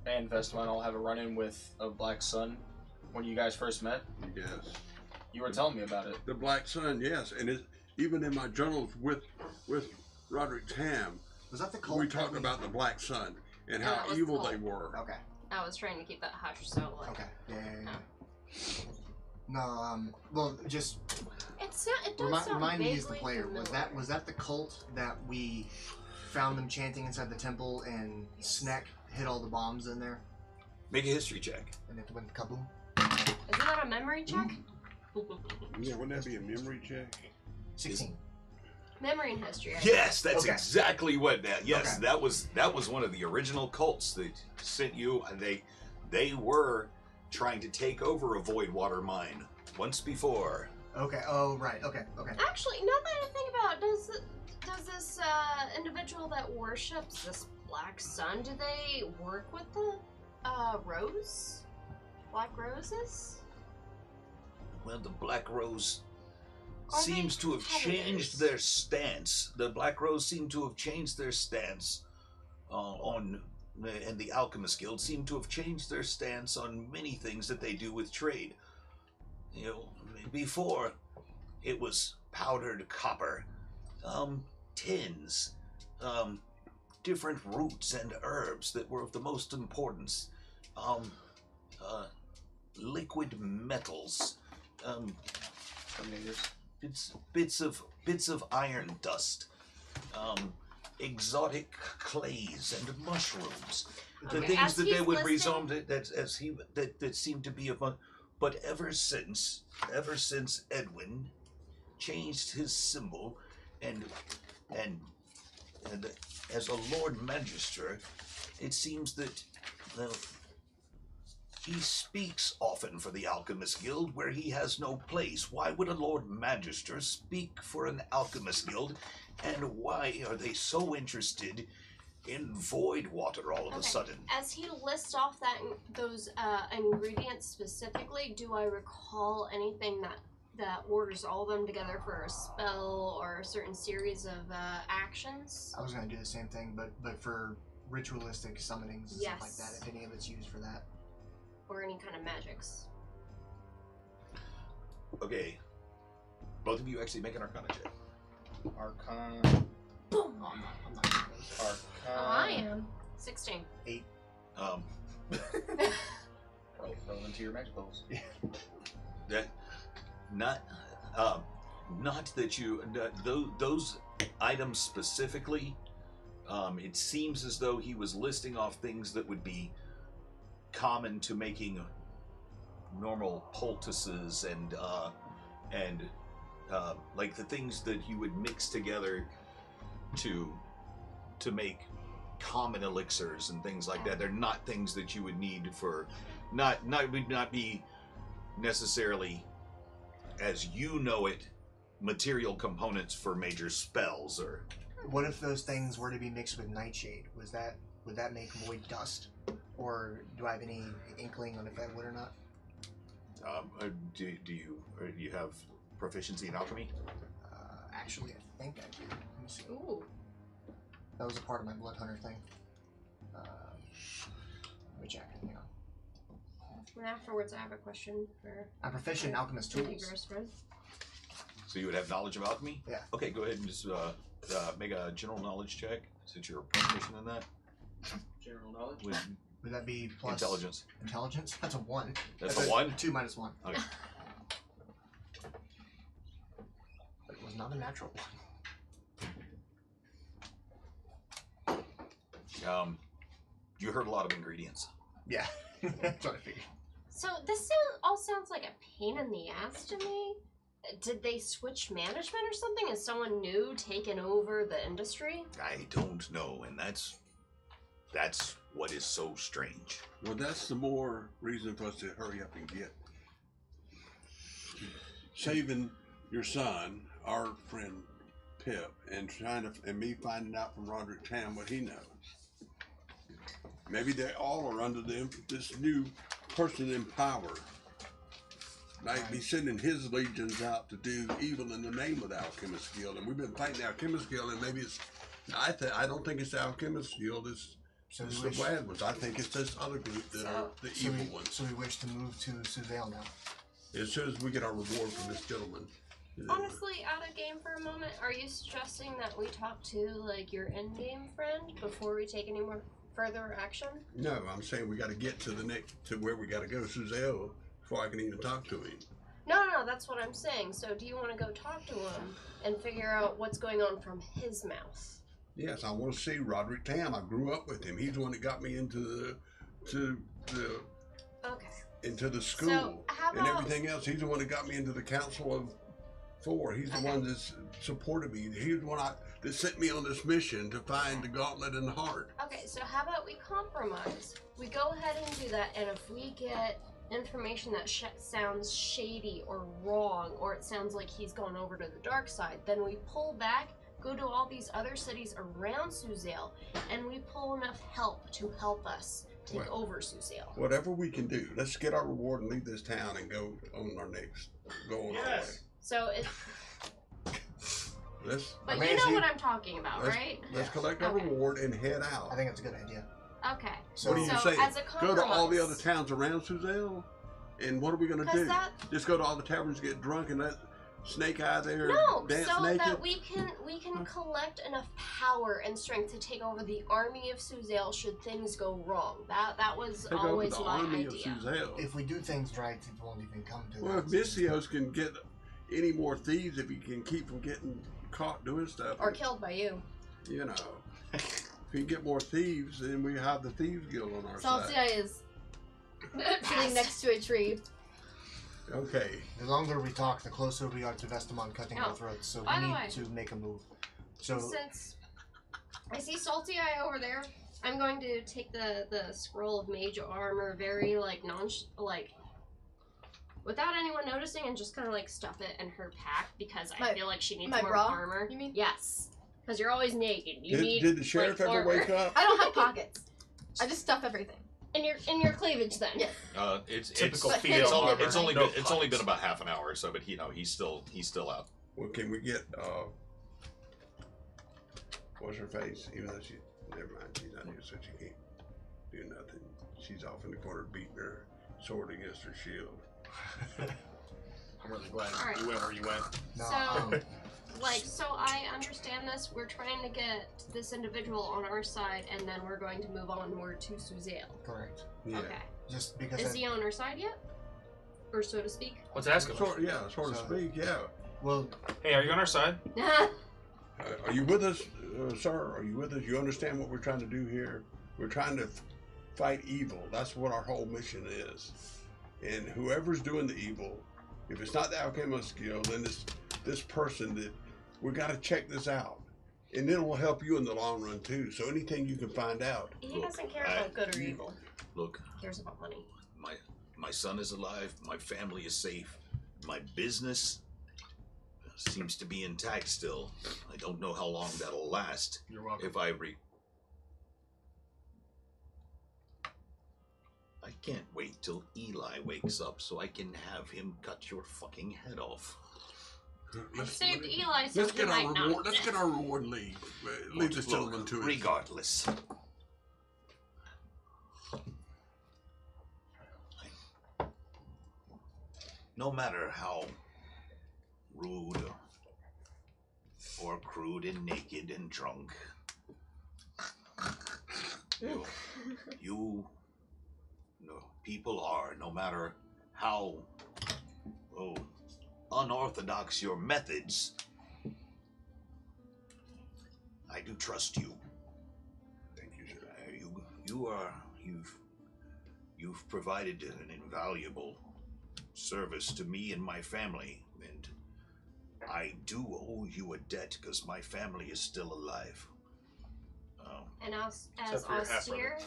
and Vestma and all have a run-in with a black sun when you guys first met? Yes. You were telling me about it. The black sun, yes. And even in my journals with Roderick Tam, was that the cult? We talked about the black sun and how evil they were. Okay. I was trying to keep that hush, so like... Okay. Yeah. No, well, just... It does sound remind me as the vaguely player, familiar. was that the cult that we found them chanting inside the temple and Sneck hit all the bombs in there? Make a history check. And it went kaboom? Isn't that a memory check? Yeah, wouldn't that be a memory check? 16. Memory and history. Yes, that's exactly what that. Yes, Okay. that was one of the original cults that sent you. And they were trying to take over a void water mine once before. Okay. Oh, right. Okay. Okay. Actually, now that I think about it, does this individual that worships this black sun, do they work with the black roses? Well, the Black Rose Are seems they to have changed competitors? their stance. The Black Rose seem to have changed their stance and the Alchemist Guild seem to have changed their stance on many things that they do with trade. You know, before it was powdered copper, tins, different roots and herbs that were of the most importance, liquid metals, bits of iron dust, exotic clays and mushrooms. The Okay, things as that they he's would listing- resume that seemed to be a but ever since Edwin changed his symbol and as a Lord Magister, it seems that he speaks often for the Alchemist Guild where he has no place. Why would a Lord Magister speak for an Alchemist Guild, and why are they so interested in void water all of a sudden? As he lists off those ingredients specifically, do I recall anything that orders all of them together for a spell or a certain series of actions? I was gonna do the same thing, but for ritualistic summonings and stuff like that, if any of it's used for that. Or any kind of magics? Okay, both of you actually make an Arcana check. Arcana. Boom! Oh, I'm not doing those. Arcana. Oh, I am. 16. Roll into your magic levels. That not that you those items specifically. It seems as though he was listing off things that would be common to making normal poultices and like the things that you would mix together to make common elixirs and things like that. They're not things that you would need for would not be necessarily, as you know it, material components for major spells. Or What if those things were to be mixed with nightshade? Would that make void dust? Or do I have any inkling on if that would or not? do you have proficiency in alchemy? Actually, I think I do. Let me see. Ooh. That was a part of my Blood Hunter thing. Let me check. Hang on. And afterwards, I have a question for. I'm proficient in alchemist Thank you, tools. Grossfred. So you would have knowledge of alchemy? Yeah. Okay, go ahead and just make a general knowledge check since you're proficient in that. General knowledge. Would that be plus Intelligence. Intelligence? That's a 1. That's a 1? 2 minus 1. Okay. But it was not a natural 1. You heard a lot of ingredients. Yeah. That's what I figured. So this all sounds like a pain in the ass to me. Did they switch management or something? Is someone new taken over the industry? I don't know, and that's what is so strange. Well, that's the more reason for us to hurry up and get saving your son, our friend Pip, and me finding out from Roderick Tam what he knows. Maybe they all are under this new person in power. Might be sending his legions out to do evil in the name of the Alchemist Guild, and we've been fighting the Alchemist Guild, and maybe it's. I don't think it's the Alchemist Guild. It's the bad ones. I think it's this other group that are the evil ones. So we wish to move to Suzale now. As soon as we get our reward from this gentleman. Honestly, out of game for a moment, are you suggesting that we talk to like your in-game friend before we take any more further action? No, I'm saying we got to get to where we got to go, Suzelle, before I can even talk to him. No, that's what I'm saying. So do you want to go talk to him and figure out what's going on from his mouth? Yes, I want to see Roderick Tam. I grew up with him. He's the one that got me into the school So, how and about- everything else. He's the one that got me into the Council of Four. He's the one that's supported me. He's the one that sent me on this mission to find the gauntlet in the heart. Okay, so how about we compromise? We go ahead and do that, and if we get information that sounds shady or wrong, or it sounds like he's gone over to the dark side, then we pull back, go to all these other cities around Suzail, and we pull enough help to help us take over Suzail. Whatever we can do. Let's get our reward and leave this town and go on our way. So it. But Amazing. you know what I'm talking about, right? Let's collect our reward and head out. I think it's a good idea. Okay. So, What are you saying? As a Go to all the compromise- other towns around Suzail? And what are we going to do? Just go to all the taverns, get drunk, and let Snake Eye there No, dance so naked? that we can collect enough power and strength to take over the army of Suzail should things go wrong. That was Take over always the my army idea. of Suzail. if we do things right, it won't even come to Well, if that. Misios can get any more thieves, if he can keep from getting caught doing stuff, Or killed by you. you know, if he can get more thieves, then we have the Thieves Guild on our Salty side. Eye is sitting next to a tree. Okay. The longer we talk, the closer we are to Vestamon cutting Oh, our throats. So by we the need way- to make a move. So Since I see Salty Eye over there, I'm going to take the scroll of mage armor very without anyone noticing and just kind of like stuff it in her pack because I feel like she needs my more bra, armor. you mean? Yes. Because you're always naked. You need Did the sheriff ever armor. wake up? I don't have pockets. I just stuff everything. in your cleavage then. Yeah. It's Typical it's, female it's only armor. it's only No been, it's only been pockets. about half an hour or so, but he's still out. Well, can we get, what's her face? Even though never mind, she's not here, so she can't do nothing. She's off in the corner beating her sword against her shield. I'm really glad All right. you went where you went. no, So, so I understand this. We're trying to get this individual on our side, and then we're going to move onward to Suzail. correct. Yeah. Okay. Just because Is he on our side yet? Or so to speak? Let's ask him. Sort of So- speak, yeah. well, Hey, are you on our side? Are you with us, sir? Are you with us? You understand what we're trying to do here? We're trying to fight evil. That's what our whole mission is. And whoever's doing the evil, if it's not the Alchemist Guild, then this person that we got to check this out, and then it will help you in the long run too. So anything you can find out. He Look, doesn't care I- about good or evil. Look, He cares about money. my son is alive. My family is safe. My business seems to be intact still. I don't know how long that'll last. You're welcome. If I can't wait till Eli wakes up so I can have him cut your fucking head off. I saved Eli, so Let's he get might our not. reward. Let's get our reward and leave. Leave this Look, gentleman to it. regardless. No matter how rude or crude and naked and drunk, you people are, no matter how unorthodox your methods, I do trust you. Thank you, sir. You've provided an invaluable service to me and my family, and I do owe you a debt because my family is still alive. And as Except for your austere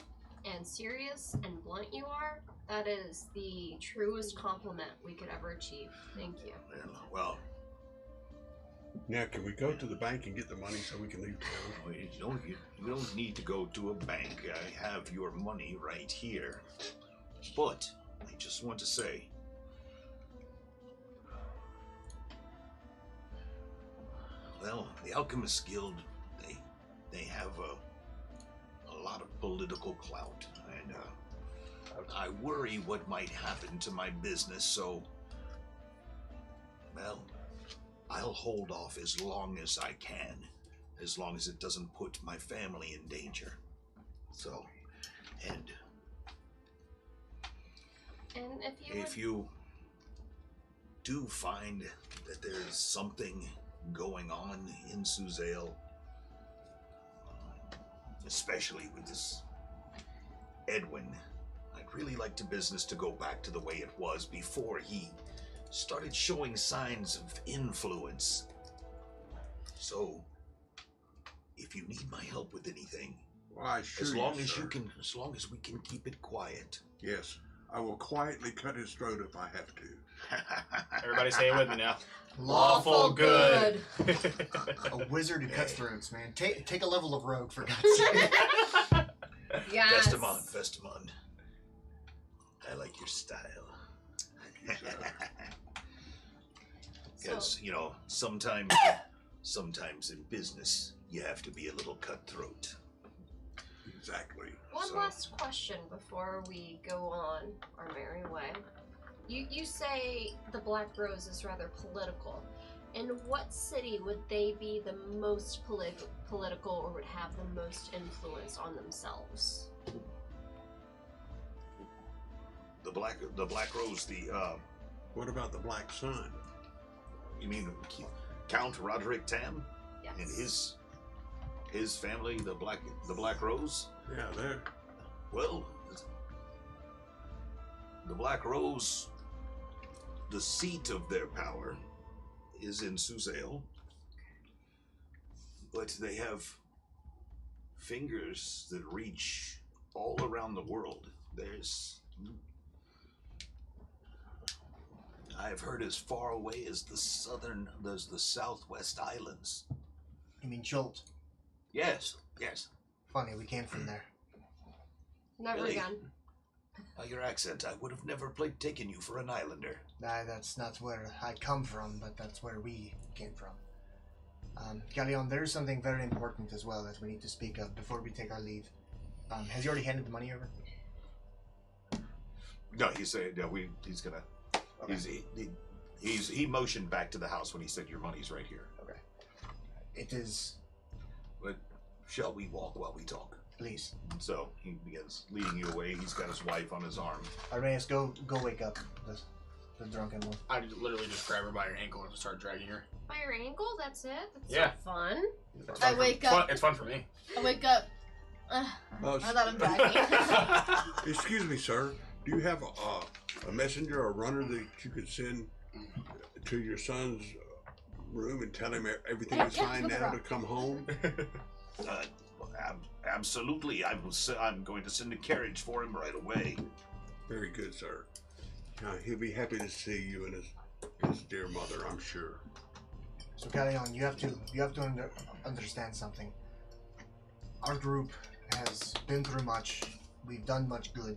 and serious and blunt you are, that is the truest compliment we could ever achieve. Thank you. Well, Now, can we go to the bank and get the money so we can leave town? you don't need to go to a bank. I have your money right here. But I just want to say, well, the Alchemist Guild, they have a lot of political clout, and I worry what might happen to my business, so, well, I'll hold off as long as I can, as long as it doesn't put my family in danger. So, and if you do find that there's something going on in Suzail, especially with this Edwin, I'd really like the business to go back to the way it was before he started showing signs of influence. So, if you need my help with anything, Well, I assure as long as sir. as we can keep it quiet, Yes, I will quietly cut his throat if I have to. Everybody say it with me now. Lawful good. A wizard who cuts throats, man. Take a level of rogue, for God's sake. Yes. Vestamon. I like your style. Because, you know, sometimes in business, you have to be a little cutthroat. Exactly. One last question before we go on our merry way. You say the Black Rose is rather political. In what city would they be the most political or would have the most influence on themselves? The Black Rose, What about the Black Sun? you mean Count Roderick Tam Yes. and his family, the Black Rose? Yeah, there. Well, the Black Rose, the seat of their power is in Suzail, but they have fingers that reach all around the world. I've heard as far away as the Southwest Islands. You mean Jolt? Yes. Funny, we came from there. Never Really? again. By your accent, I would have never taken you for an islander. That's not where I come from, but that's where we came from. Galleon, there's something very important as well that we need to speak of before we take our leave. Has he already handed the money over? No, he said he's gonna. Okay. He motioned back to the house when he said your money's right here. Okay. It is. But shall we walk while we talk? Please. So he begins leading you away. He's got his wife on his arm. Arrhenius, go wake up the drunken one. I literally just grab her by her ankle and start dragging her. By your ankle? That's it? That's Yeah. so fun. It's I fun wake for, up. It's fun for me. I wake up. I thought I'm dragging. Excuse me, sir. Do you have a messenger or runner that you could send to your son's room and tell him everything is fine now to come home? Absolutely. I'm going to send a carriage for him right away. Very good, sir. He'll be happy to see you and his dear mother, I'm sure. So Galleon, you have to understand something. Our group has been through much. We've done much good.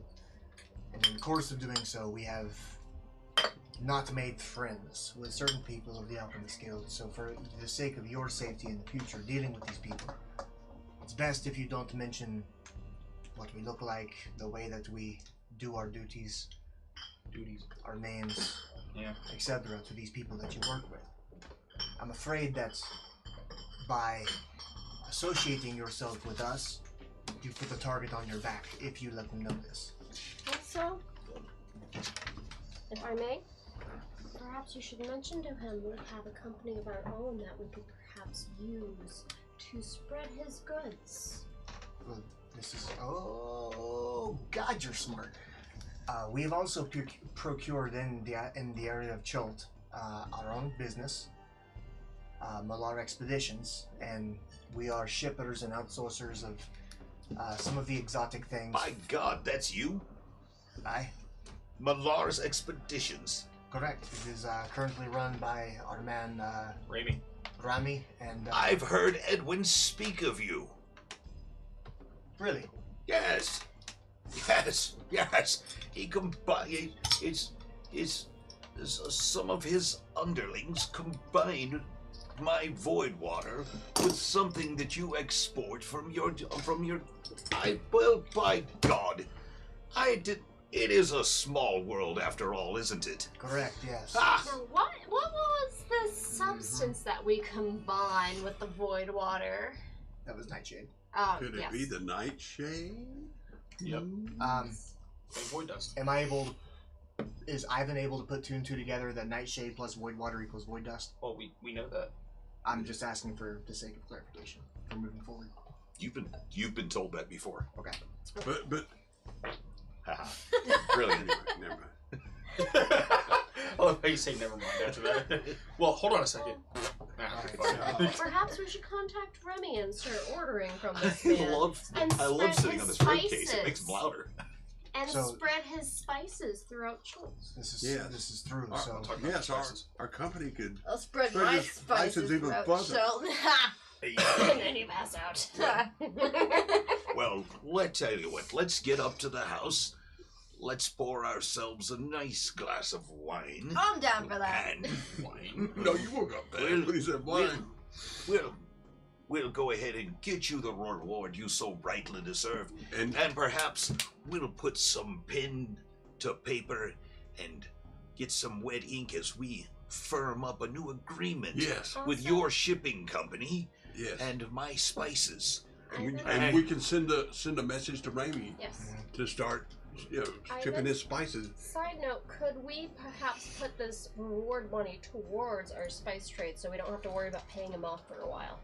And in the course of doing so, we have not made friends with certain people of the Alchemist Guild. So for the sake of your safety in the future, dealing with these people, it's best if you don't mention what we look like, the way that we do our duties, our names, etc. to these people that you work with. I'm afraid that by associating yourself with us, you put the target on your back if you let them know this. Also, if I may, perhaps you should mention to him we have a company of our own that we could perhaps use to spread his goods. Well, this is... Oh, God, you're smart. We have also procured in the area of Cholt our own business, Malar Expeditions, and we are shippers and outsourcers of some of the exotic things. My God, that's you? Aye. Malar's Expeditions. Correct. It is currently run by our man Rami, and I've heard Edwin speak of you. Really? Yes. He some of his underlings combined my void water with something that you export from your. Well, by God, It is a small world after all, isn't it? Correct. Yes. Now, what was the substance that we combine with the void water? That was Nightshade. Could it be the Nightshade? Yep. Um, Void dust. Is Ivan able to put two and two together that Nightshade plus void water equals void dust? Well, we know that. I'm just asking for the sake of clarification for moving forward. You've been told that before. Okay. But Brilliant. never mind. I love how you say never mind after that. Well, hold on a second. Perhaps we should contact Remy and start ordering from this man. I love sitting on this rib case. It makes spices. them louder. And So- spread his spices throughout Schultz. This is Yes. this is through. Alright, So we'll talk about Yes, spices. our company could. I'll spread Spread my your spices spices even throughout further. Sheldon. And then you pass out. Well, let's tell you what. Let's get up to the house. Let's pour ourselves a nice glass of wine. I'm down for that. And Wine. No, you woke up there. Well, He said, "Why?" we'll go ahead and get you the reward you so rightly deserve. And And perhaps we'll put some pen to paper and get some wet ink as we firm up a new agreement yes, with your shipping company yes, and my spices. and we can send a message to Raimi Yes. to start, I shipping would- his spices. Side note, could we perhaps put this reward money towards our spice trade so we don't have to worry about paying him off for a while?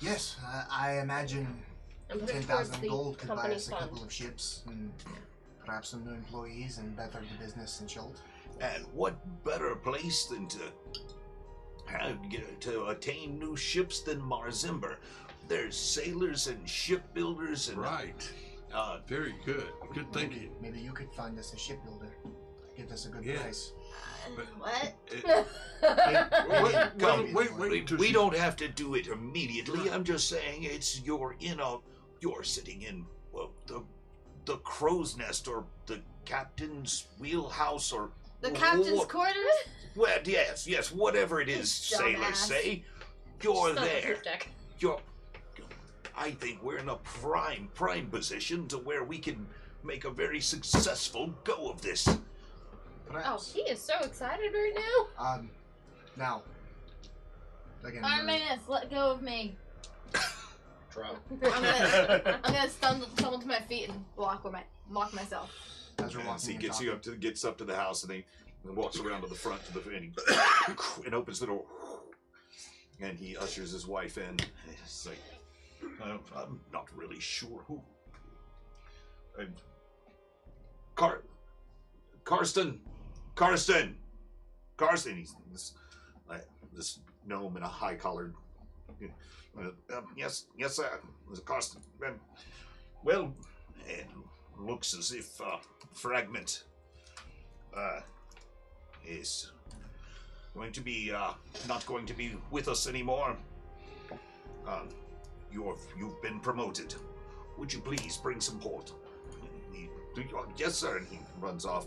yes, I imagine And put it towards 10,000 the gold could buy company us a fund. couple of ships and perhaps some new employees and better the business in Schultz. And what better place than to attain new ships than Marzimber? There's sailors and shipbuilders and Right. Very good. Good thinking. Maybe you could find us a shipbuilder. Give us a good Yeah. price. What? Wait. We don't have to do it immediately. I'm just saying you're sitting in the crow's nest or the captain's wheelhouse or The captain's what- quarters? well, yes, whatever it is You sailors dumbass. say. You're Just on the there. poop deck. I think we're in a prime position to where we can make a very successful go of this. Oh, Perhaps. he is so excited right now. Now, again, Armanis, let go of me. Drop. I'm gonna stumble to my feet and block myself. as we're As walking he and gets talking. gets up to the house and he walks around to the front and opens the door and he ushers his wife in. It's like, I'm not really sure who. Karsten. He's this gnome in a high collared. Yes, sir. Karsten. Well, it looks as if Fragment is going to be not going to be with us anymore. You've been promoted. Would you please bring some port? Yes, sir. And he runs off.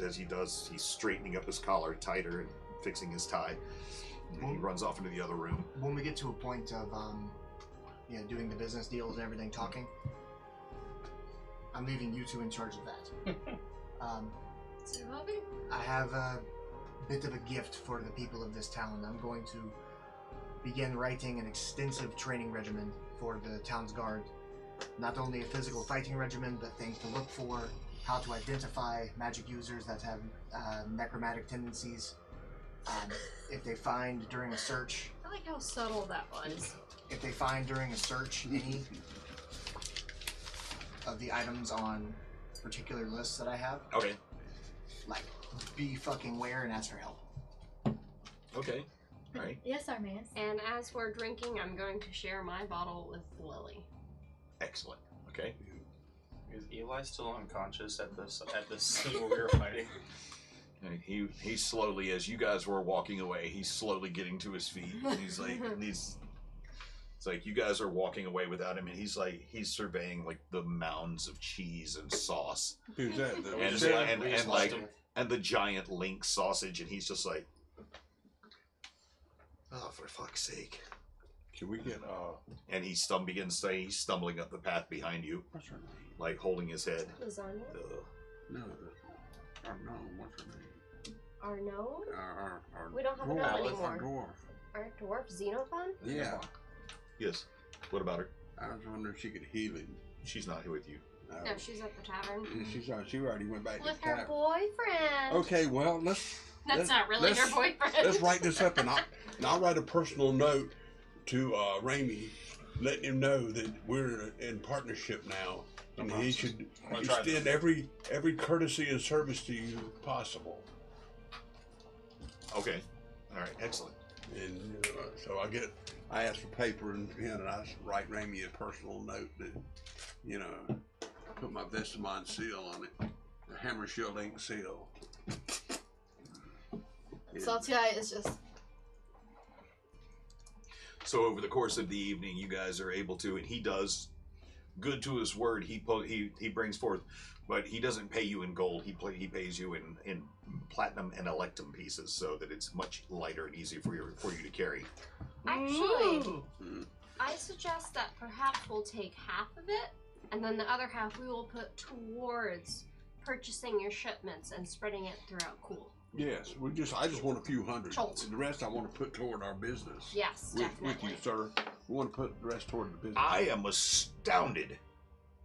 As he does, he's straightening up his collar tighter and fixing his tie. And he runs off into the other room. When we get to a point of doing the business deals and everything, talking, I'm leaving you two in charge of that. It's your hobby? I have a bit of a gift for the people of this town. I'm going to begin writing an extensive training regimen for the town's guard. Not only a physical fighting regimen, but things to look for, how to identify magic users that have necromantic tendencies. If they find during a search, I like how subtle that was. if they find during a search any of the items on particular lists that I have, Okay. like, be fucking aware and ask for help. Okay. All right. Yes, Armanis. And as we're drinking, I'm going to share my bottle with Lily. Excellent. Okay. Is Eli still unconscious at this scene where we were fighting? And he slowly, as you guys were walking away, he's slowly getting to his feet. And he's like, it's like you guys are walking away without him, and he's surveying like the mounds of cheese and sauce, Who's that? and the giant link sausage, and he's just like, oh, for fuck's sake! Can we get And he's stumbling up the path behind you, what's her name? like holding his head. Lasagna? No, what's her name? Arno? Our We don't have a dwarf, gnome anymore. Our dwarf. Our dwarf Xenophon? Yeah. Yes. What about her? I was wondering if she could heal him. She's not here with you. No, she's at the tavern. She already went back With to her town. boyfriend. Okay, well let's Not really her let's- boyfriend. let's write this up, and I'll write a personal note to Raimi, letting him know that we're in partnership now, and he should I'm gonna try extend every courtesy and service to you possible. Okay. All right. Excellent. And so I asked for paper and pen, and I write Raimi a personal note that, put my Vestamine seal on it. The Hammer Shield ink seal. Salty Eye is just. So over the course of the evening, you guys are able to, and he does good to his word. He brings forth, but he doesn't pay you in gold. He pays you in platinum and electum pieces, so that it's much lighter and easier for you to carry. Actually, I suggest that perhaps we'll take half of it, and then the other half we will put towards purchasing your shipments and spreading it throughout Cool. Yes, I just want a few hundred. Jolt. The rest I want to put toward our business. Yes, With definitely. you, sir. We want to put the rest toward the business. I am astounded.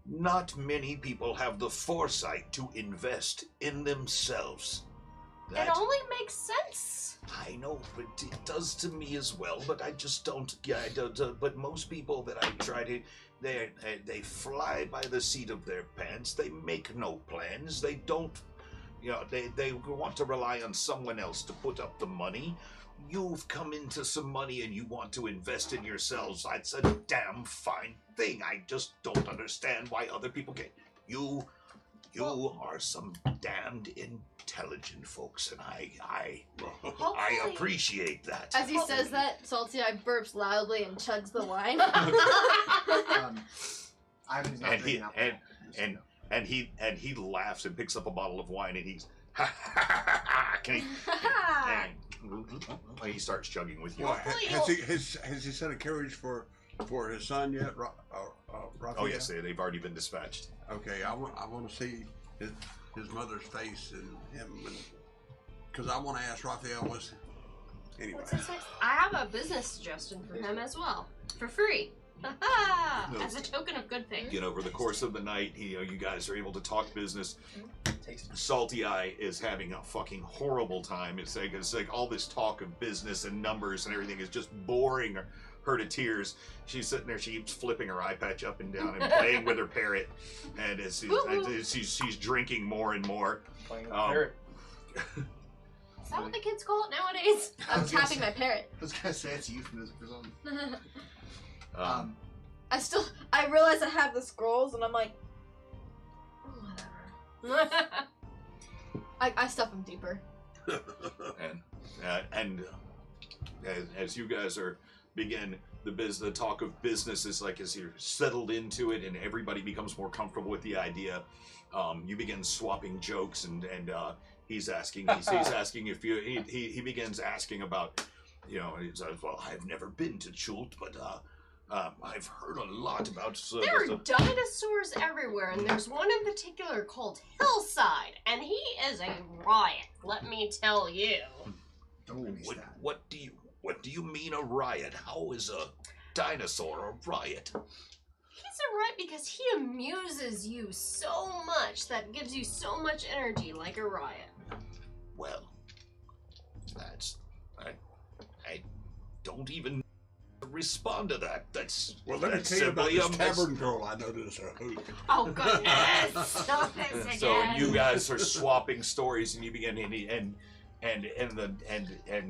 Not many people have the foresight to invest in themselves. It only makes sense. I know, but it does to me as well. But I just don't. Yeah, I don't. But most people that I try to, they fly by the seat of their pants. They make no plans. They don't. You know, they want to rely on someone else to put up the money. You've come into some money and you want to invest in yourselves. That's a damn fine thing. I just don't understand why other people can't. You are some damned intelligent folks, and I appreciate that. As he says that, Salty Eye burps loudly and chugs the wine. Ivan's not drinking alcohol. And he laughs and picks up a bottle of wine and he's he starts chugging with you. Well, has he set a carriage for his son yet, Raphael? Oh yes, they've already been dispatched. Okay, I want to see his mother's face and him, because I want to ask Raphael anyway. What's his next? I have a business suggestion for him as well, for free. As a token of good faith. Again, over the course of the night, you guys are able to talk business. Salty Eye is having a fucking horrible time. It's like all this talk of business and numbers and everything is just boring her to tears. She's sitting there, she keeps flipping her eye patch up and down and playing with her parrot, and as she's drinking more and more. Playing with the parrot. Is that what the kids call it nowadays? I'm tapping my parrot. I was gonna say it's a euphemism for something. I realize I have the scrolls and I'm like, whatever. I stuff them deeper. and as you guys begin the talk of business is like as you're settled into it and everybody becomes more comfortable with the idea, you begin swapping jokes and he's asking if you he begins asking about, he says, well, I've never been to Chult, but I've heard a lot about. There are dinosaurs everywhere, and there's one in particular called Hillside, and he is a riot. Let me tell you. What do you mean a riot? How is a dinosaur a riot? He's a riot because he amuses you so much that gives you so much energy, like a riot. Well, I don't even respond to that. Well, let me tell you about this tavern girl I noticed her hoot. Oh goodness! Stop this again. So you guys are swapping stories, and you begin and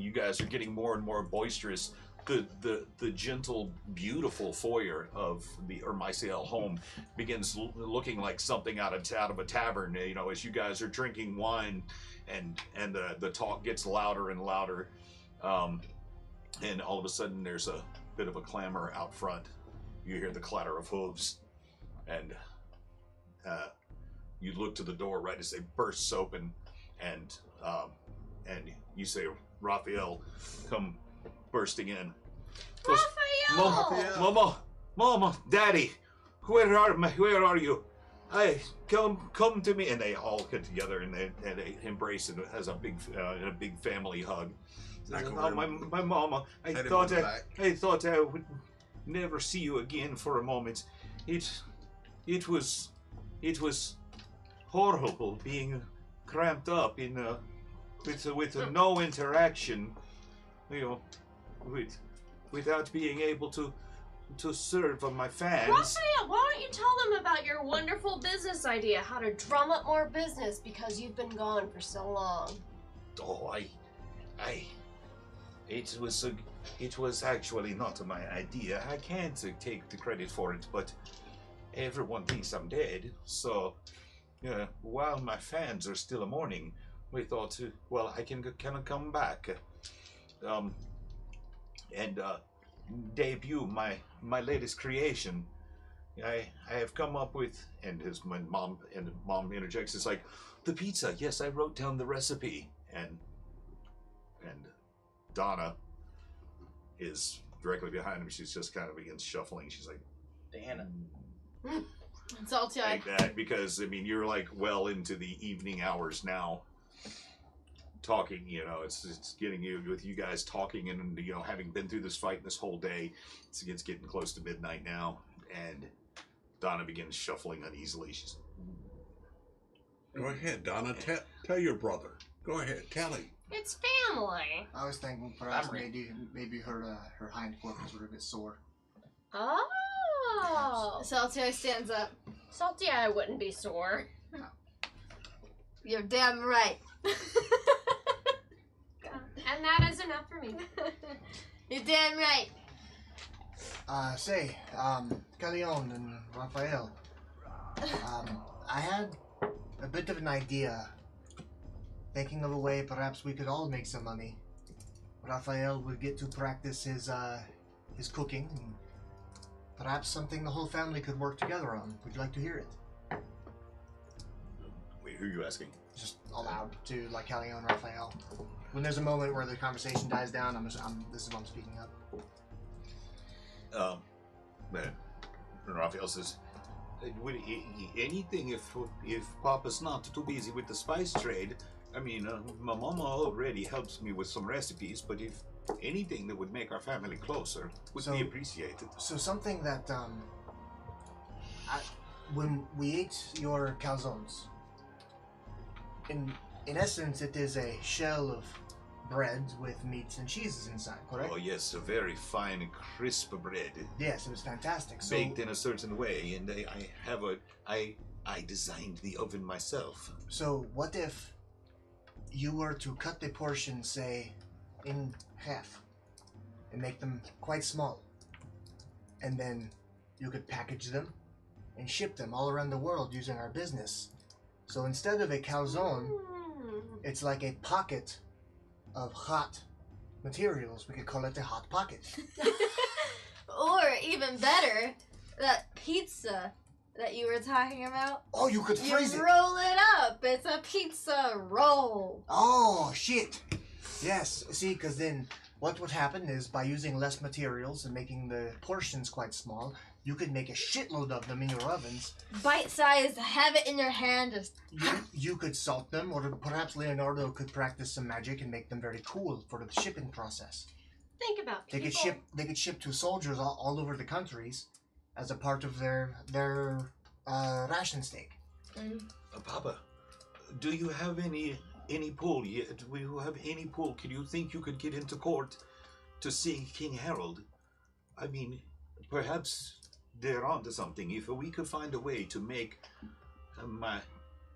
you guys are getting more and more boisterous. The gentle, beautiful foyer of the Ermisiel home begins looking like something out of a tavern. As you guys are drinking wine, and the talk gets louder and louder. And all of a sudden, there's a bit of a clamor out front. You hear the clatter of hooves, and you look to the door right as they burst open, and you say, "Raphael, come bursting in." Goes, Raphael! Mama, Daddy, where are you? Hey, come to me! And they all get together and they embrace and has a big family hug. Oh, my mama! I thought I would never see you again for a moment. It was horrible being cramped up in with no interaction, without being able to serve my fans. Raphael, why don't you tell them about your wonderful business idea, how to drum up more business because you've been gone for so long? Oh, it was actually not my idea. I can't take the credit for it, but everyone thinks I'm dead. So, while my fans are still mourning, we thought, well, I can kind of come back, and debut my latest creation. I have come up with, and mom interjects. It's like, the pizza. Yes, I wrote down the recipe, and Donna is directly behind him. She's just kind of begins shuffling. She's like, Dana. Salty eye. like that, because I mean you're like well into the evening hours now. Talking, it's getting you with you guys talking, and having been through this fight this whole day, it's getting close to midnight now, and Donna begins shuffling uneasily. She's Go ahead, Donna. Tell your brother. Go ahead, tell him. It's family. I was thinking perhaps maybe her hindquarters were a bit sore. Oh. Salty eye stands up. Salty eye wouldn't be sore. You're damn right. And that is enough for me. You're damn right. Callion and Raphael. I had a bit of an idea. Thinking of a way perhaps we could all make some money. Raphael would get to practice his cooking, and perhaps something the whole family could work together on. Would you like to hear it? wait, who are you asking? Just aloud to like Callion and Raphael. When there's a moment where the conversation dies down, this is when I'm speaking up. Raphael says, would anything if Papa's not too busy with the spice trade. I mean, my mama already helps me with some recipes, but if anything that would make our family closer would be appreciated. So something that when we ate your calzones, in essence, it is a shell of bread with meats and cheeses inside, correct? Oh yes, a very fine, crisp bread. Yes, it was fantastic. So, Baked in a certain way, and I designed the oven myself. So what if you were to cut the portion, say, in half, and make them quite small, and then you could package them and ship them all around the world using our business. So instead of a calzone, it's like a pocket of hot materials. We could call it a hot pocket. Or even better, that pizza that you were talking about. Oh, you could freeze it. Roll it up. It's a pizza roll. Oh, shit. Yes, see, because then what would happen is by using less materials and making the portions quite small, you could make a shitload of them in your ovens. Bite-sized, have it in your hand. Just You could salt them, or perhaps Leonardo could practice some magic and make them very cool for the shipping process. Think about They people. could ship to soldiers all over the countries as a part of their ration stake. Papa, do you have any pull yet? Do you have any pull? Can you think you could get into court to see King Harold? I mean, perhaps they're onto something. If we could find a way to make my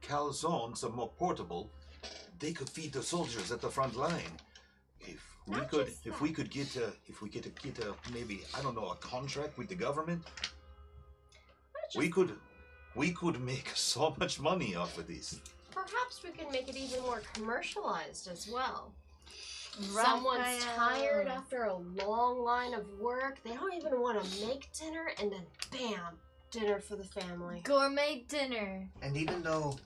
calzones more portable, they could feed the soldiers at the front line. If we could get a maybe, I don't know, a contract with the government, we could make so much money off of this. Perhaps we can make it even more commercialized as well. Someone's tired after a long line of work. They don't even want to make dinner, and then bam, dinner for the family. gourmet dinner. And even though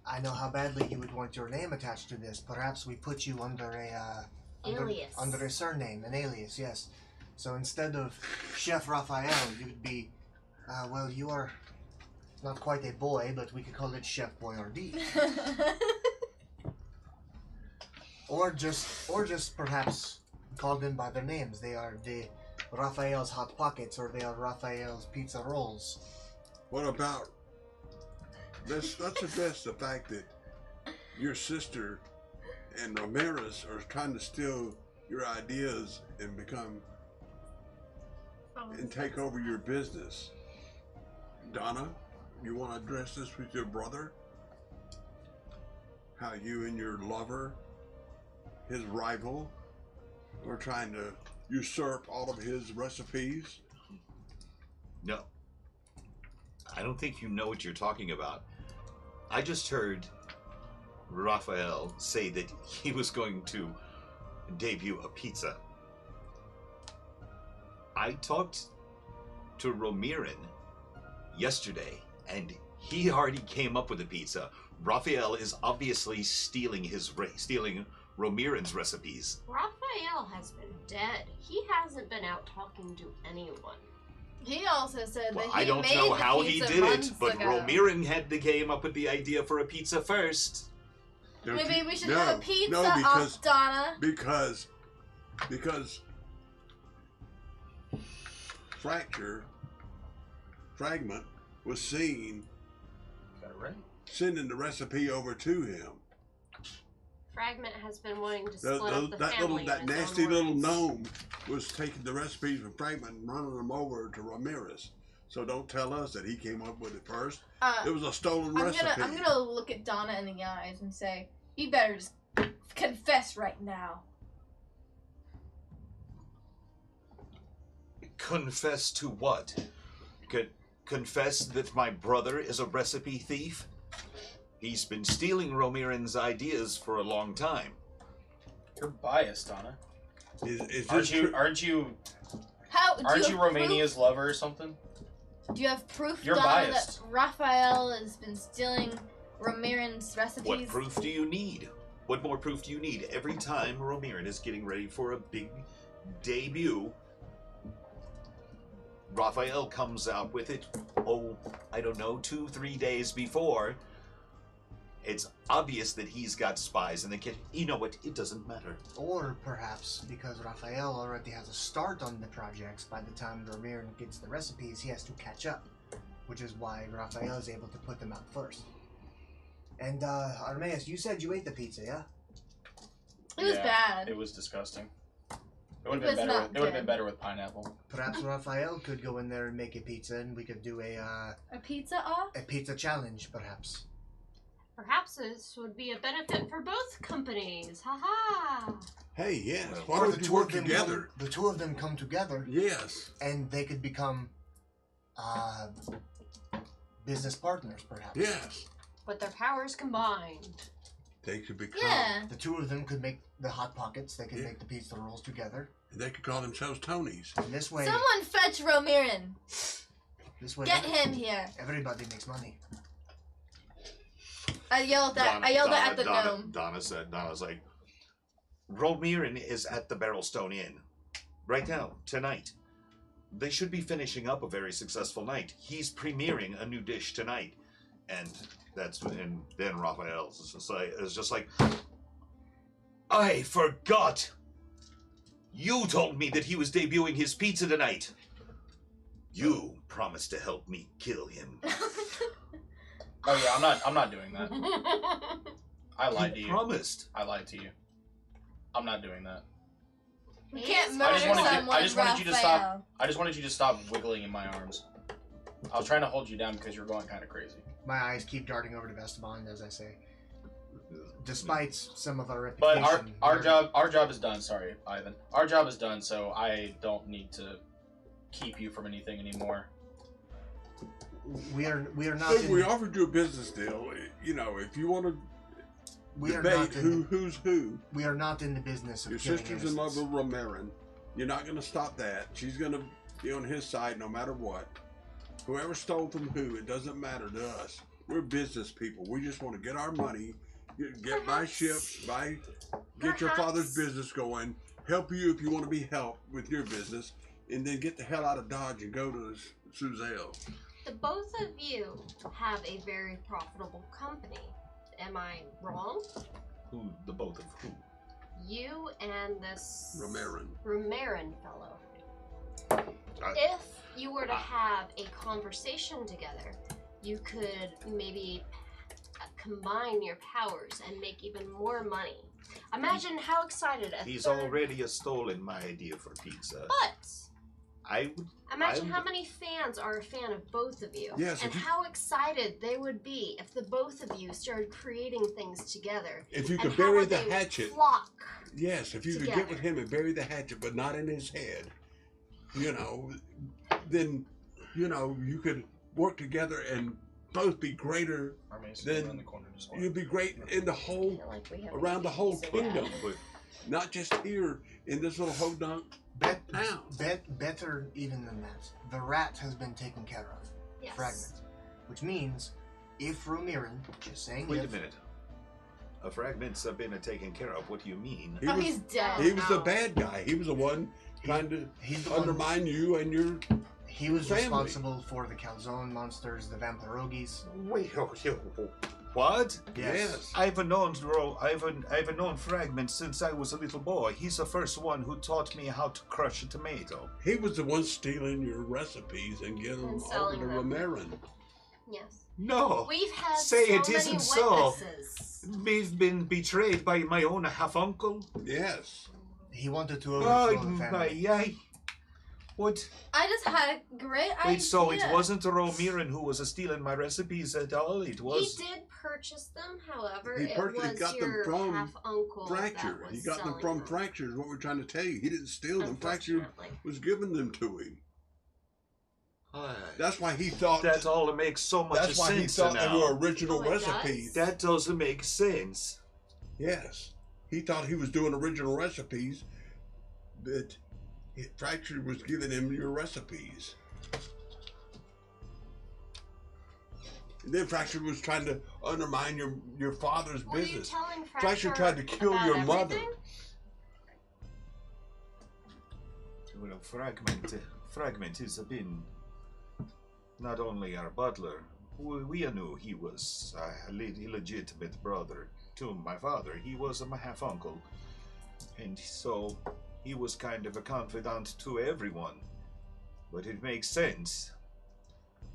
I know how badly you would want your name attached to this, perhaps we put you under a Alias. under a surname, an alias, yes. So instead of Chef Raphael, you would be, well, you are not quite a boy, but we could call it Chef Boyardee. Or just perhaps call them by their names. They are the Raphael's Hot Pockets, or they are Raphael's Pizza Rolls. What about, let's address the fact that your sister and Ramirez are trying to steal your ideas and and take over your business. Donna, you want to address this with your brother? How you and your lover, his rival, are trying to usurp all of his recipes? No. I don't think you know what you're talking about. I just heard Raphael say that he was going to debut a pizza. I talked to Romirin yesterday, and he already came up with a pizza. Raphael is obviously stealing Romirin's recipes. Raphael has been dead. He hasn't been out talking to anyone. He also said Well, that he I don't made know the how he pizza did it, months but ago. Romirin came up with the idea for a pizza first. Don't Maybe you- we should no, have a pizza no, because, off Donna. because Fragment was seen Got it right. sending the recipe over to him. Fragment has been wanting to split up the family. That in his nasty own little words. gnome was taking the recipes from Fragment and running them over to Ramirez. So don't tell us that he came up with it first. It was a stolen recipe. I'm gonna look at Donna in the eyes and say, "You better just confess right now." Confess to what? Confess that my brother is a recipe thief? He's been stealing Romirin's ideas for a long time. You're biased, Donna. Is Aren't this you? true? Aren't you? How do Aren't you have Romania's lover or something? Proof? Do you have proof, You're Donna, biased. that Raphael has been stealing Romirin's recipes? What proof do you need? What more proof do you need? Every time Romirin is getting ready for a big debut, Raphael comes out with it, I don't know, 2-3 days before. It's obvious that he's got spies, and they can. You know what? It doesn't matter. Or perhaps because Raphael already has a start on the projects, by the time Romirin gets the recipes, he has to catch up, which is why Raphael is able to put them out first. And, Armaeus, you said you ate the pizza, yeah? It was Yeah, bad. It was disgusting. It would It have was been better. not It would have been good. better with pineapple. Perhaps Raphael could go in there and make a pizza, and we could do A pizza off? a pizza challenge, perhaps. Perhaps this would be a benefit for both companies. Haha. Hey, yes. Well, Why Or don't you work together? The two of them come together, Yes. and they could become business partners, perhaps. Yes. But their powers combined. They could become. Yeah. The two of them could make the Hot Pockets. They could make the pizza rolls together. They could call themselves Tonys. And this way, Someone fetch Romirin. Get him here. Everybody makes money. I yelled at the gnome. Donna's like, Romirin is at the Barrelstone Inn right now, tonight. They should be finishing up a very successful night. He's premiering a new dish tonight, and then Raphael is just like, I forgot. You told me that he was debuting his pizza tonight. You promised to help me kill him. Oh yeah, I'm not doing that. I lied to He you. promised. I lied to you. I'm not doing that. You can't I murder just wanted you- someone, I just wanted you to Raphael. stop. I just wanted you to stop wiggling in my arms. I was trying to hold you down because you're going kind of crazy. My eyes keep darting over to Esteban as I say, despite some of our But reputation. our job is done. Sorry, Ivan. Our job is done, so I don't need to keep you from anything anymore. we are not. Look, In, we offered you a business deal. You know, if you want to we are debate not in. who's who, We are not in the business of your killing sister's in love innocents. with Romarin. You're not going to stop that. She's going to be on his side no matter what. Whoever stole from who, it doesn't matter to us. We're business people. We just want to get our money, get buy ships, get your father's business going, help you if you want to be helped with your business, and then get the hell out of Dodge and go to Suzelle. The both of you have a very profitable company. Am I wrong? Who? The both of who? You and this Romarin fellow. If you were to have a conversation together, you could maybe combine your powers and make even more money. Imagine how excited He's already stolen my idea for pizza. But imagine I how would- many fans are a fan of both of you. Yes, and if you- how excited they would be if the both of you started creating things together. If you And could how bury would the they hatchet, flock. yes, if you could get with him and bury the hatchet, but not in his head, then you could work together and both be greater. Our mace is Then around the corner. Just You'd be great in the I whole, feel like we have around the whole so kingdom, bad. but not just here in this little hodunk town. Better even than that. The rat has been taken care of. Yes. Fragment. Which means, if Romirin, just saying Wait if, a minute. A fragment's been taken care of. What do you mean? He Oh, was, he's dead. he was the bad guy. He was the one trying to he's the one, undermine you and your. he was family. responsible for the calzone monsters, the vampirogis. Wait, what? Yes. I've known Fragment since I was a little boy. He's the first one who taught me how to crush a tomato. He was the one stealing your recipes and getting them And over selling to them. Romarin. Yes. No, We've had Say so it many isn't so. witnesses. we've been betrayed by my own half-uncle. Yes. He wanted to Oh, overthrow the family. What? I just had a great idea. Wait, so it wasn't Romirin who was stealing my recipes at all? It was... He did purchase them, however, He it got was them your from half-uncle Fracture. that He was got them selling from Fracture is what we're trying to tell you. He didn't steal them. Fracture Unfortunately. was giving them to him. Ah, That's why he thought. that all makes so much That's why he sense thought they now. were original Oh, it does? recipes. That doesn't make sense. Yes. He thought he was doing original recipes, but Fracture was giving him your recipes. And then Fracture was trying to undermine your father's Were you business. telling Fracture tried to kill about your mother. everything? Well, Fragment has been not only our butler. We knew he was a illegitimate brother to my father. He was my half-uncle. And so he was kind of a confidant to everyone. But it makes sense.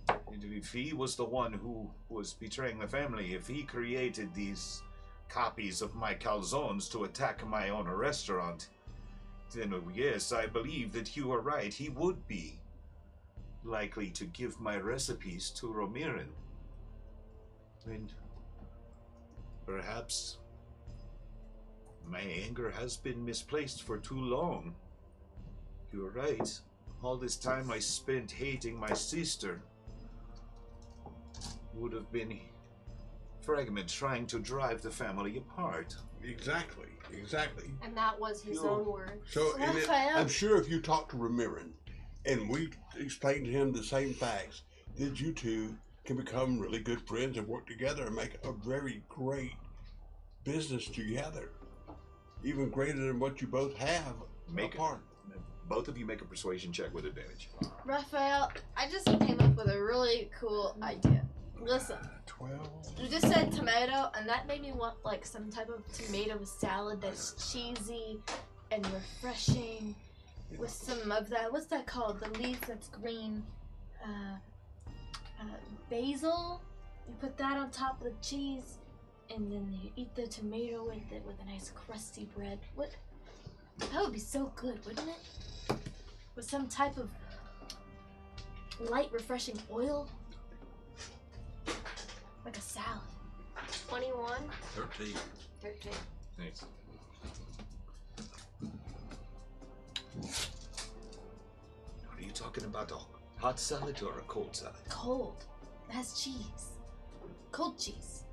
And if he was the one who was betraying the family, if he created these copies of my calzones to attack my own restaurant, then yes, I believe that you are right. He would be likely to give my recipes to Romirin. And perhaps my anger has been misplaced for too long. You're right. All this time I spent hating my sister would have been Fragment trying to drive the family apart. Exactly. And that was his own word. So and Raphael. I'm sure if you talk to Ramirin and we explained to him the same facts, that you two can become really good friends and work together and make a very great business together. Even greater than what you both have apart. Both of you make a persuasion check with advantage. Raphael, I just came up with a really cool idea. Listen, 12. you just said tomato, and that made me want like some type of tomato salad that's cheesy and refreshing with some of that. What's that called? The leaf that's green. Basil. You put that on top of the cheese, and then you eat the tomato with it with a nice crusty bread. What? That would be so good, wouldn't it? With some type of light, refreshing oil. Like a salad. 21, 13. 13. Thanks. Are you talking about a hot salad or a cold salad? Cold. It has cheese. Cold cheese.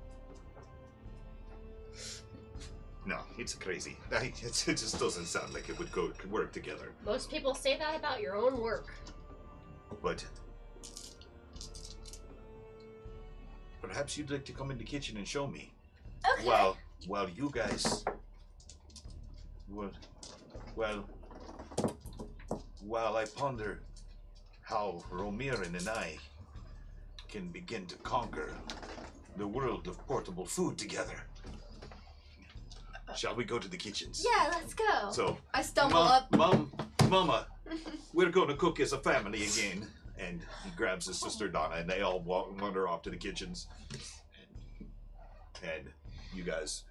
No, it's crazy. It just doesn't sound like it would could work together. Most people say that about your own work. But perhaps you'd like to come in the kitchen and show me. Okay. While you guys, while I ponder how Romirin and I can begin to conquer the world of portable food together. Shall we go to the kitchens? Yeah, let's go. So, I stumble up. Mama, we're going to cook as a family again. And he grabs his sister Donna, and they all wander off to the kitchens. And you guys,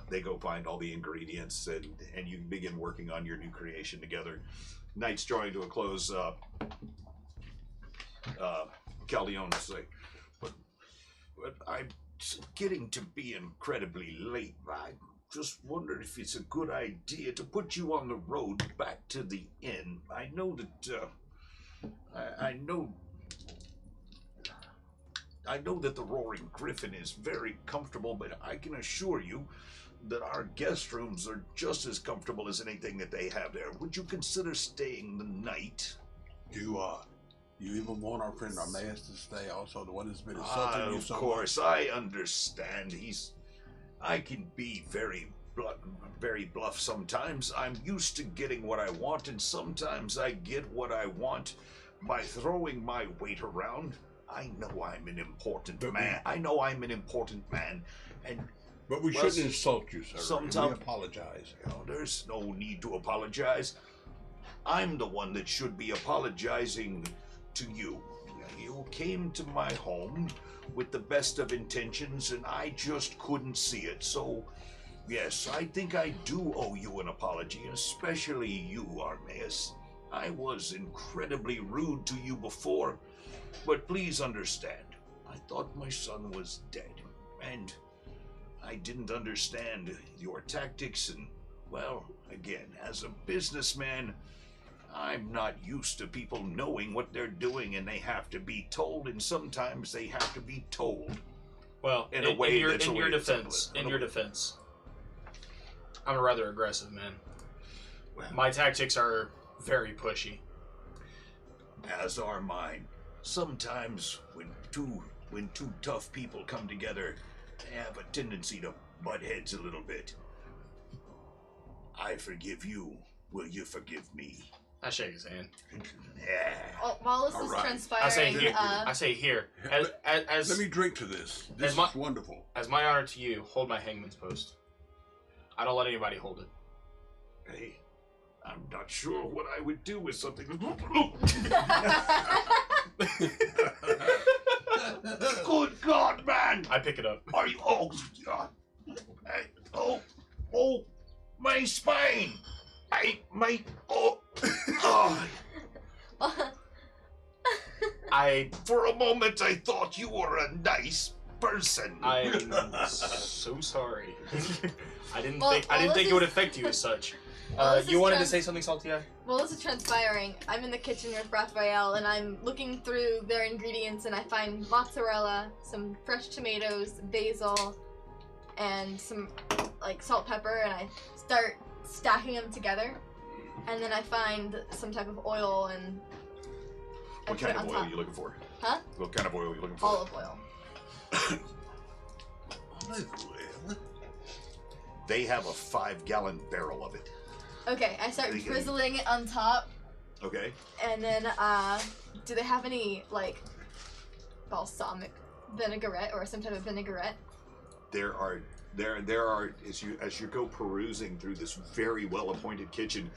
they go find all the ingredients, and you begin working on your new creation together. Night's drawing to a close. Caldeon's like, but I'm getting to be incredibly late. I just wondered if it's a good idea to put you on the road back to the inn. I know that. I know I know that the Roaring Griffin is very comfortable, but I can assure you that our guest rooms are just as comfortable as anything that they have there. Would you consider staying the night? You even want our friend Armaeus to stay also, the one that's been insulting you so much? Of course, I understand. I can be very bluff sometimes. I'm used to getting what I want, and sometimes I get what I want by throwing my weight around. I know I'm an important man. But we shouldn't insult you, sir. Sometimes we apologize. There's no need to apologize. I'm the one that should be apologizing to you. You came to my home with the best of intentions, and I just couldn't see it. So, yes, I think I do owe you an apology, especially you, Armaeus. I was incredibly rude to you before, but please understand, I thought my son was dead, and I didn't understand your tactics, and, well, again, as a businessman, I'm not used to people knowing what they're doing, and they have to be told, and sometimes they have to be told. Well, in your defense, I'm a rather aggressive man. Well, my tactics are very pushy. As are mine. Sometimes when two tough people come together, they have a tendency to butt heads a little bit. I forgive you. Will you forgive me? I shake his hand. Yeah. While this is transpiring, I say here. As let me drink to this. This is wonderful. As my honor to you, hold my hangman's post. I don't let anybody hold it. Hey, I'm not sure what I would do with something. Good God, man! I pick it up. Are you? Oh, God! Oh, my spine! For a moment, I thought you were a nice person. I'm so sorry. I didn't think it would affect you as such. You wanted to say something, Salty Eye? Well, this is transpiring. I'm in the kitchen with Raphael, and I'm looking through their ingredients, and I find mozzarella, some fresh tomatoes, basil, and some salt, pepper, and I start stacking them together. And then I find some type of oil and. What kind of oil are you looking for? Huh? What kind of oil are you looking for? Olive oil. Olive oil? They have a 5-gallon barrel of it. Okay, I start drizzling it on top. Okay. And then, do they have any, balsamic vinaigrette or some type of vinaigrette? There are as you go perusing through this very well appointed kitchen,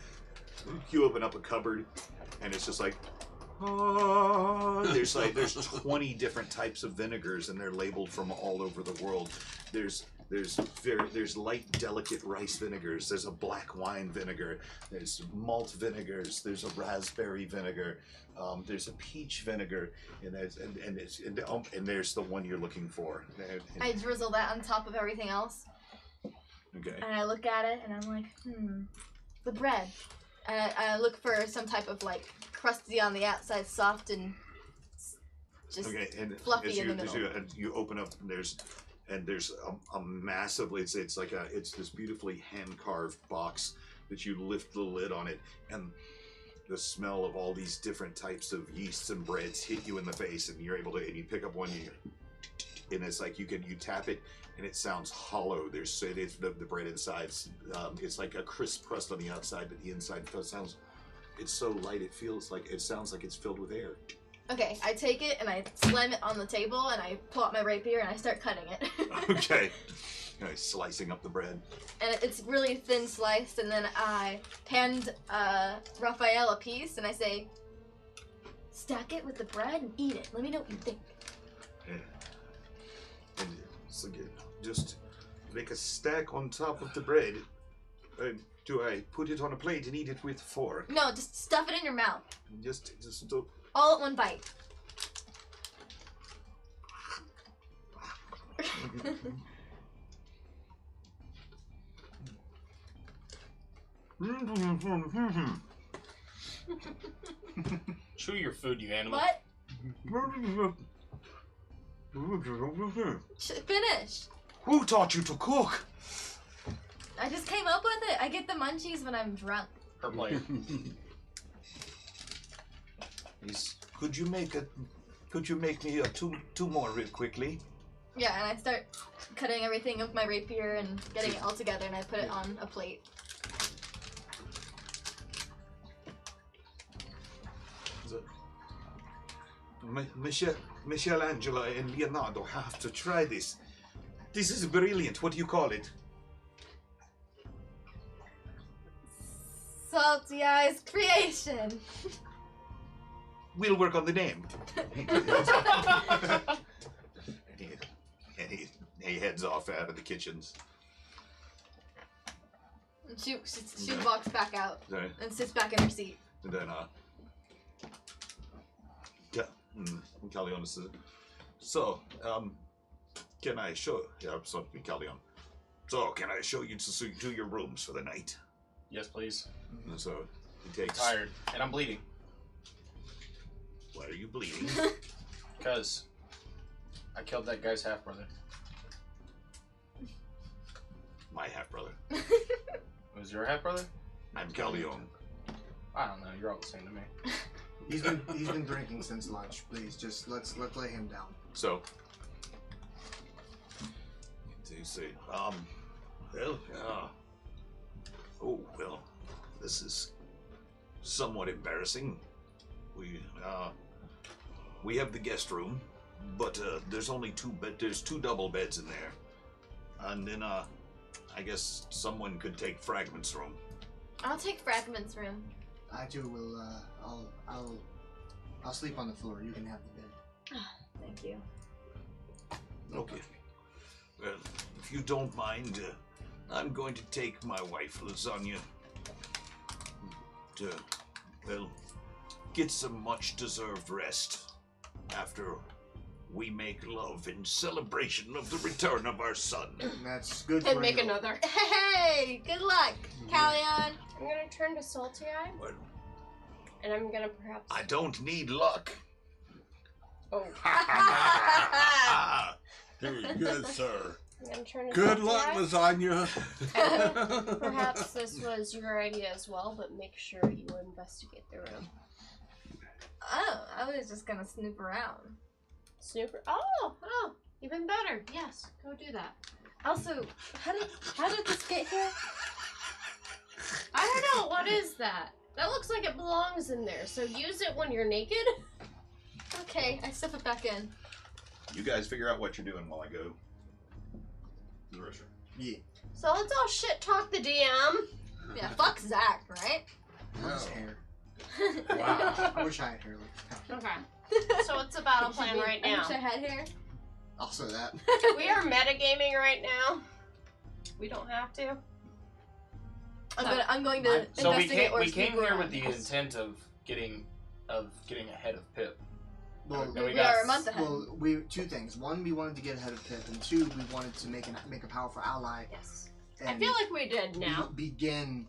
you open up a cupboard, and it's just like. There's 20 different types of vinegars, and they're labeled from all over the world. There's light, delicate rice vinegars. There's a black wine vinegar. There's malt vinegars. There's a raspberry vinegar. There's a peach vinegar, and there's the one you're looking for. I drizzle that on top of everything else. Okay. And I look at it, and I'm like, the bread. And I look for some type of crusty on the outside, soft and just fluffy in the middle. As you open up, and there's a massive. It's this beautifully hand carved box that you lift the lid on it, and the smell of all these different types of yeasts and breads hit you in the face, and you're able to, and you pick up one, and it's like you tap it, and it sounds hollow. The bread inside. It's like a crisp crust on the outside, but the inside sounds. It's so light. It sounds like it's filled with air. Okay, I take it and I slam it on the table, and I pull out my rapier and I start cutting it. Okay. Slicing up the bread. And it's really thin sliced, and then I hand Raphael a piece, and I say, stack it with the bread and eat it. Let me know what you think. Yeah. And so just make a stack on top of the bread. Do I put it on a plate and eat it with a fork? No, just stuff it in your mouth. Just do. All at one bite. Chew your food, you animal. What? Finish. Who taught you to cook? I just came up with it. I get the munchies when I'm drunk. Her plate. Could you make me two more real quickly? Yeah, and I start cutting everything with my rapier and getting it all together, and I put it on a plate. Michelangelo and Leonardo have to try this. This is brilliant. What do you call it? Salty Eyes Creation. We'll work on the name. and he heads off out of the kitchens. And she walks back out and sits back in her seat. And then, Callion says, so, can I show, Callion. So, can I show you to your rooms for the night? Yes, please. And so, he takes... Tired, and I'm bleeding. Why are you bleeding? Because I killed that guy's half-brother. My half-brother. Was your half-brother? I'm Callion. I don't know, you're all the same to me. He's been drinking since lunch. Please, just let's lay him down. So, you say, well, this is somewhat embarrassing. We have the guest room, but there's only there's two double beds in there, and then I guess someone could take Fragment's room. I'll take Fragment's room. I too will. I'll sleep on the floor. You can have the bed. Thank you. Okay. Well, if you don't mind, I'm going to take my wife, Lasagna, to, well, get some much-deserved rest after we make love in celebration of the return of our son. That's good And for make you. another. Hey, good luck, Callion. I'm gonna turn to Salty Eye, Well, and I'm gonna perhaps. I don't need luck. Oh, Very good, sir. I'm gonna turn to Good Salty luck, Eye. lasagna. Perhaps this was your idea as well, but make sure you investigate the room. Oh, I was just gonna snoop around. Snooper. Oh, even better. Yes, go do that. Also, how did this get here? I don't know. What is that? That looks like it belongs in there. So use it when you're naked. Okay, I stuff it back in. You guys figure out what you're doing while I go to the restroom. Yeah. So let's all shit talk the DM. Yeah, fuck Zach, right? His hair. Wow. I wish I had hair. Okay. So what's the battle plan right I now? wish I had hair. Also that. We are metagaming right now. We don't have to. I'm going to So investigate or we came snoop here around. with the intent of getting ahead of Pip. Well, And We got are a month ahead. well, two things. One, we wanted to get ahead of Pip, and two, we wanted to make a powerful ally. Yes. And I feel like we did now. begin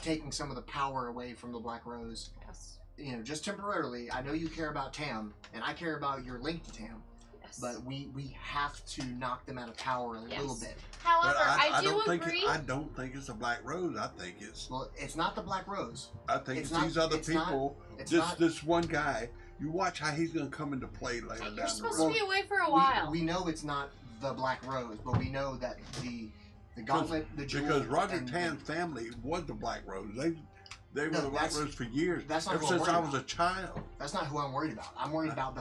taking some of the power away from the Black Rose. Yes. You know, just temporarily. I know you care about Tam, and I care about your link to Tam, Yes. but we have to knock them out of power a little bit. However, But I do don't agree. think I don't think it's a Black Rose. I think it's Well, it's not the Black Rose. it's not- these other it's not- people. it's this not- this one guy. You watch how he's gonna come into play later down You're the supposed road. to be away for a while. We know it's not the Black Rose, but we know that the gauntlet, the jewel, Because Roger and Tan's family was the Black Rose. They were No, the Black that's- Rose for years. that's not Ever who I'm since I worried was a child. That's not who I'm worried about. I'm worried about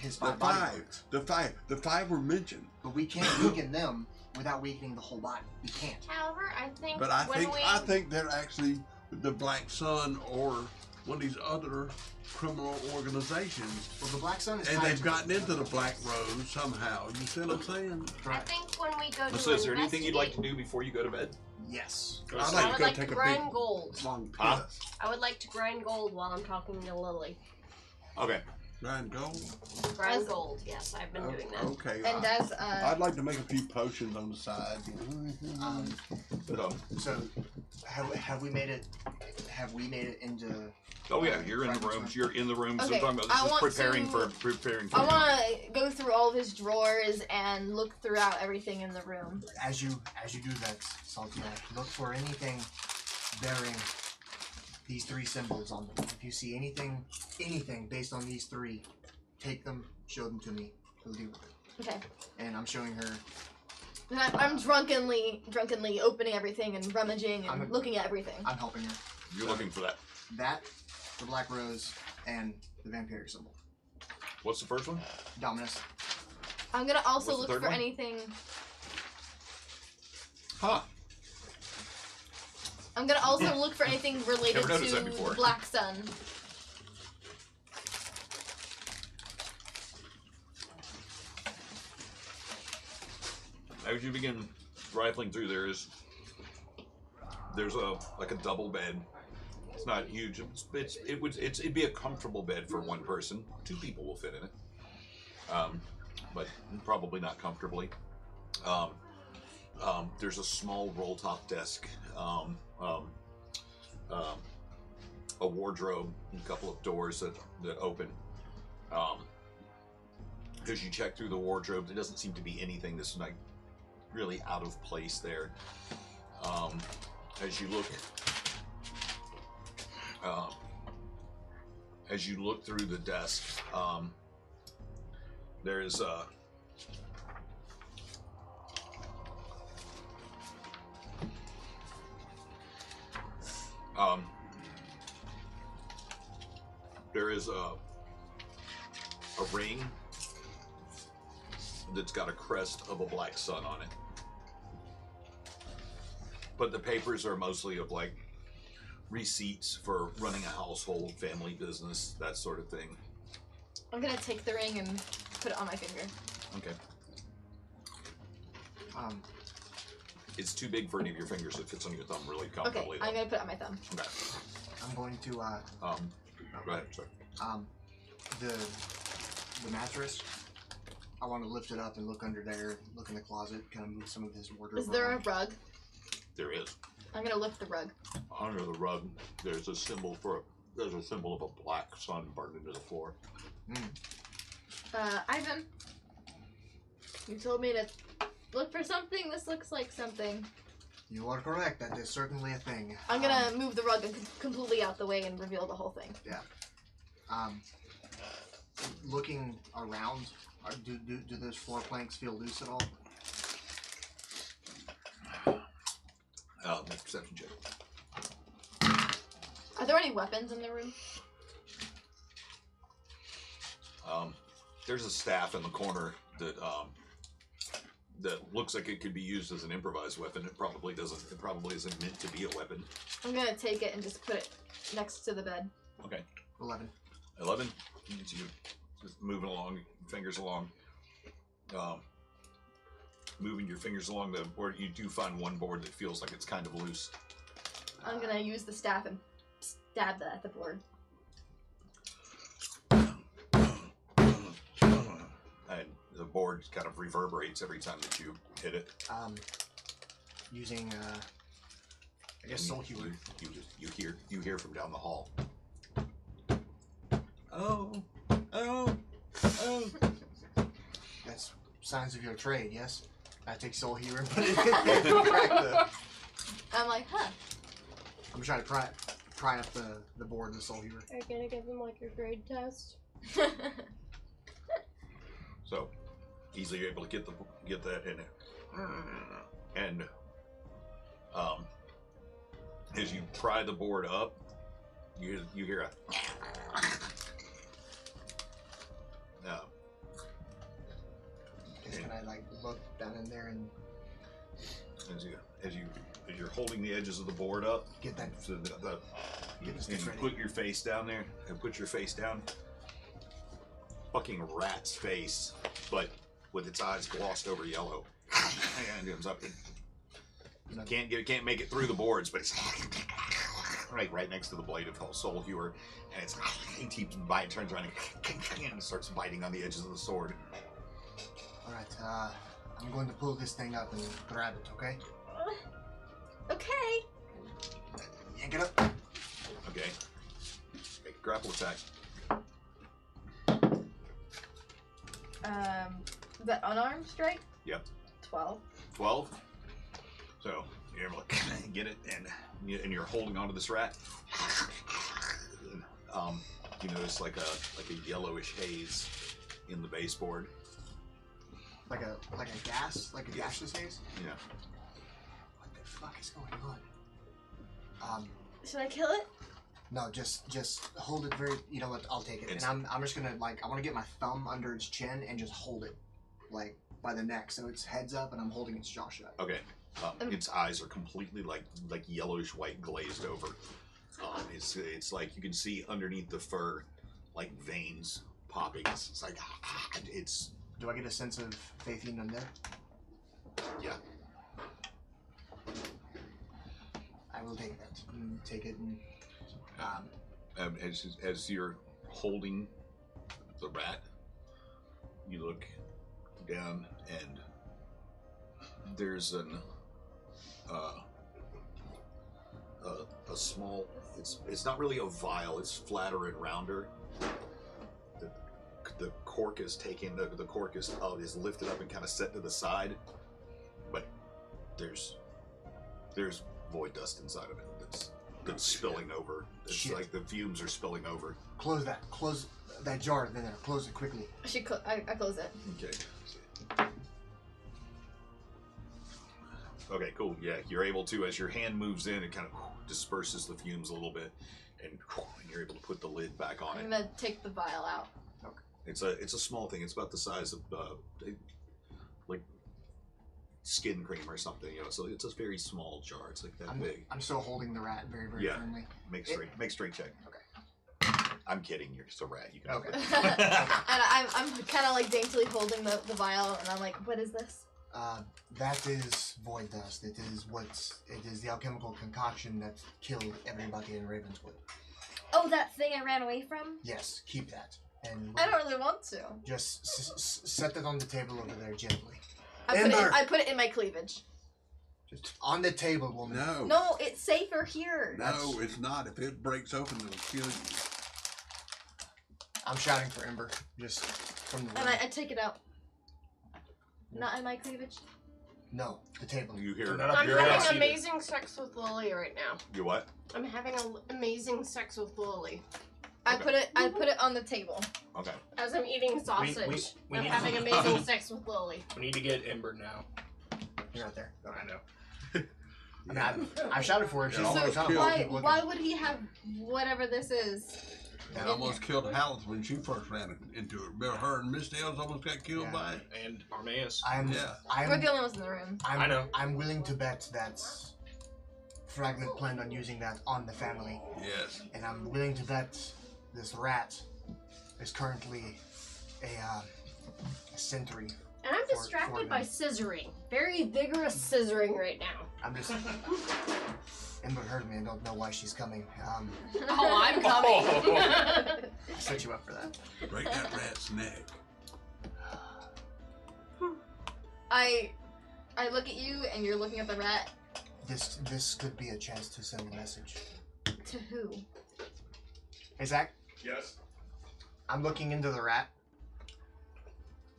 his The five five. bodyguards. The five were mentioned. But we can't weaken them without weakening the whole body. We can't. However, I think But I when think they're actually the Black Sun or one of these other criminal organizations. Well, the Black Sun is And tied they've to gotten into the Black Rose somehow. You see what I'm saying? I think when we go to Melissa, is there anything you'd like to investigate- do before you go to bed? Yes. I'd I like would to go like take to a grind big gold. long piss. Huh? I would like to grind gold while I'm talking to Lily. Okay. Grind gold? Grind As- gold. Yes, I've been doing that. Okay. And as I'd like to make a few potions on the side. So have we made it? Have we made it into Oh yeah, you're in the rooms. You're in the rooms. Okay, I'm talking I about want this is preparing to- for. I want to go through all of his drawers and look throughout everything in the room. As you do that, Salty, look for anything bearing these 3 symbols on them. If you see anything based on these 3, take them, show them to me. We'll deal with it. Okay. And I'm showing her. And I'm drunkenly opening everything and rummaging and I'm- looking at everything. I'm helping her. You're looking for that. That, the black rose, and the vampiric symbol. What's the first one? Dominus. I'm gonna also What's the look third for one? anything. Huh. I'm gonna also look for anything related Never noticed that to before. the Black Sun. As you begin rifling through, there's a double bed. It's not huge. It'd be a comfortable bed for one person. 2 people will fit in it, but probably not comfortably. There's a small roll-top desk, a wardrobe, and a couple of doors that open. As you check through the wardrobe, there doesn't seem to be anything that's like really out of place there. As you look through the desk, there's a ring that's got a crest of a black sun on it. But the papers are mostly of like receipts for running a household, family business, that sort of thing. I'm gonna take the ring and put it on my finger. Okay. It's too big for any of your fingers. It fits on your thumb really Okay, comfortably. I'm gonna put it on my thumb. Okay. I'm going to Go ahead. Sorry. The mattress. I want to lift it up and look under there, look in the closet, kind of move some of his wardrobe. Is there a around. rug? There is. I'm gonna lift the rug. Under the rug, there's a symbol of a black sun burned into the floor. Ivan, you told me to look for something. This looks like something. You are correct. That is certainly a thing. I'm gonna move the rug completely out the way and reveal the whole thing. Looking around, do those floor planks feel loose at all? That's perception check. Are there any weapons in the room? There's a staff in the corner that looks like it could be used as an improvised weapon. It probably doesn't. It probably isn't meant to be a weapon. I'm gonna take it and just put it next to the bed. Okay. 11. 11. It's you just moving along, fingers along. Moving your fingers along the board, you do find one board that feels like it's kind of loose. I'm gonna use the staff and stab that at the board. And the board kind of reverberates every time that you hit it. Using I guess soul healer. You hear from down the hall. Oh. That's signs of your trade, yes? I take soul healer and put it in there. Crack the... I'm like, huh. I'm trying to pry up the board of the soul healer. Are you gonna give him like your grade test? So, easily able to get that in there. And as you pry the board up, you hear a Can I like look down in there and as you're holding the edges of the board up, get that? so Get this and you ready. put your face down there and put your face down. Fucking rat's face, but with its eyes glossed over yellow. And it comes up. Can't make it through the boards, but it's right next to the blade of Soul Hewer, and it keeps biting. Turns around and starts biting on the edges of the sword. All right, I'm going to pull this thing up and grab it. Okay? Okay. Yank it up. Okay. grapple attack. The unarmed strike? Yep. 12. 12. So you're able to get it, and you're holding onto this rat. You notice like a yellowish haze in the baseboard. Like a gaseous haze? Yeah. What the fuck is going on? Should I kill it? No, just hold it very. You know what? I'll take it, and I'm just gonna I want to get my thumb under its chin and just hold it, like by the neck, so its head's up, and I'm holding its jaw shut. Okay. Its eyes are completely like yellowish white glazed over. It's like you can see underneath the fur, like veins popping. It's like it's. Do I get a sense of faith in undead? Yeah. I will take that. Take it and. As you're holding the rat, you look down and there's a small. It's not really a vial. It's flatter and rounder. The cork is taken. The cork is lifted up and kind of set to the side, but there's void dust inside of it that's spilling over. It's like the fumes are spilling over. Close that jar. Then close it quickly. I close it. Okay. Okay, cool. Yeah, you're able to, as your hand moves in, it kind of disperses the fumes a little bit, and you're able to put the lid back on I'm it. gonna take the vial out. Okay. It's a small thing. It's about the size of like skin cream or something, you know. So it's a very small jar. It's like that big. I'm still holding the rat very, very firmly. Make straight check. Okay. I'm kidding. You're just a rat. You can. Okay. And I'm kind of like daintily holding the vial, and I'm like, what is this? That is void dust. It is the alchemical concoction that killed everybody in Ravenswood. Oh, that thing I ran away from? Yes, keep that. And I don't really want to. just set that on the table over there gently. I put it in my cleavage. Just on the table, woman. No. No, it's safer here. No, it's not. If it breaks open, it'll kill you. I'm shouting for Ember, just from the room. And I take it out. Not in my cleavage. No, the table. You hear? Turn that up I'm your ass having either. amazing sex with Lily right now. You what? I'm having amazing sex with Lily. I put it on the table. Okay. As I'm eating sausage. we I'm need- having amazing sex with Lily. We need to get Ember now. You're not there. I know. I mean, I've shouted for her. She's Yeah, always almost on. killed. Why would he have whatever this is? It almost killed Hallis when she first ran into it. Remember her and Miss Dales almost got killed by it? And Armaeus. We're the only ones in the room. I know. I'm willing to bet that's Fragment planned on using that on the family. Yes. And I'm willing to bet this rat is currently a sentry. And I'm distracted by scissoring. Very vigorous scissoring right now. I'm just. Ember heard me. I don't know why she's coming. Oh, I'm coming. I set you up for that. Break that rat's neck. I look at you and you're looking at the rat. This could be a chance to send a message. To who? Hey Zach, Yes. I'm looking into the rat.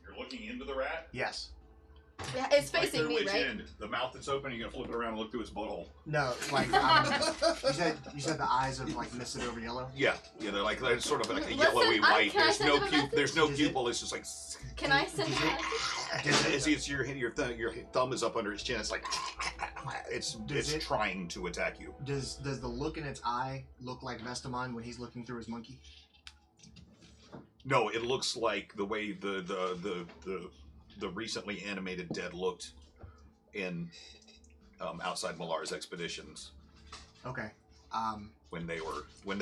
You're looking into the rat. Yes. Yeah, it's facing me, which right? end? The mouth that's open. You're gonna flip it around and look through its butthole. No, like you said the eyes are like misted over yellow. Yeah, they're like sort of like a Listen, yellowy white. can I send him a message? There's no Is it- pupil. It's just like. Can I send Does that? It's your thumb is up under its chin. It's like it's it- trying to attack you. Does the look in its eye look like Vestamon when he's looking through his monkey? No, it looks like the way the recently animated dead looked in outside Malar's expeditions Okay. when they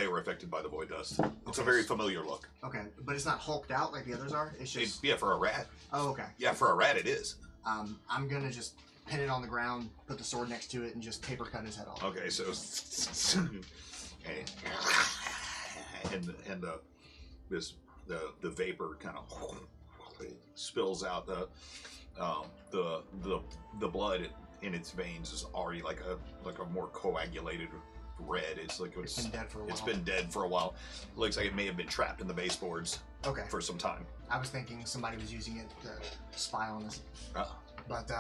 were affected by the void dust. It's a very familiar look. Okay, but it's not hulked out like the others are. It's just. Yeah, for a rat. Oh, okay. Yeah, for a rat it is. I'm gonna just pin it on the ground, put the sword next to it, and just paper cut his head off. Okay, so and the vapor kind of spills out. The blood in its veins is already like a more coagulated red. It's like It's been dead for a while. It's been dead for a while. Looks like it may have been trapped in the baseboards Okay. for some time. I was thinking somebody was using it to spy on us. But,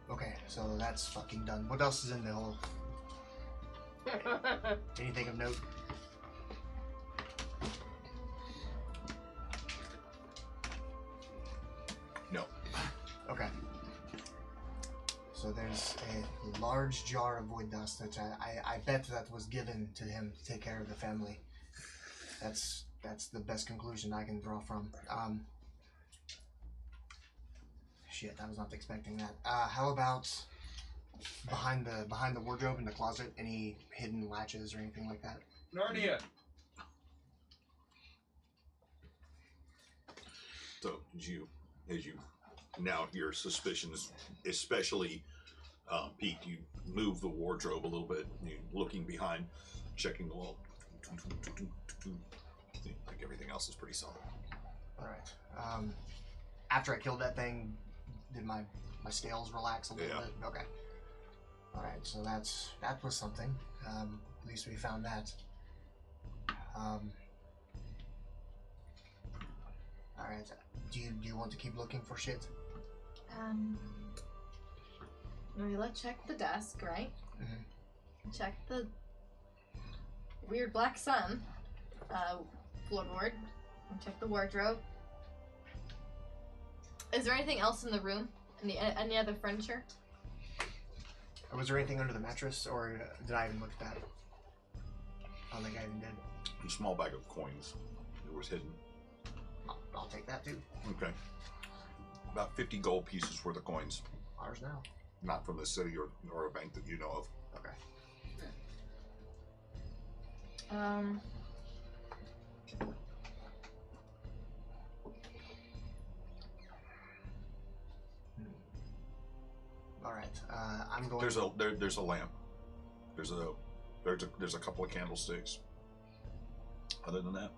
okay, so that's fucking done. What else is in the hole? Anything of note? No. Okay. So there's a large jar of wood dust that I bet that was given to him to take care of the family. That's the best conclusion I can draw from. Shit, I was not expecting that. How about behind the wardrobe in the closet? Any hidden latches or anything like that? Narnia. So as you now your suspicions especially peaked. You move the wardrobe a little bit. You looking behind, checking the wall. Like everything else is pretty solid. All right. After I killed that thing, did my scales relax a little bit? Okay. All right. So that was something. At least we found that. All right. Do you want to keep looking for shit? Let's check the desk, right? Mm-hmm. Check the weird black sun floorboard. And check the wardrobe. Is there anything else in the room? Any other furniture? Was there anything under the mattress, or did I even look at that? I don't think I even did. A small bag of coins. It was hidden. I'll take that too. Okay. About 50 gold pieces worth of coins. Ours now. Not from the city or a bank that you know of. Okay. All right. I'm going. There's a lamp. There's a couple of candlesticks. Other than that,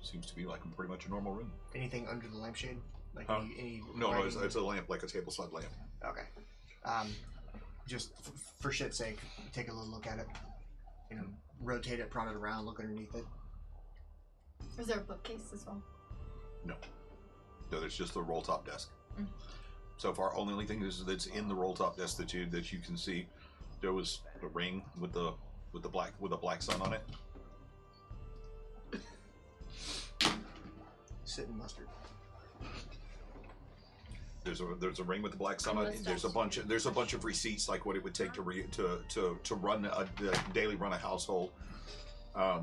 seems to be like pretty much a normal room. Anything under the lampshade? Like any No, writing? it's a lamp, like a tableside lamp. Okay. Just for shit's sake, take a little look at it. You know, rotate it, prod it around, look underneath it. Is there a bookcase as well? No, there's just the roll top desk. Mm. So far, only thing that's in the roll top desk that you can see. There was a ring with the black sun on it. Sit and mustard. There's a ring with the black sun on it. There's a bunch of receipts, like what it would take to run a daily run a household. A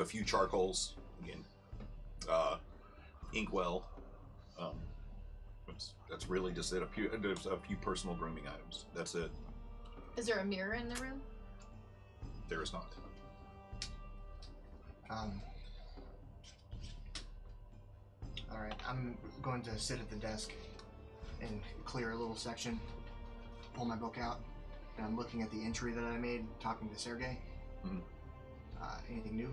few charcoals again. Inkwell. That's really just it. There's a few personal grooming items. That's it. Is there a mirror in the room? There is not. All right, I'm going to sit at the desk and clear a little section, pull my book out, and I'm looking at the entry that I made talking to Sergey. Mm-hmm. Anything new?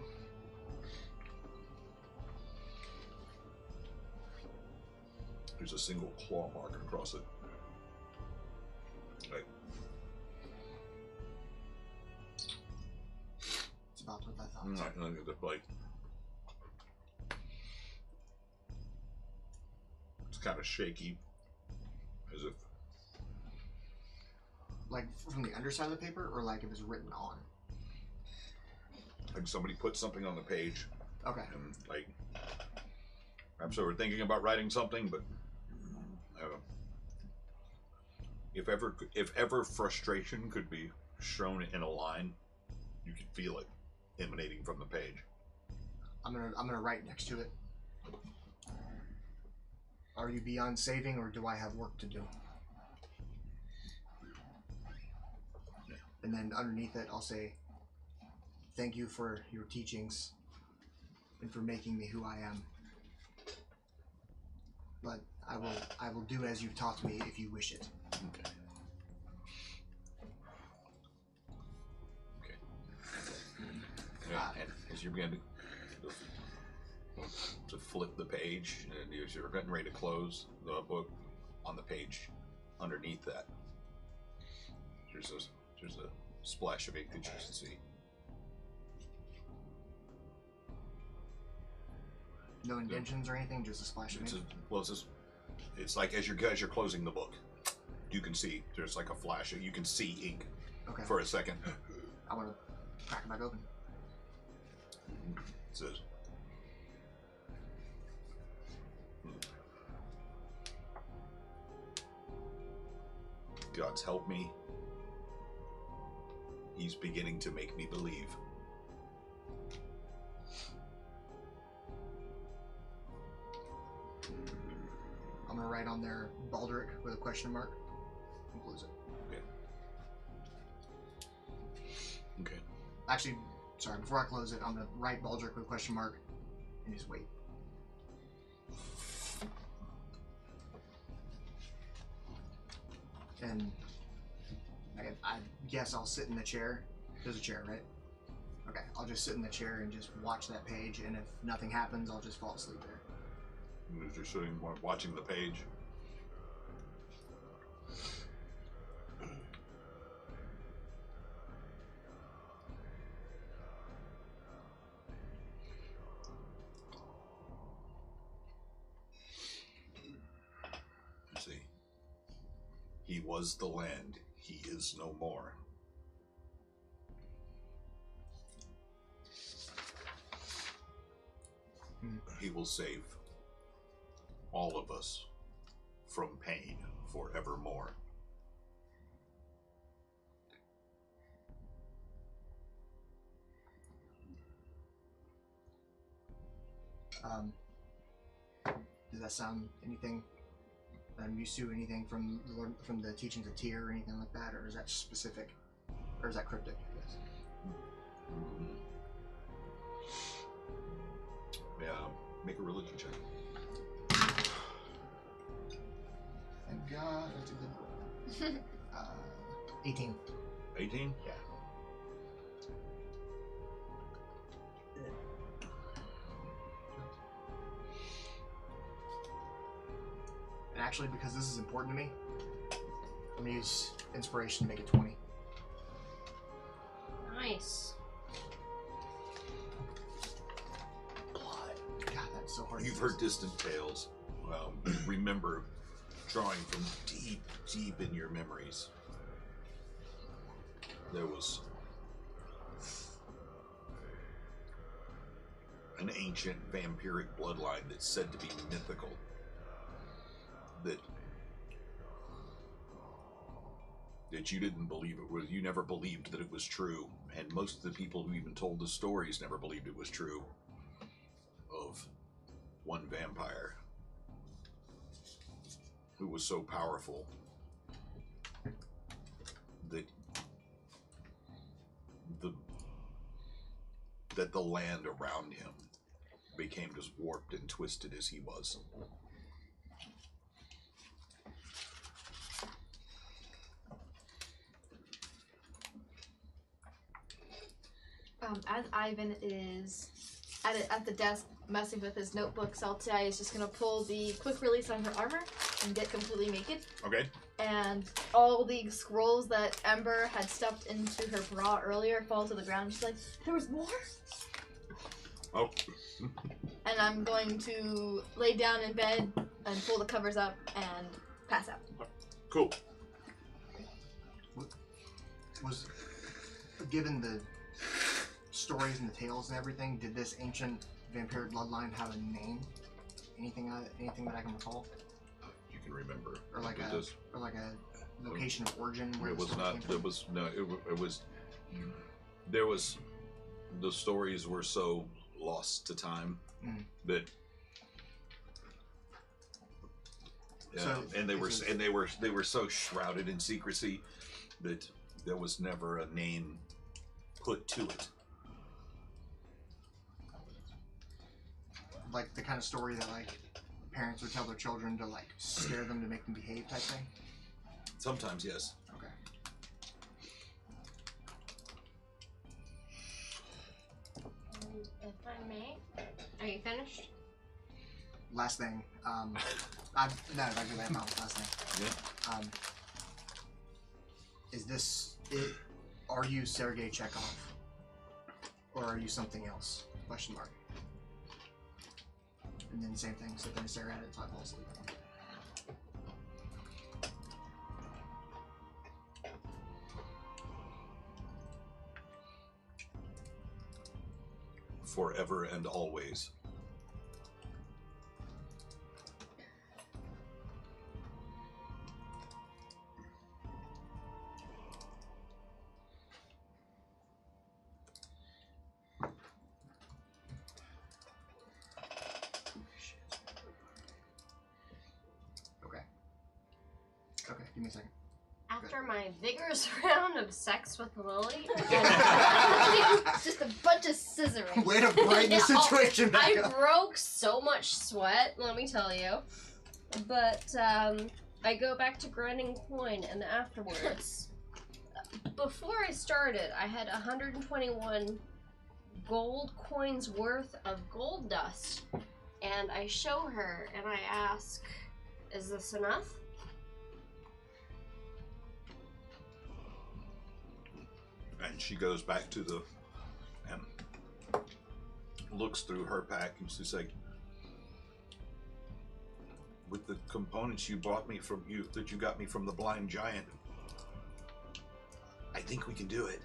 There's a single claw mark across it. Right. It's about what I thought. Look at the blade. It's kind of shaky, as if Like from the underside of the paper, or like it was written on? like somebody put something on the page, Okay. and like I'm sort of thinking about writing something, but if ever frustration could be shown in a line, you could feel it emanating from the page. I'm gonna write next to it. Are you beyond saving, or do I have work to do? And then underneath it, I'll say, thank you for your teachings and for making me who I am. But I will do as you've taught me if you wish it. Okay. Yeah, and as you begin to flip the page, and as you're getting ready to close the book, on the page underneath that, there's a splash of ink that you can see. No indentions or anything, just a splash of ink. It's like as you're closing the book, you can see there's like a flash. You can see ink for a second. I want to crack it back open. It says, God's help me. He's beginning to make me believe. I'm gonna write on there Baldric with a question mark and close it. Okay. Actually, sorry, before I close it, I'm gonna write Baldric with a question mark and just wait. And I guess I'll sit in the chair. There's a chair, right? Okay, I'll just sit in the chair and just watch that page, and if nothing happens, I'll just fall asleep there. And as you're sitting watching the page, you see, he was the land, he is no more. He will save all of us from pain forevermore. Does that sound anything that I'm used to? Anything from the teachings of Tyr or anything like that, or is that specific, or is that cryptic? I guess. Yeah, make a religion check. Thank God, that's a good one. 18. 18? Yeah. And actually, because this is important to me, I'm gonna use inspiration to make it 20. Nice. God, that's so hard. You've heard distant tales. Remember drawing from deep, deep in your memories. There was an ancient vampiric bloodline that's said to be mythical. That you didn't believe it was. You never believed that it was true, and most of the people who even told the stories never believed it was true. Of one vampire who was so powerful that the land around him became as warped and twisted as he was. As Ivan is at the desk messing with his notebook, Saltai is just gonna pull the quick release on her armor and get completely naked. Okay. And all the scrolls that Ember had stuffed into her bra earlier fall to the ground. She's like, there was more? Oh. And I'm going to lay down in bed and pull the covers up and pass out. Cool. Was, given the stories and the tales and everything, did this ancient vampiric bloodline have a name? Anything that I can recall? You can remember. Or like a location of origin where it the was story not. came It from? was no. It was. There was. The stories were so lost to time that. And they were so shrouded in secrecy that there was never a name put to it. Like the kind of story that like parents would tell their children to like scare them to make them behave type thing? Sometimes, yes. Okay. If I may, are you finished? Last thing, last thing. Yeah. Is this it? Are you Sergei Chekhov? Or are you something else? Question mark. And then same thing, sit there and stare at it until I fall asleep. Forever and always. Okay, give me a second. After my vigorous round of sex with Lily, It's just a bunch of scissoring. Way to brighten the situation back I up. broke so much sweat, let me tell you. But I go back to grinding coin, and afterwards, before I started, I had 121 gold coins worth of gold dust. And I show her, and I ask, is this enough? And she goes back to the and looks through her pack and she's like, with the components you bought me from you that you got me from the blind giant, I think we can do it.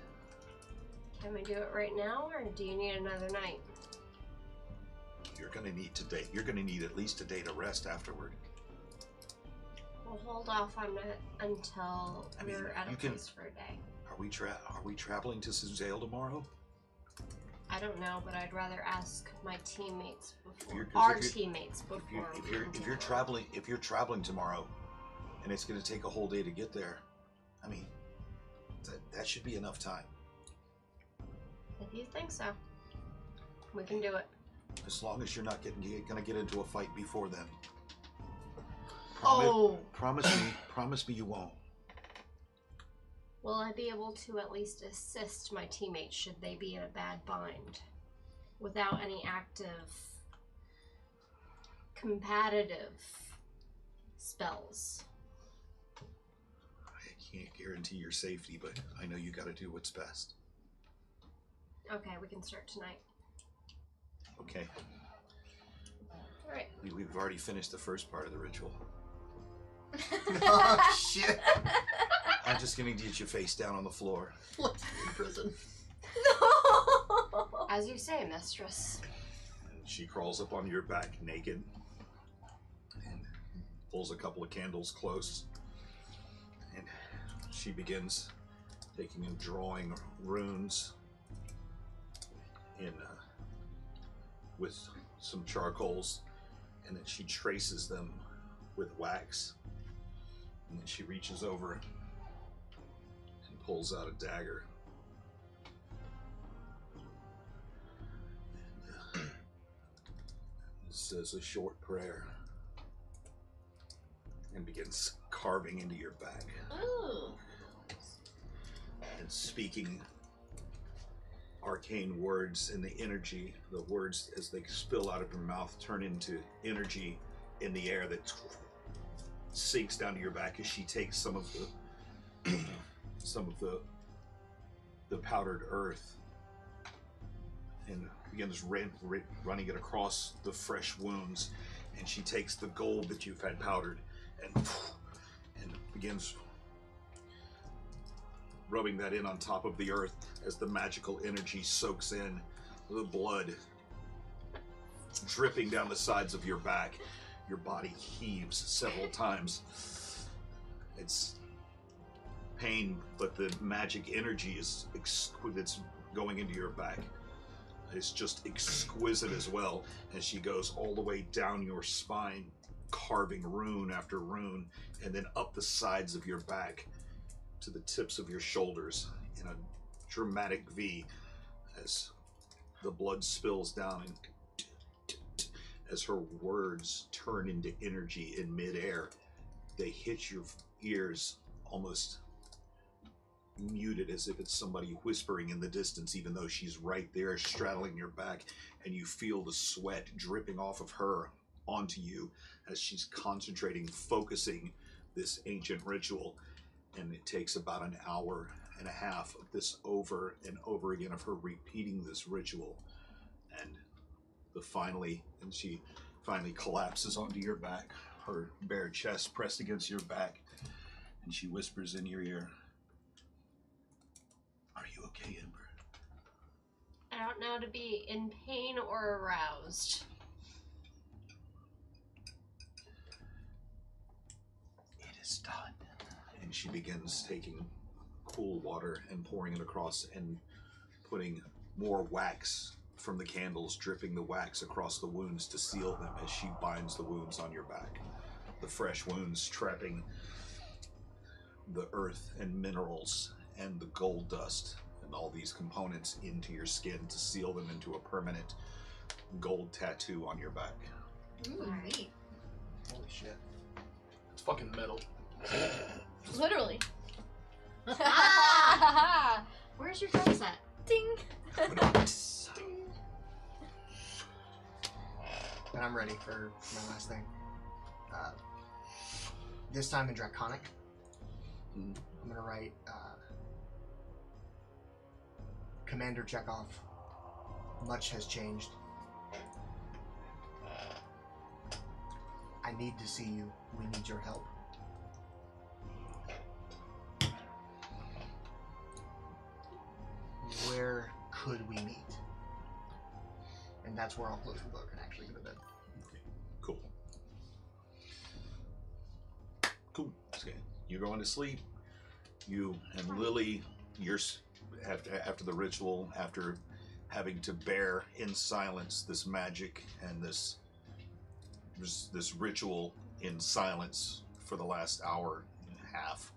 Can we do it right now, or do you need another night? You're gonna need today. You're gonna need at least a day to rest afterward. We'll hold off on it until we're at a place for a day. Are we traveling to Suzail tomorrow? I don't know, but I'd rather ask my teammates before. If you're traveling tomorrow, and it's gonna take a whole day to get there, I mean, that should be enough time. If you think so, we can do it. As long as you're not gonna get into a fight before then. Promise me you won't. Will I be able to at least assist my teammates should they be in a bad bind, without any active, competitive spells? I can't guarantee your safety, but I know you gotta do what's best. Okay, we can start tonight. Okay. Alright. We've already finished the first part of the ritual. Oh, shit. I'm just gonna get you face down on the floor. Let's be in prison. No! As you say, mistress. And she crawls up on your back naked and pulls a couple of candles close. And she begins taking and drawing runes in with some charcoals, and then she traces them with wax. And then she reaches over and pulls out a dagger. And says a short prayer and begins carving into your back. Ooh. And speaking arcane words, and the energy, the words as they spill out of her mouth turn into energy in the air that sinks down to your back as she takes some of the powdered earth and begins running it across the fresh wounds, and she takes the gold that you've had powdered and begins rubbing that in on top of the earth as the magical energy soaks in the blood dripping down the sides of your back. Your body heaves several times. It's pain, but the magic energy is that's going into your back. It's just exquisite as well, as she goes all the way down your spine, carving rune after rune, and then up the sides of your back to the tips of your shoulders in a dramatic V as the blood spills down and as her words turn into energy in midair. They hit your ears almost muted, as if it's somebody whispering in the distance, even though she's right there straddling your back, and you feel the sweat dripping off of her onto you as she's concentrating, focusing this ancient ritual. And it takes about an hour and a half of this over and over again of her repeating this ritual, and she finally collapses onto your back, her bare chest pressed against your back, and she whispers in your ear, "Are you okay, Ember?" I don't know to be in pain or aroused. It is done. And she begins taking cool water and pouring it across and putting more wax from the candles, dripping the wax across the wounds to seal them as she binds the wounds on your back. The fresh wounds trapping the earth and minerals and the gold dust and all these components into your skin to seal them into a permanent gold tattoo on your back. Ooh, neat. Holy shit. It's fucking metal. Literally. Where's your drum set? Ding. And I'm ready for my last thing. This time in Draconic, I'm gonna write Commander Chekhov. Much has changed. I need to see you. We need your help. Where could we meet? And that's where I'll close the book and actually go to bed. Okay, cool. Cool. Okay. You're going to sleep. You and Lily, after the ritual, after having to bear in silence this magic and this ritual in silence for the last hour and a half.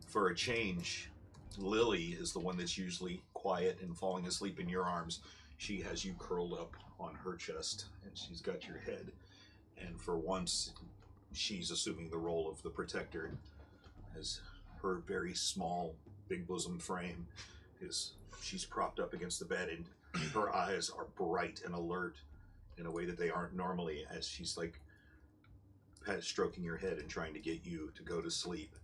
For a change, Lily is the one that's usually quiet and falling asleep in your arms. She has you curled up on her chest, and she's got your head. And for once, she's assuming the role of the protector, as her very small, big bosom frame she's propped up against the bed, and her eyes are bright and alert in a way that they aren't normally, as she's like stroking your head and trying to get you to go to sleep.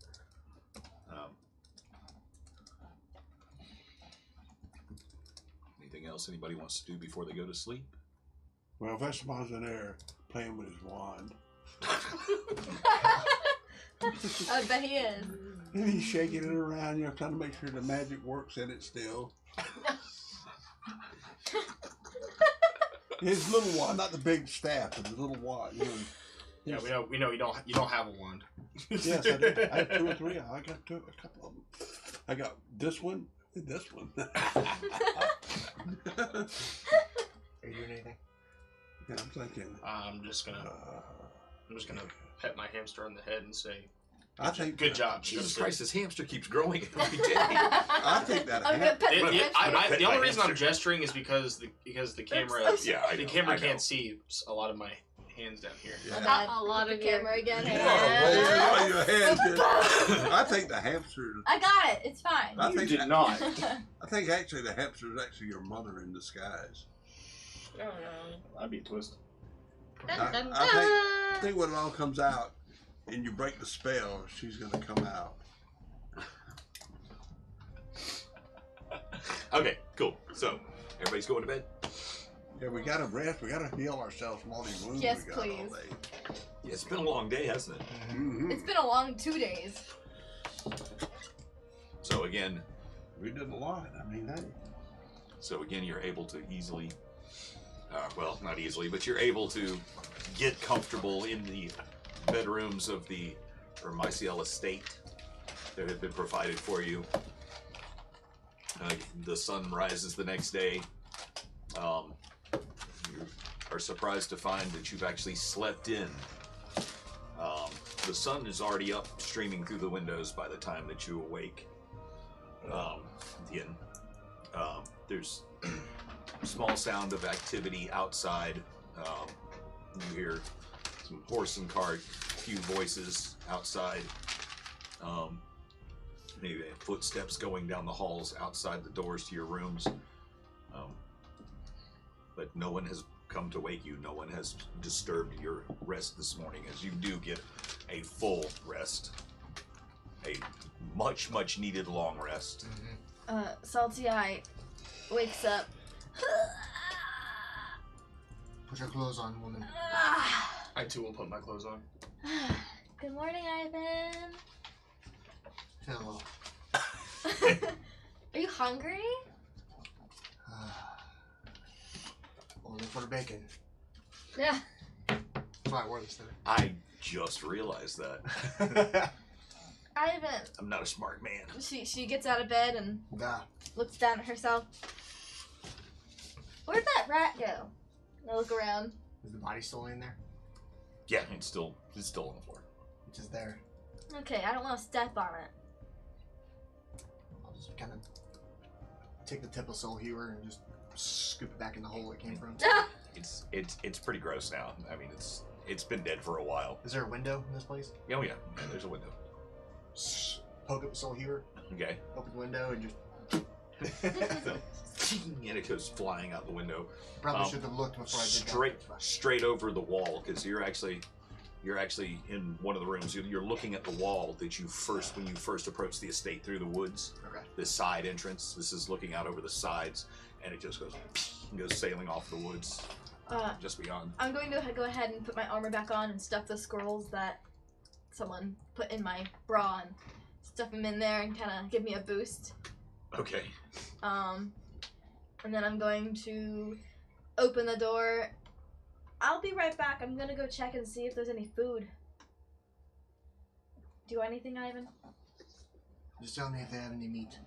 Anything else anybody wants to do before they go to sleep? Well, Vestamon's in there playing with his wand. I bet he is. And he's shaking it around, trying to make sure the magic works in it still. His little wand, not the big staff, but his little wand. Yeah, we know you don't have a wand. Yes, I do. I have 2 or 3. I got a couple of them. I got this one and this one. Are you doing anything? Yeah, I'm thinking. I'm just gonna pet my hamster on the head and say, I think good job. Jesus Christ, this hamster keeps growing every day. I think that. I'm gonna pet the only reason I'm gesturing is because the camera Yeah, camera can't see a lot of my hands down here. Yeah. A lot of the camera again. You are rolling on your head. I think the hamster. I got it. It's fine. I You think did that- not. I think actually the hamster is actually your mother in disguise. Oh no. That'd be a twist. Dun, dun, I dun. think when it all comes out and you break the spell, she's going to come out. Okay, cool. So, everybody's going to bed? Yeah, we got to rest. We got to heal ourselves from all these wounds Yes, we got please. all day. Yeah, it's been a long day, hasn't it? Mm-hmm. It's been a long 2 days. So again, We did a lot. I mean, that. you're able to easily, well, not easily, but you're able to get comfortable in the bedrooms of the Myciel estate that have been provided for you. The sun rises the next day. You are surprised to find that you've actually slept in. The sun is already up, streaming through the windows by the time that you awake. There's small sound of activity outside. You hear some horse and cart, a few voices outside. Maybe footsteps going down the halls outside the doors to your rooms. But no one has come to wake you. No one has disturbed your rest this morning, as you do get a full rest. a much needed long rest. Salty Eye wakes up. Put your clothes on, woman. I too will put my clothes on. Good morning, Ivan. Hello. Are you hungry? Only for the bacon. Yeah. That's why I wore this today. I just realized that. Ivan. I'm not a smart man. She gets out of bed and Nah. looks down at herself. Where'd that rat go? I look around. Is the body still in there? Yeah, it's still on the floor. It's just there. Okay, I don't want to step on it. I'll just kind of take the tip of Soul Hewer and just scoop it back in the hole it came from. It's pretty gross now. I mean, it's been dead for a while. Is there a window in this place? Oh yeah, there's a window. Poke up the Soul Hewer, Okay. open the window, and just. And it goes flying out the window. Probably should have looked before I did that. Straight over the wall, because you're actually in one of the rooms. You're looking at the wall that when you first approach the estate through the woods. Okay. The side entrance. This is looking out over the sides, and it just goes sailing off the woods just beyond. I'm going to go ahead and put my armor back on and stuff the scrolls that someone put in my bra and stuff them in there and kind of give me a boost. Okay. And then I'm going to open the door. I'll be right back. I'm gonna go check and see if there's any food. Do anything, Ivan? Just tell me if they have any meat.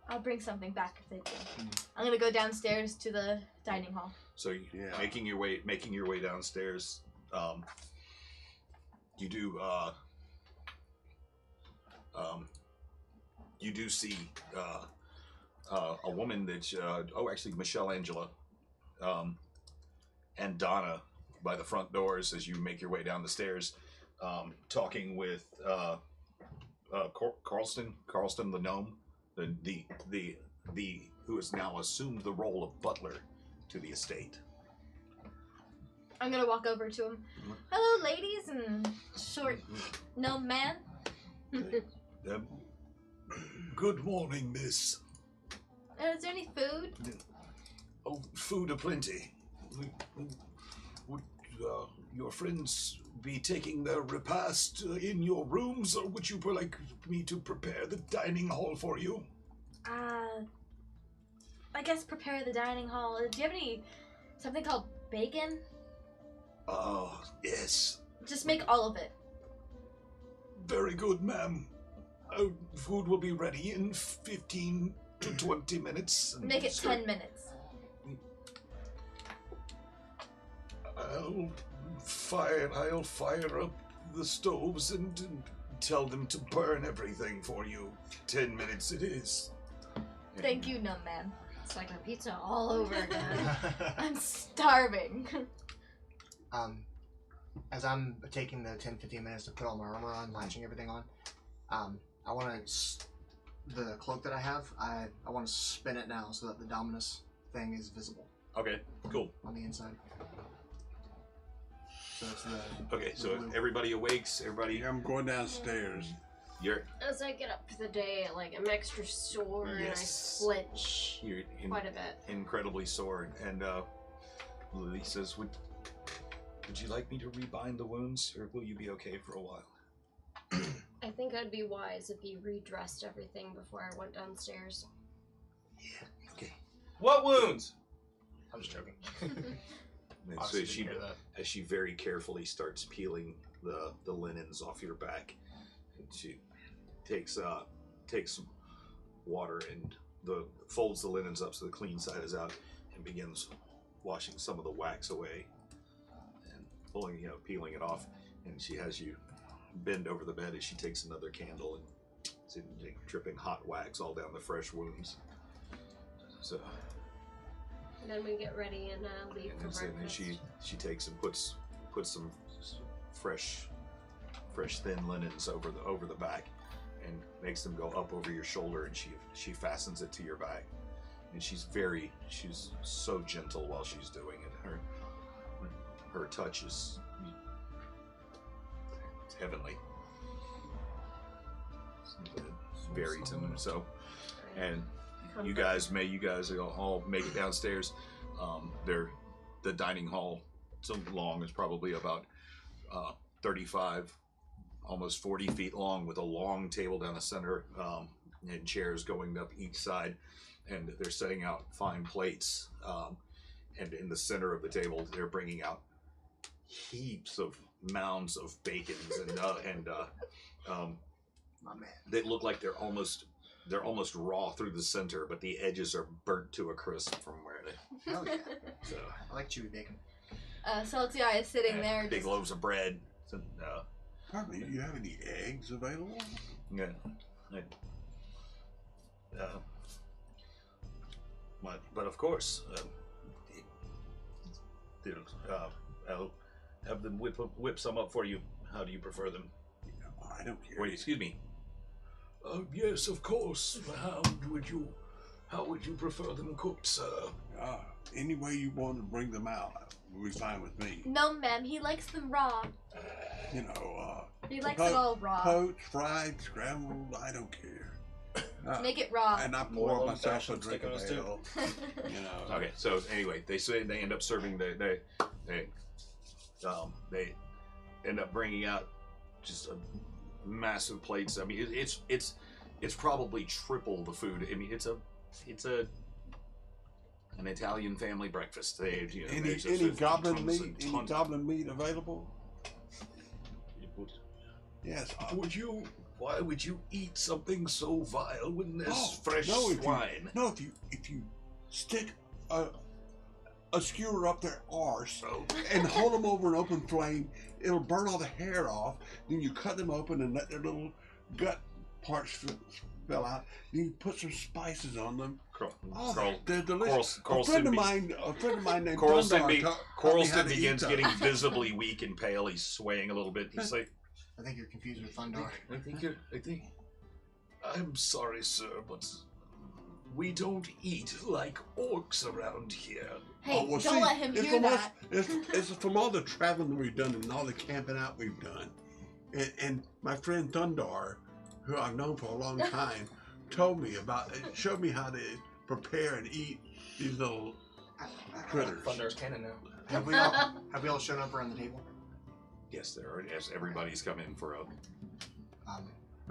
I'll bring something back if they do. I'm gonna go downstairs to the dining hall. So making your way downstairs, you do see a woman that actually Michelle Angela and Donna by the front doors as you make your way down the stairs, talking with Carlston the gnome, the who has now assumed the role of butler to the estate. I'm gonna walk over to him. Hello, ladies and short gnome man. Good morning, miss. Is there any food? Oh, food aplenty. Would your friends be taking their repast in your rooms, or would you like me to prepare the dining hall for you? I guess prepare the dining hall. Do you have something called bacon? Yes. Just make all of it. Very good, ma'am. Food will be ready in 15 to 20 minutes. Make it 10 minutes. I'll fire up the stoves and tell them to burn everything for you. 10 minutes it is. Thank you, gnome man. It's like my pizza all over again. I'm starving. As I'm taking the 10-15 minutes to put all my armor on, latching everything on, I want to, the cloak that I have, I want to spin it now so that the Dominus thing is visible. Okay, cool. On the inside. So it's Okay, so everybody awakes, everybody... I'm going downstairs. You're... As I get up for the day, like, I'm extra sore and I flinch You're quite a bit. incredibly sore, and Lily says, would you like me to rebind the wounds, or will you be okay for a while? I think I'd be wise if you redressed everything before I went downstairs. Yeah, okay. What wounds? I'm just joking. And so as she very carefully starts peeling the linens off your back, and she takes some water and folds the linens up so the clean side is out, and begins washing some of the wax away and peeling it off. And she has you bend over the bed as she takes another candle and dripping hot wax all down the fresh wounds. So. And then we get ready and leave for breakfast. And then she takes and puts some fresh thin linens over the back, and makes them go up over your shoulder, and she fastens it to your back. And she's so gentle while she's doing it. Her touch is heavenly. Barrington. So, and you guys all make it downstairs. The dining hall, so long, is probably about 35, almost 40 feet long, with a long table down the center, and chairs going up each side, and they're setting out fine plates. And in the center of the table, they're bringing out heaps of mounds of bacons and My man. they look like they're almost raw through the center, but the edges are burnt to a crisp from where they. Hell yeah. So, I like chewy bacon. Salty Eye is sitting there. big Just, loaves of bread. So, Pardon me, do you have any eggs available? yeah. But of course, I'll have them whip some up for you. How do you prefer them? I don't care. Wait, excuse me. Yes, of course. How would you prefer them cooked, sir? Any way you want to bring them out will be fine with me. no, ma'am. He likes them raw. You know, He likes it all raw. poached, fried, scrambled, I don't care. Make it raw. And I More pour myself a old-fashioned drink of steak on ale. You know. Okay, so anyway, they end up serving they end up bringing out just a massive plates. I mean, it's probably triple the food. I mean, it's an Italian family breakfast. There's just Any goblin tons meat? and Any tons. goblin meat available? Yes. Why would you eat something so vile when there's fresh no, swine? If you stick a skewer up their arse Oh. and hold them over an open flame, it'll burn all the hair off. Then you cut them open and let their little gut parts spill out. Then you put some spices on them. They're delicious. A friend of mine named Coralston begins getting visibly weak and pale. He's swaying a little bit. He's like, I think you're confused with Thundar. I'm sorry, sir, but we don't eat like orcs around here. Hey, well, don't see, let him it's hear from us- that. It's from all the traveling we've done and all the camping out we've done. And my friend Thundar, who I've known for a long time, showed me how to prepare and eat these little critters. Thunder's canon now. Have we all shown up around the table? Yes, there are. Yes, everybody's come in for a.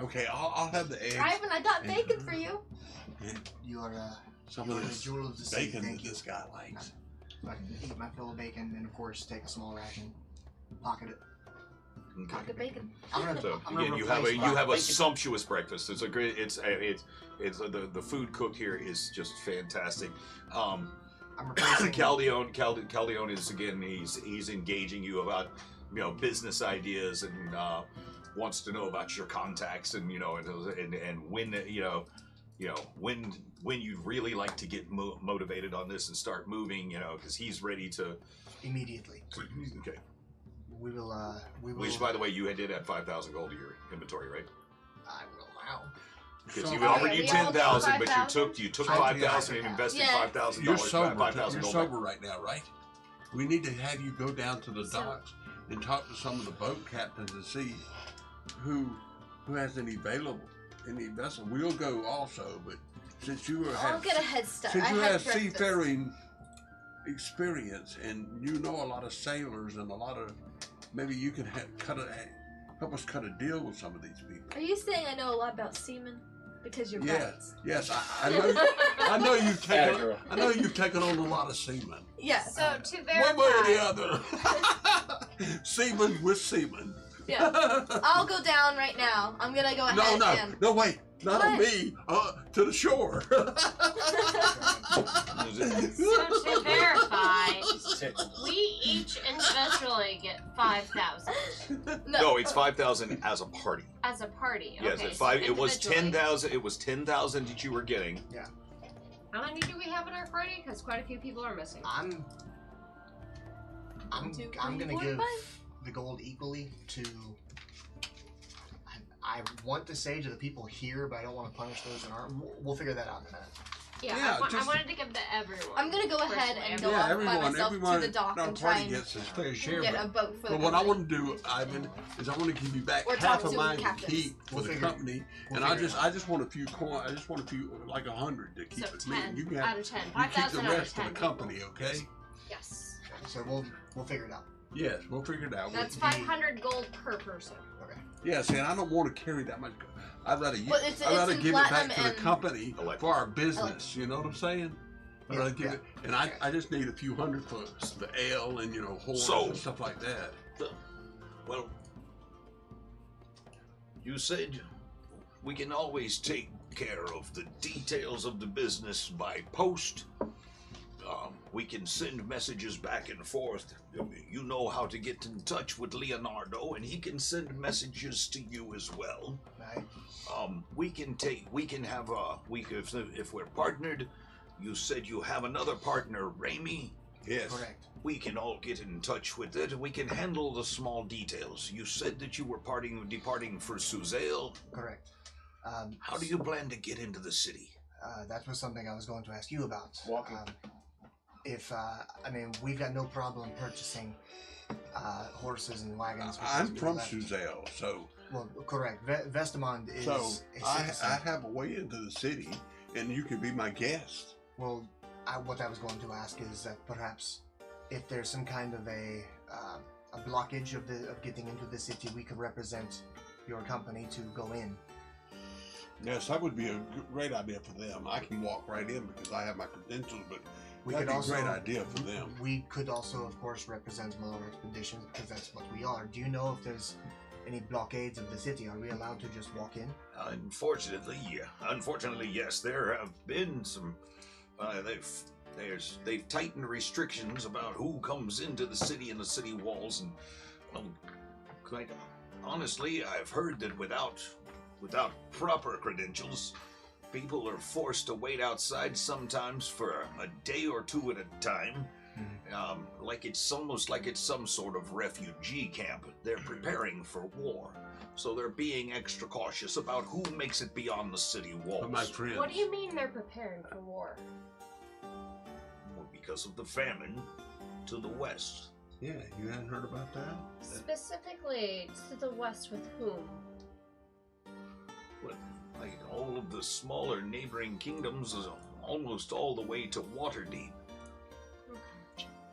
Okay, I'll have the eggs. Ivan, I got bacon for you. You are Some you of are the this jewel of the sea. bacon Thank that you. this guy likes. So I can eat my fill of bacon and, of course, take a small ration, pocket it. Pocket bacon. I'm gonna, So I'm gonna again, you replace have a my- sumptuous breakfast. It's a great. It's the food cooked here is just fantastic. I'm replacing. Caldeon is again. He's engaging you about business ideas and wants to know about your contacts and and when when you'd really like to get motivated on this and start moving. Because he's ready to Immediately. Okay. We will. Which, by the way, you did add 5,000 gold to your inventory, right? I will. Wow. Because So- you offered you we all 10,000, took but 5,000? you took I- 5,000 and yeah. invested Yeah. $5,000. You're sober. 5,000 You're gold. sober right now, right? We need to have you go down to the docks and talk to some of the boat captains and see who has any vessel. We'll go also, but since you I'll get a head start. since I you had have breakfast. seafaring experience and you know a lot of sailors and a lot of, maybe you can help us cut a deal with some of these people. Are you saying I know a lot about seamen? Because you're right. Yes, I know you've taken. I know you've taken on a lot of seamen. Yeah. So to verify, One way or the other. Seaman with seaman. Yeah. I'll go down right now. I'm gonna go ahead and. No, wait. Not on What? me. To the shore. so to verify, we each individually get 5,000 No, it's 5,000 as a party. as a party. Yes, okay, at five. so It was individually. 10,000. It was 10,000 that you were getting. How many do we have in our party? Because quite a few people are missing. I'm One, two, I'm three, gonna four, give five. the gold equally to. I want to say to the people here, but I don't want to punish those that aren't. We'll figure that out in a minute. Yeah, I just- wanted to give to everyone. I'm gonna go ahead Personally, and I'm go Yeah, up everyone, by myself everyone to the dock in our and try party and gets his fair share. get a boat for the But what I company. want to do, Ivan, is I want to give you back Or half talk of to mine to captains. keep for We'll the figure it. company, We'll and figure it out. I just want a few coin. I just want a few, like 100 to keep So it. 10 You can out have, of 10. you keep the 5,000 out of rest 10 for the company, okay? Yes. So we'll figure it out. Yes, we'll figure it out. That's the- 500 gold per person. Okay. Yeah, see, and I don't want to carry that much. I'd rather But it's I'd rather in give it back platinum to the and- company Electric. for our business. You know what I'm saying? I'd Yeah, rather give yeah. it, and I just need a few hundred for the ale and horns So- and stuff like that. Well, you said we can always take care of the details of the business by post. We can send messages back and forth. You know how to get in touch with Leonardo, and he can send messages to you as well. Right. If we're partnered, you said you have another partner, Raimi. Yes. Correct. We can all get in touch with it. We can handle the small details. You said that you were departing for Suzale. Correct. How do you plan to get into the city? That was something I was going to ask you about. Walking. We've got no problem purchasing horses and wagons. I'm because we from left- Suzelle, so Well, correct. Vestamond is so a I citizen. have a way into the city, and you can be my guest. Well, what I was going to ask is that perhaps if there's some kind of a blockage of getting into the city, we could represent your company to go in. Yes, that would be a great idea for them. I can walk right in because I have my credentials, but We that'd could be also, a great idea for them. We could also, of course, represent Malor Expeditions because that's what we are. Do you know if there's any blockades of the city? Are we allowed to just walk in? Unfortunately, yes. There have been some. They've tightened restrictions about who comes into the city and the city walls, and quite honestly, I've heard that without proper credentials, people are forced to wait outside sometimes for a day or two at a time. Like it's almost like it's some sort of refugee camp. They're preparing for war, so they're being extra cautious about who makes it beyond the city walls. But my friends, What do you mean they're preparing for war? Well, because of the famine to the west. yeah, you hadn't heard about that? Specifically to the west with whom? But like all of the smaller neighboring kingdoms, is almost all the way to Waterdeep.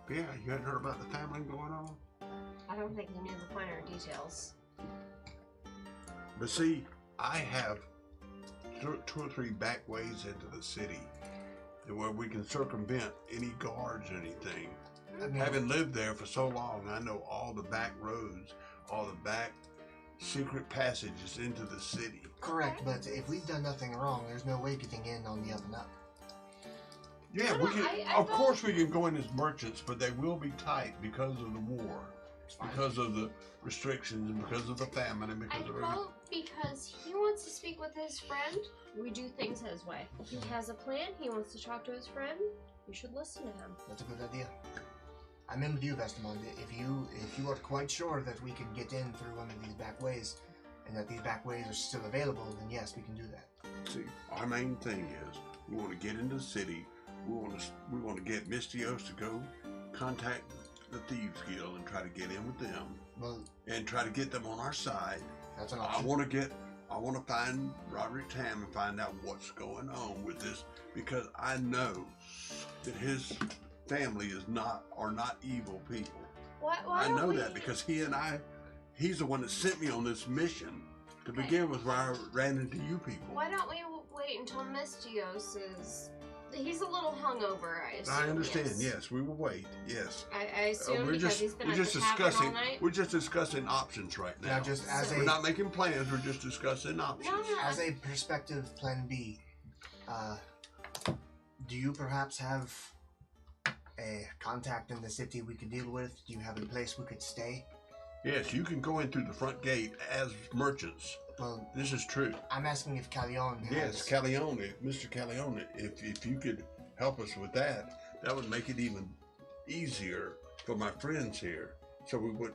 Yeah, you hadn't heard about the famine going on? I don't think you knew the finer details. But see, I have two or three back ways into the city where we can circumvent any guards or anything. I mean, Having lived there for so long, I know all the back roads, all the back secret passages into the city. correct, but if we've done nothing wrong, there's no way getting in on the up and up. Yeah, No, we can. I Of thought- course, we can go in as merchants, but they will be tight because of the war, because of the restrictions, and because of the famine, and I because of everything. vote because he wants to speak with his friend. We do things his way. He has a plan. He wants to talk to his friend. You should listen to him. That's a good idea. I'm in with you, Vestamond. If you are quite sure that we can get in through one of these back ways, and that these back ways are still available, then yes, we can do that. See, our main thing is we want to get into the city. We want to get Mystios to go contact the Thieves Guild and try to get in with them Well, and try to get them on our side. that's an I option. want to find Roderick Tam and find out what's going on with this, because I know that his family are not evil people. Why I don't know we- that because he's the one that sent me on this mission to begin with, where I ran into you people. Why don't we wait until Mystios is... He's a little hungover, I assume. I understand. Yes, we will wait. Yes. I assume because he's been we're at just the tavern all discussing. night. We're just discussing options right now. Now, just as We're a not making plans. We're just discussing options. No. as a perspective plan B, do you perhaps have a contact in the city we could deal with? Do you have a place we could stay? Yes, you can go in through the front gate as merchants. Well, This is true. I'm asking if Callion has. Yes, Callione, Mr. Callione, if you could help us with that, that would make it even easier for my friends here. So we would,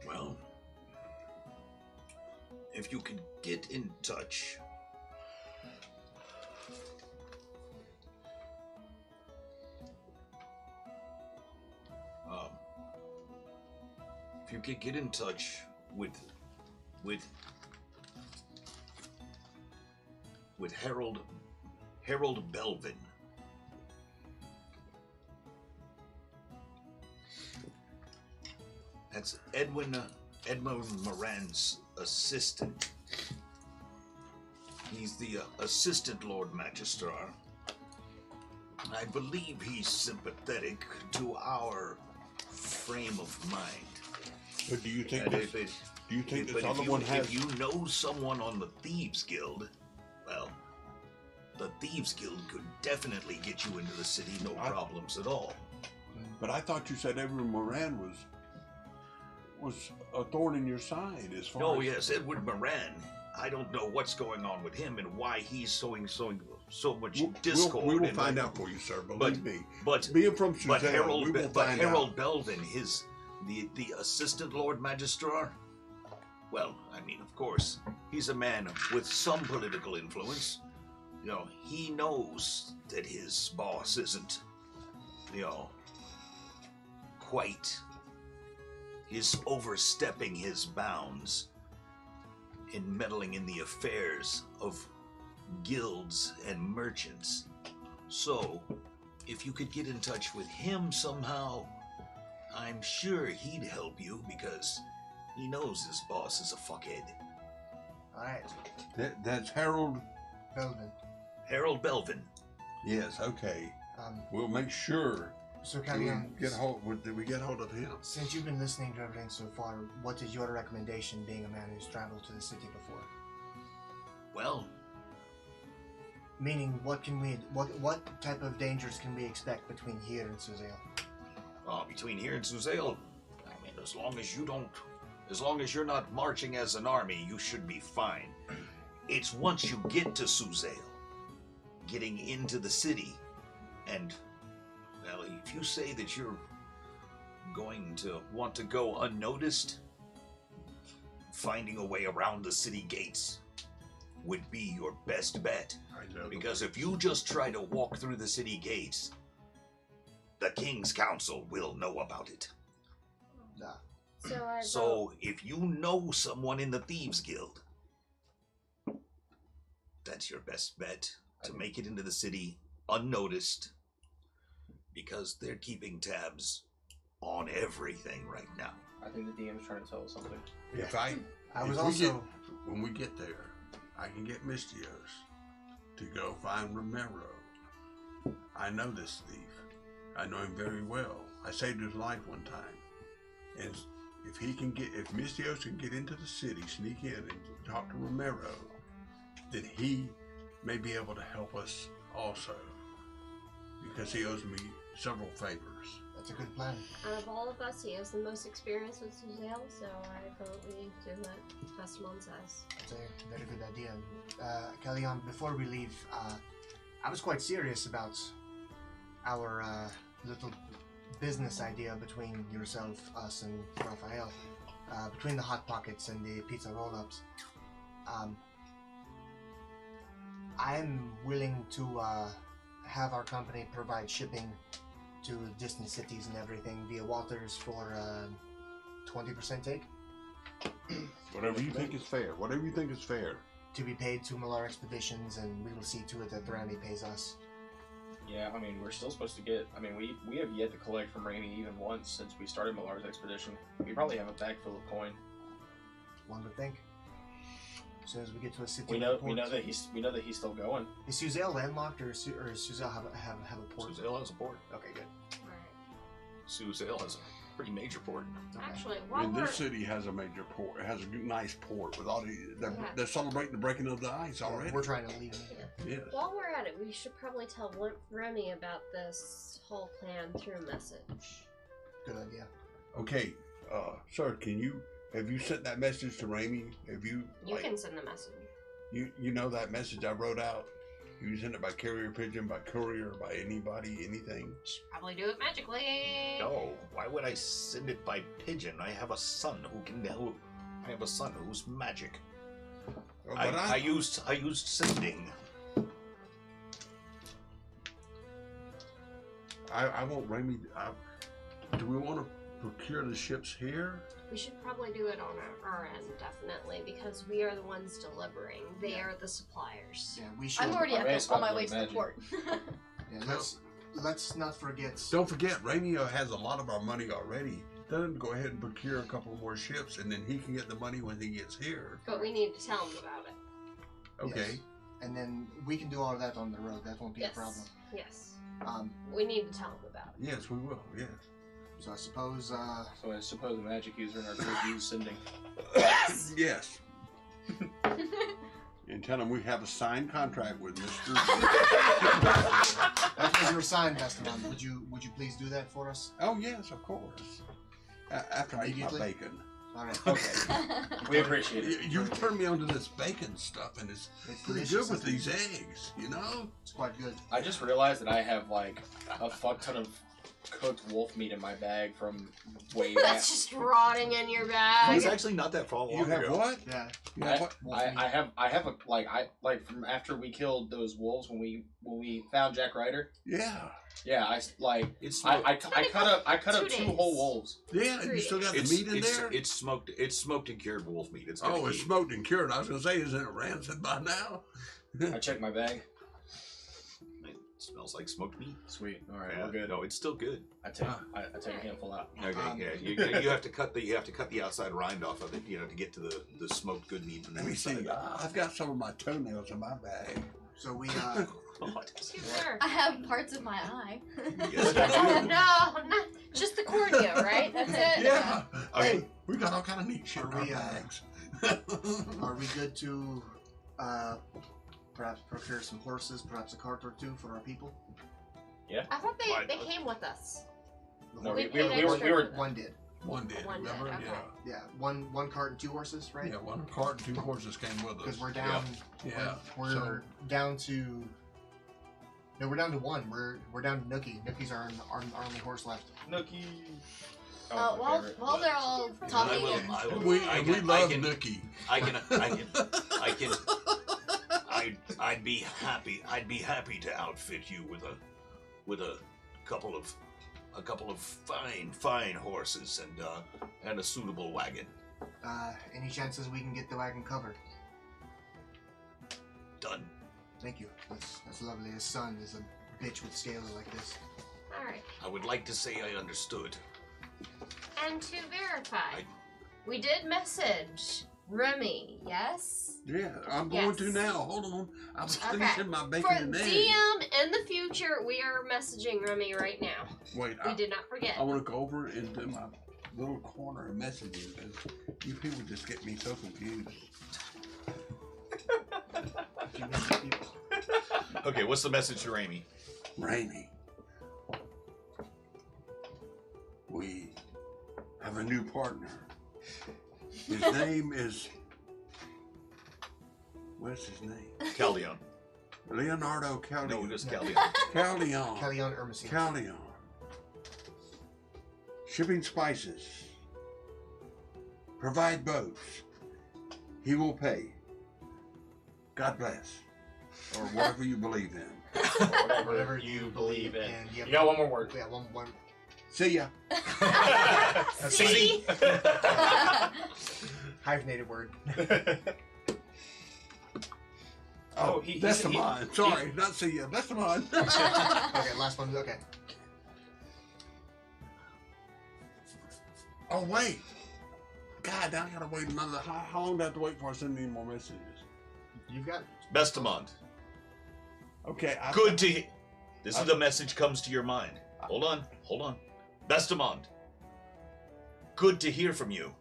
Well, if you could get in touch If you could get in touch with Harold Belvin. That's Edmund Moran's assistant. He's the assistant Lord Magistrar. I believe he's sympathetic to our frame of mind. But do you think And this, do you think this other one has? If you know someone on the Thieves Guild, well, the Thieves Guild could definitely get you into the city, no problems at all. But I thought you said Edward Moran was a thorn in your side as far Oh as... yes, Edward Moran. I don't know what's going on with him and why he's sowing so much discord. We will find out for you, sir. Believe me. But being from Suzanne, we will find Harold out. Belvin, the assistant Lord Magistrar. Well, I mean, of course, he's a man with some political influence. You know, he knows that his boss isn't, is overstepping his bounds in meddling in the affairs of guilds and merchants. So, if you could get in touch with him somehow, I'm sure he'd help you because he knows his boss is a fuckhead. Alright. That's Harold Belvin. Harold Belvin. Yes, okay. Um, We'll make sure so we Callion, get hold of him. since you've been listening to everything so far, what is your recommendation being a man who's traveled to the city before? Well, Meaning, what type of dangers can we expect between here and Suzail? between here and Suzail, I mean, as long as you're not marching as an army, you should be fine. It's once you get to Suzail, getting into the city, and, well, if you say that you're going to want to go unnoticed, finding a way around the city gates would be your best bet. I know. Because if you just try to walk through the city gates, the King's Council will know about it. So if you know someone in the Thieves Guild, that's your best bet to make it into the city unnoticed, because they're keeping tabs on everything right now. I think the DM's trying to tell us something. If when we get there, I can get Mystios to go find Romero. I know this thief. I know him very well. I saved his life one time. And if Mystios can get into the city, sneak in and talk to Romero, then he may be able to help us also. Because he owes me several favors. That's a good plan. Out of all of us, he has the most experience with Suzail, so I vote we do what Festimon says. That's a very good idea. Callion, before we leave, I was quite serious about our little business idea between yourself, us, and Raphael. Between the Hot Pockets and the pizza roll-ups. I'm willing to have our company provide shipping to distant cities and everything via Walters for 20% take. Whatever you think is fair. Whatever you think is fair. To be paid to Millar Expeditions, and we will see to it that Rami pays us. Yeah, I mean, we're still supposed to get... I mean, we have yet to collect from Raimi even once since we started Millar's expedition. We probably have a bag full of coin. One would think. As soon as we get to a city, We know that he's still going. Is Suzail landlocked, or does Suzail have a port? Suzail has a port. Okay, good. Alright. Suzail has a pretty major port. Okay. Actually, I while mean, we're... this city has a major port. It has a nice port with all they're celebrating the breaking of the ice already. We're trying to leave. Yes. While we're at it, we should probably tell Remy about this whole plan through a message. Good idea. Okay, sir, have you sent that message to Raimi? Have you? You can send the message. You know that message I wrote out? You send it by carrier pigeon, by courier, by anybody, anything? Should probably do it magically. No, why would I send it by pigeon? I have a son I have a son who's magic. But I used sending. I want Raimi. Do we want to procure the ships here? We should probably do it on our end, definitely, because we are the ones delivering. They are the suppliers. Yeah, we should. I'm already on my way to the Imagine. port. Yeah, let's not forget. Don't forget, Ramio has a lot of our money already. Tell him to go ahead and procure a couple more ships, and then he can get the money when he gets here. But we need to tell them about it. Okay. Yes. And then we can do all of that on the road. That won't be a problem. Yes. We need to tell them about it. Yes, we will. Yes. So I suppose. So I suppose the magic user in our group is sending. Yes. And tell him we have a signed contract with Mr. That was your sign, Esteban. Would you please do that for us? Oh yes, of course. After I eat my Immediately? bacon. All right. Okay. We appreciate it. You turned me onto this bacon stuff, and it's pretty delicious, good with isn't these it? eggs, you know? It's quite good. I just realized that I have like a fuck ton of cooked wolf meat in my bag from way back. That's just rotting in your bag. It's actually not that far long You have ago. what? Yeah. You have what? I have a from after we killed those wolves when we found Jack Ryder. Yeah. Yeah, I It's I cut up 2 two days. whole wolves. Yeah, you still got the meat in there? It's smoked and cured wolf meat. It's Oh, it's smoked and cured. I was going to say, isn't it rancid by now? I checked my bag. It smells like smoked meat. Sweet. All right, Yeah, we're good. No, it's still good. I take a handful out. Okay, yeah, you have to cut the outside rind off of it, to get to the smoked good meat. Let me see. I've got some of my toenails in my bag. So we Sure. I have parts of my eye. Yes, Oh, no, not just the cornea, right? That's it. Yeah. Okay. Hey, we got all kind of neat shit in Are our we, bags. are we good to perhaps procure some horses, perhaps a cart or two for our people? I thought Why- they came with us. No, We we paid were extra for them. One did. One did, One did, remember? okay. Yeah, one cart and 2 horses, Yeah. right? Yeah, one cart and 2 horses came with us. Because we're down. Yeah. We're down to. No, we're down to 1. We're down to Nookie. Nookie's our only horse left. Nookie. Oh, while they're all talking, We love can, Nookie. I'd be happy to outfit you with a couple of fine horses and a suitable wagon. Any chances we can get the wagon covered? Done. Thank you. That's lovely. His son is a bitch with scales like this. All right. I would like to say I understood. And to verify, we did message Remy, yes? Yeah, I'm going to Yes. now. Hold on. I'm Okay. finishing my For bacon and eggs. DM in the future, we are messaging Remy right now. Wait, We did not forget. I want to go over into my little corner of messages because you people just get me so confused. Okay, what's the message to Amy? Rainy, we have a new partner. His name is... What's his name? Caldeon. Leonardo Caldeon. No, just Caldeon. Caldeon. Callion Ermesine. Caldeon. Shipping spices. Provide boats. He will pay. God bless. Or whatever you believe in. Whatever you believe in. And You got one more word. Yeah, one. See ya. See? Hyphenated word. Oh, he- that's he- mine. Sorry, not see ya. That's mine. Okay, last one. Okay. Oh, wait. God, now I gotta wait another. How long do I have to wait before I send any more messages? You've got. Bestamont. Okay. Good to hear. This is the message comes to your mind. Hold on. Bestamont. Good to hear from you.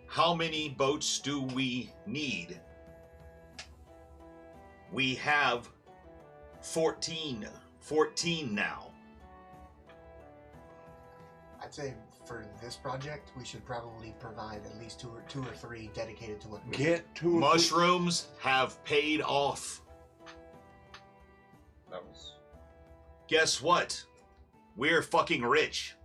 How many boats do we need? We have 14. 14 now. I'd say for this project, we should probably provide at least two or three dedicated to it. Get to Mushrooms have paid off. That was. Guess what? We're fucking rich.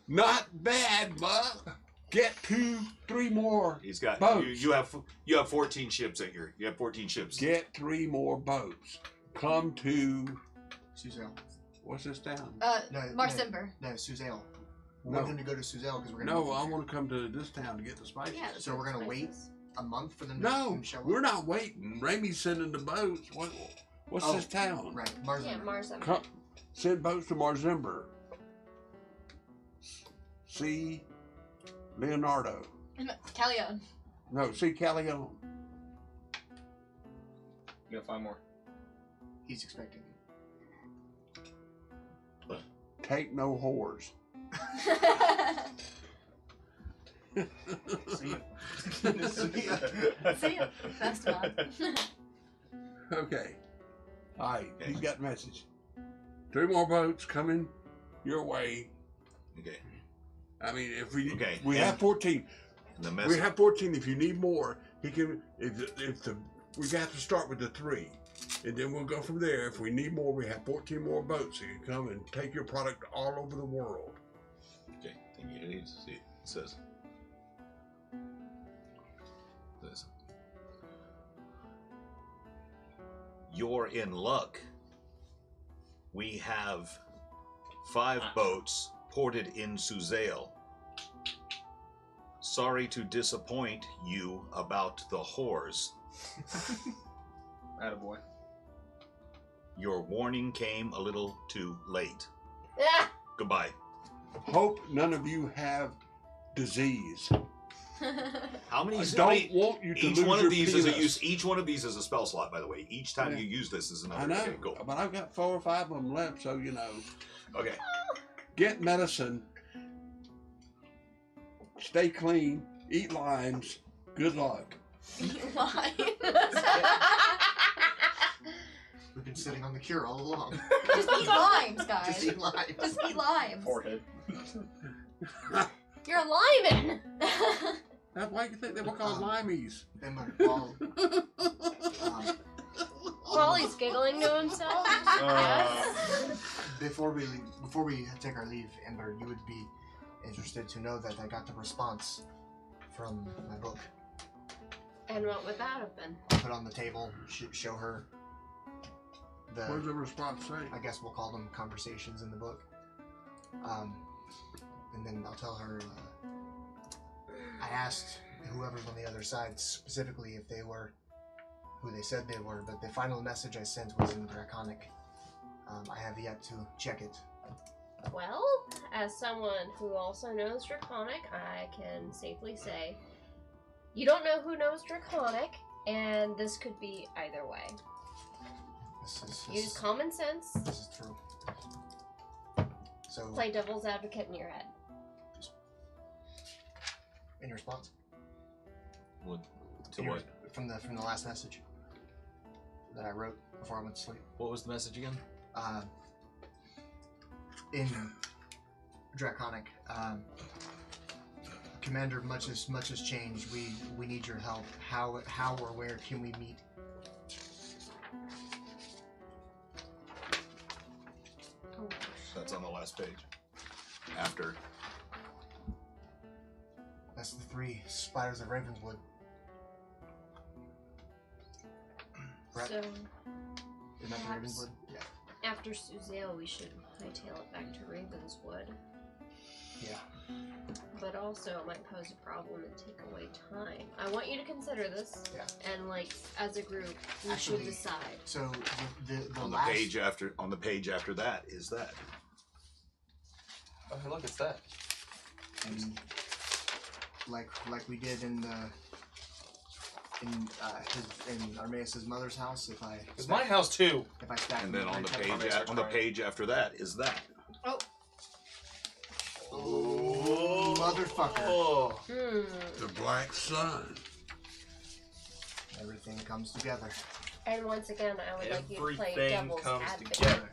Not bad, but get 2-3 more. He's got Boats. you have 14 ships at your. You have 14 ships. Get 3 more boats. Come to Suzel. What's this town? Marsimber. No, Suzel. We No. want him to go to Suzel because we're gonna. No, I want to come to this town to get the spices. Yeah. So we're gonna wait a month for them to No, show up. we're not waiting. Ramey's sending the boats. What's this town? Right, Mars. Yeah, Mars. Send boats to Marzimber. See Leonardo. Callion. No, see Callion. You gotta find more. He's expecting. Take no whores. See ya. See ya. Best mod. Okay. All right, you got the message. 3 more boats coming your way. Okay. I mean, if we Okay. we have 14. And the message. We have 14. If you need more, he can. We have to start with the 3, and then we'll go from there. If we need more, we have 14 more boats. So you can come and take your product all over the world. Okay. Then you need to see it. It says. You're in luck. We have 5 boats ported in Suzail. Sorry to disappoint you about the whores. Attaboy. Your warning came a little too late. Ah! Goodbye. Hope none of you have disease. How many? I how don't many- want you to Each lose one your of these is a penis. use. Each one of these is a spell slot, by the way. Each time Yeah. you use this is another. I know, Okay, go. but I've got 4 or 5 of them left, so you know. Okay. Get medicine. Stay clean. Eat limes. Good luck. We've been sitting on the cure all along. Just eat limes, guys. Just eat limes. Just eat limes. Forehead. You're a lineman. That's why you think they were called limeys. And while, Wally's giggling to himself. before we take our leave, Amber, you would be interested to know that I got the response from my book. And what would that have been? I'll put on the table, show her What does the. the response say? I guess we'll call them conversations in the book. And then I'll tell her. I asked whoever's on the other side specifically if they were who they said they were, but the final message I sent was in Draconic. I have yet to check it. Well, as someone who also knows Draconic, I can safely say you don't know who knows Draconic, and this could be either way. Use common sense. This is true. So, Play devil's advocate in your head. in response What? To what? from the last message that I wrote before I went to sleep. What was the message again? In Draconic, Commander, much has changed. We need your help. How or where can we meet? Oh, That's on the last page. After. That's the 3 spiders of Ravenswood. Correct? so Isn't that the perhaps- Ravenswood? Yeah. after Suzail, we should hightail it back to Ravenswood. Yeah. But also, it might pose a problem and take away time. I want you to consider this, Yeah. and as a group, we Actually, should decide. So the On the last page after that is that. Oh, hey, look, it's that. and like we did in Armaeus' mother's house. It's my house too. If I stack And them then on the right page down- start on the crying. page after that is that. Oh, motherfucker! Oh. The Black Sun. Everything comes together. And once again, I would like you to play Everything devil's comes advocate. together.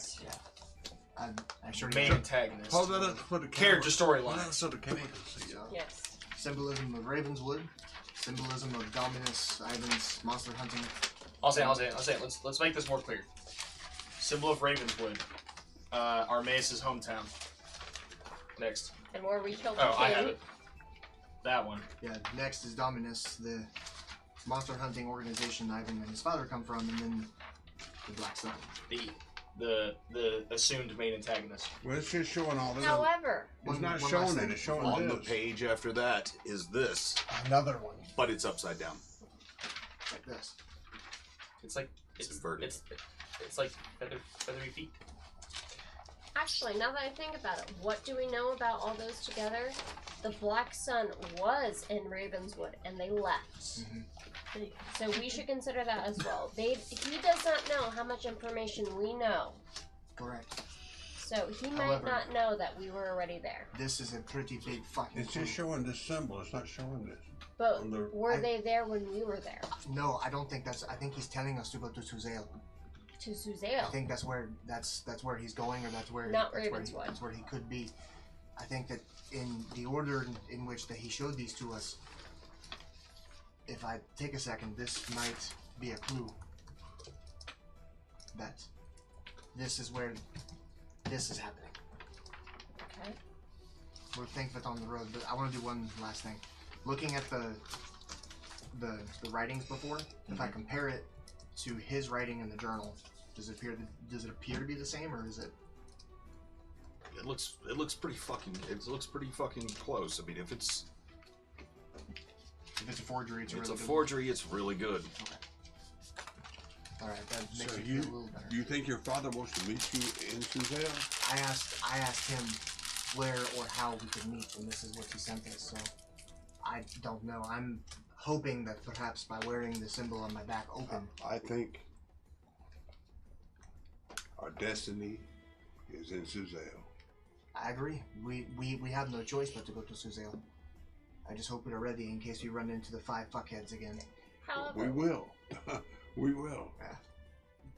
I sure Main do. antagonist. Hold that up for the Character camera. storyline. Hold that so the camera can see it. Yes. Symbolism of Ravenswood. Symbolism of Dominus, Ivan's monster hunting. I'll say it. Let's make this more clear. Symbol of Ravenswood. Armaeus' hometown. Next. And where we killed Oh, the I king. have it. That one. Yeah. Next is Dominus, the monster hunting organization Ivan and his father come from, and then the Black Sun. B. the assumed main antagonist. Well, it's just showing all this. However, It's not one showing last it. thing. It's showing On this. the page after that is this, Another one but it's upside down. like this. It's like It's inverted. It's like feathery feet. actually, now that I think about it, what do we know about all those together? The Black Sun was in Ravenswood, and they left. So we should consider that as well. He does not know how much information we know. Correct. So he might However- not know that we were already there. This is a pretty big fucking It's just showing this symbol. It's not showing this. But On the- were they there when we were there? No, I don't think that's. I think he's telling us to go to Suzail. To I Suzail. think that's where he's going, or that's where Not that's Ravenswood. that's where he could be. I think that in the order in which that he showed these to us, if I take a second, this might be a clue that this is where this is happening. Okay. We'll think of it on the road, but I want to do one last thing. Looking at the writings before, if I compare it to his writing in the journal, does it appear to be the same, or is it? It looks pretty fucking. It looks pretty fucking close. I mean, if it's If it's a forgery, it's a really good forgery, it's really good. Okay. All right, that makes So me feel a little better. do you think your father wants to meet you in Suzail? I asked him where or how we could meet, and this is what he sent us. So I don't know. I'm hoping that perhaps by wearing the symbol on my back open. I think our destiny is in Suzail. I agree. We have no choice but to go to Suzail. I just hope we are ready in case we run into the 5 fuckheads again. However, We will. We will. Yeah.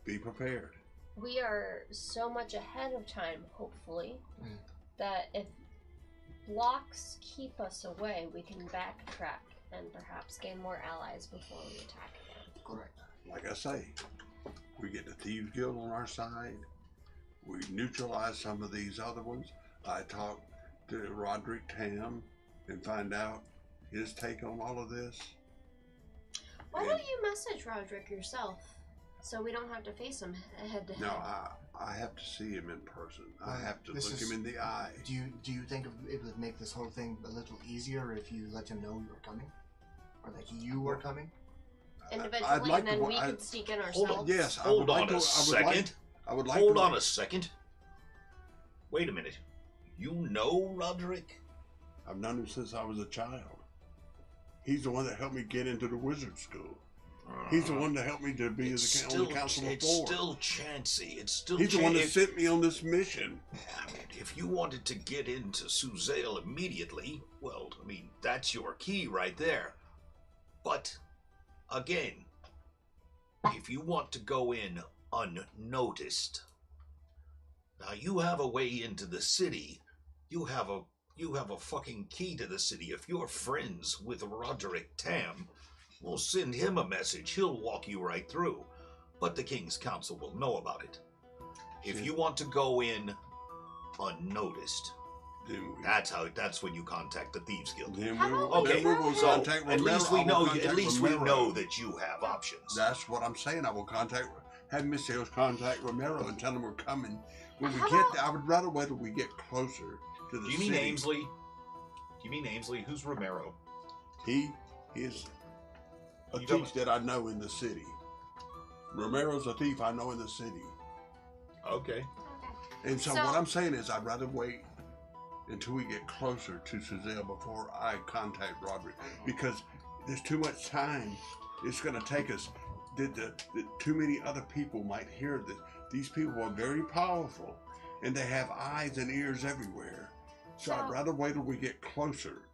Be prepared. we are so much ahead of time, hopefully, Mm. that if blocks keep us away, we can backtrack and perhaps gain more allies before we attack again. Correct. Like I say, we get the Thieves Guild on our side. We neutralize some of these other ones. I talked to Roderick Tam and find out his take on all of this. Why And- don't you message Roderick yourself so we don't have to face him head to head? No, I have to see him in person. I Well, have to this look is- him in the eye. Do you think it would make this whole thing a little easier if you let him know you were coming, or that you were coming? Individually, I'd like and then to- we I- could sneak in Hold ourselves. on. Yes, I Hold would like on to. a second. I would like Hold to. on a second. Wait a minute. You know Roderick? I've known him since I was a child. He's the one that helped me get into the wizard school. He's the one that helped me to be on the council It's before. still chancy. It's still He's the one that if, sent me on this mission. I mean, if you wanted to get into Suzail immediately, well, I mean, that's your key right there. But, again, if you want to go in unnoticed, now you have a way into the city. You have a fucking key to the city. If you're friends with Roderick Tam, we'll send him a message. He'll walk you right through. But the King's Council will know about it. If you want to go in unnoticed, Then that's when you contact the Thieves Guild. Then How we, about will, we then we will tell him? contact At Romero. least we I will know. contact At least we Romero. know that you have options. That's what I'm saying. I will have Miss Hales contact Romero and tell him we're coming. When we How get about- there, I would rather wait till we get closer to the Do you mean city. Ainsley? Do you mean Ainsley? Who's Romero? He is a You thief don't- that I know in the city. Romero's a thief I know in the city. Okay. Okay. And so, So- what I'm saying is I'd rather wait until we get closer to Suzail before I contact Roderick, because there's too much time. It's going to take us. Too many other people might hear this. These people are very powerful, and they have eyes and ears everywhere. So I'd So- rather wait till we get closer.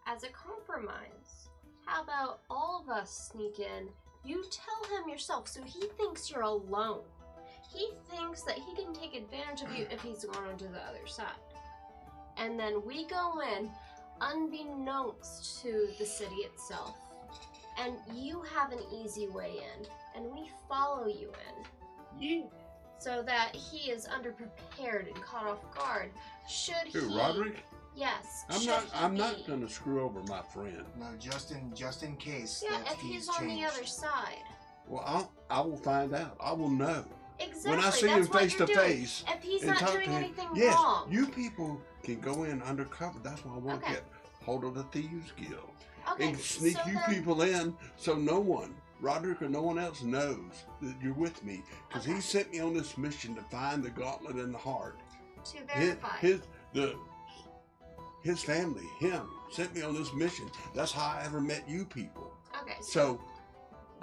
As a compromise, how about all of us sneak in? You tell him yourself so he thinks you're alone. He thinks that he can take advantage of you if he's gone onto the other side. And then we go in unbeknownst to the city itself. And you have an easy way in. And we follow you in. Yeah. So that he is underprepared and caught off guard. Should Who, he... Roderick? Yes. I'm should not. he I'm not be- going to screw over my friend. No, just in case. Yeah, that if he's he's on changed. the other side. Well, I will find out. I will know. Exactly. When I see him that's what face you're to doing. face If he's and not talk doing to him, anything yes, wrong. you people can go in undercover. That's why I want to Okay. get hold of the Thieves Guild Okay. and sneak so you then, people in so no one, Roderick or no one else, knows that you're with me. Because Okay. he sent me on this mission to find the gauntlet in the heart. to verify. His family, him, sent me on this mission. That's how I ever met you people. Okay. So,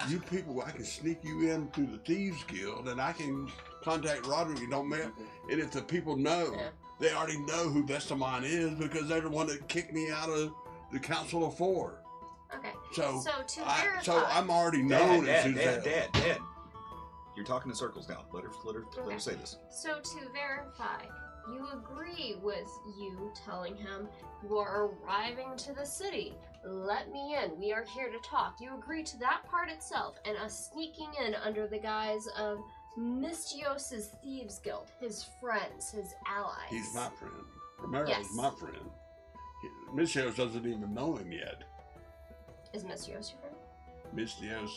you people, I can sneak you in through the Thieves Guild, and I can contact Roderick. And don't matter. And if the people know, Yeah. they already know who Vestamine is because they're the one that kicked me out of the Council of Four. Okay. So, to verify. so I'm already known as Suzette. Dad. You're talking in circles now. Let her say this. So to verify, you agree with you telling him you are arriving to the city. Let me in. We are here to talk. You agree to that part itself, and us sneaking in under the guise of Mystios's Thieves Guild, his friends, his allies. He's my friend. Romero Yes. is my friend. Mystios doesn't even know him yet. Is Mystios your friend? Mystios,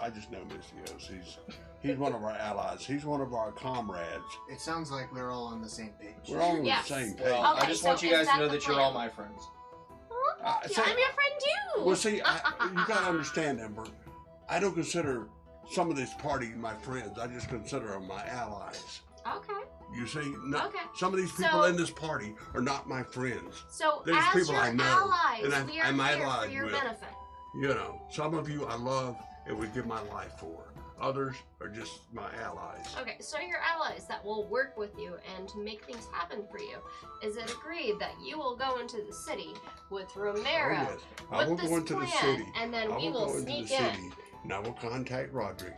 I just know Mystios. He's one of our allies. He's one of our comrades. It sounds like we're all on the same page. We're all on Yes. the same page. Well, Okay, I just so want you is guys that to know the that you're plan? all my friends. So- I'm your friend too. Well, see, you gotta understand, Ember. I don't consider some of this party my friends. I just consider them my allies. Okay. You see, no, Okay. some of these people So- in this party are not my friends. So There's as people your I know, allies, and we are I'm here allied for your with. benefit. You know, some of you I love and would give my life for. Others are just my allies. Okay, so your allies that will work with you and to make things happen for you. Is it agreed that you will go into the city with Romero? Oh, yes. I with will this go into the plan, city. and then I we will will go into the sneak in. city, and I will contact Roderick.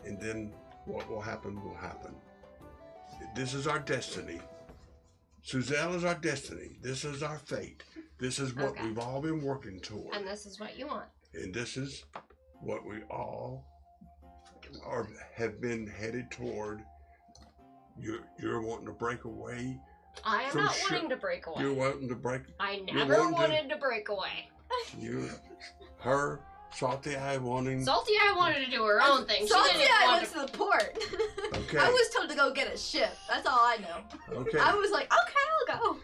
And then what will happen will happen. This is our destiny. Suzelle is our destiny. This is our fate. This is what Okay. we've all been working toward. And this is what you want. And this is what we all have been headed toward. You're wanting to break away. I am For not sure. wanting to break away. You're wanting to break. I you're never wanting to- wanted to break away. Her, Salty Eye wanting. Salty Eye wanted to do her own thing. She Salty didn't Eye want went to. to the port. Okay. I was told to go get a ship. That's all I know. Okay. I was like, okay, I'll go.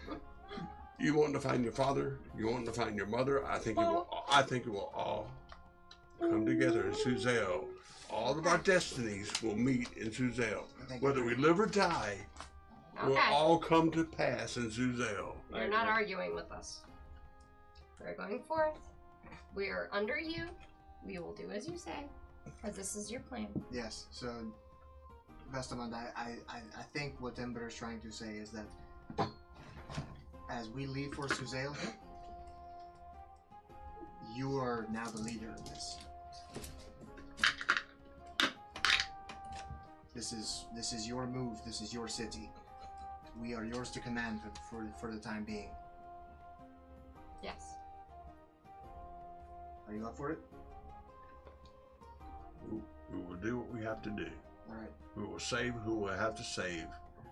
You wanting to find your father? You wanting to find your mother? I think it will. I think it will all come together in Suzelle. All of our destinies will meet in Suzelle. Whether we live or die, will Okay. all come to pass in Suzelle. You're not arguing with us. We're going forth. We are under you. We will do as you say, because this is your plan. Yes, so Vestamund, I think what Ember is trying to say is that as we leave for Suzelle, you are now the leader of this. This is your move. This is your city. We are yours to command for the time being. Yes. Are you up for it? We will do what we have to do. All right. We will save who we have to save.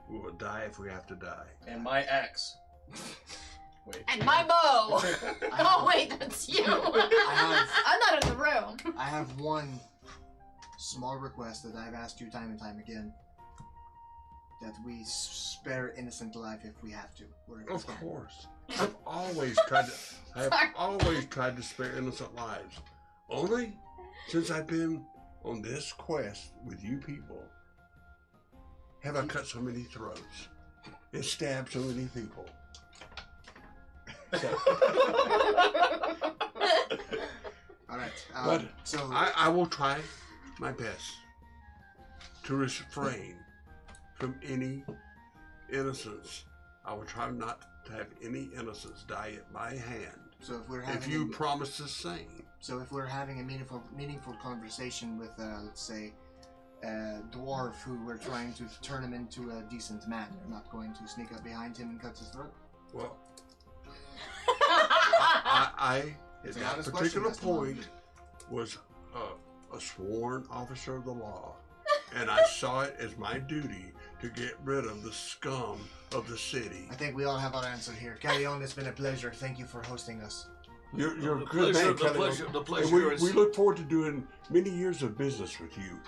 We will die if we have to die. And my ex. Wait. And my bow. Oh wait, that's you. I'm not in the room. I have one small request that I've asked you time and time again. That we spare innocent life if we have to. Or if we Of can. course. I've always tried to. I have always tried to spare innocent lives. Only since I've been on this quest with you people, have I cut so many throats and stabbed so many people. So, All right. But So I will try my best to refrain from any innocence. I will try not to have any innocence die at my hand. So if we're having If you promise the same. So if we're having a meaningful conversation with, let's say, a dwarf who we're trying to turn him into a decent man, you're not going to sneak up behind him and cut his throat? Well, I at It's an that honest particular question, Mr. point, was a sworn officer of the law, and I saw it as my duty to get rid of the scum of the city. I think we all have our answer here. Carry on, it's been a pleasure. Thank you for hosting us. You're a The good pleasure- man, the Kelly. pleasure- the And pleasure is- we look forward to doing many years of business with you.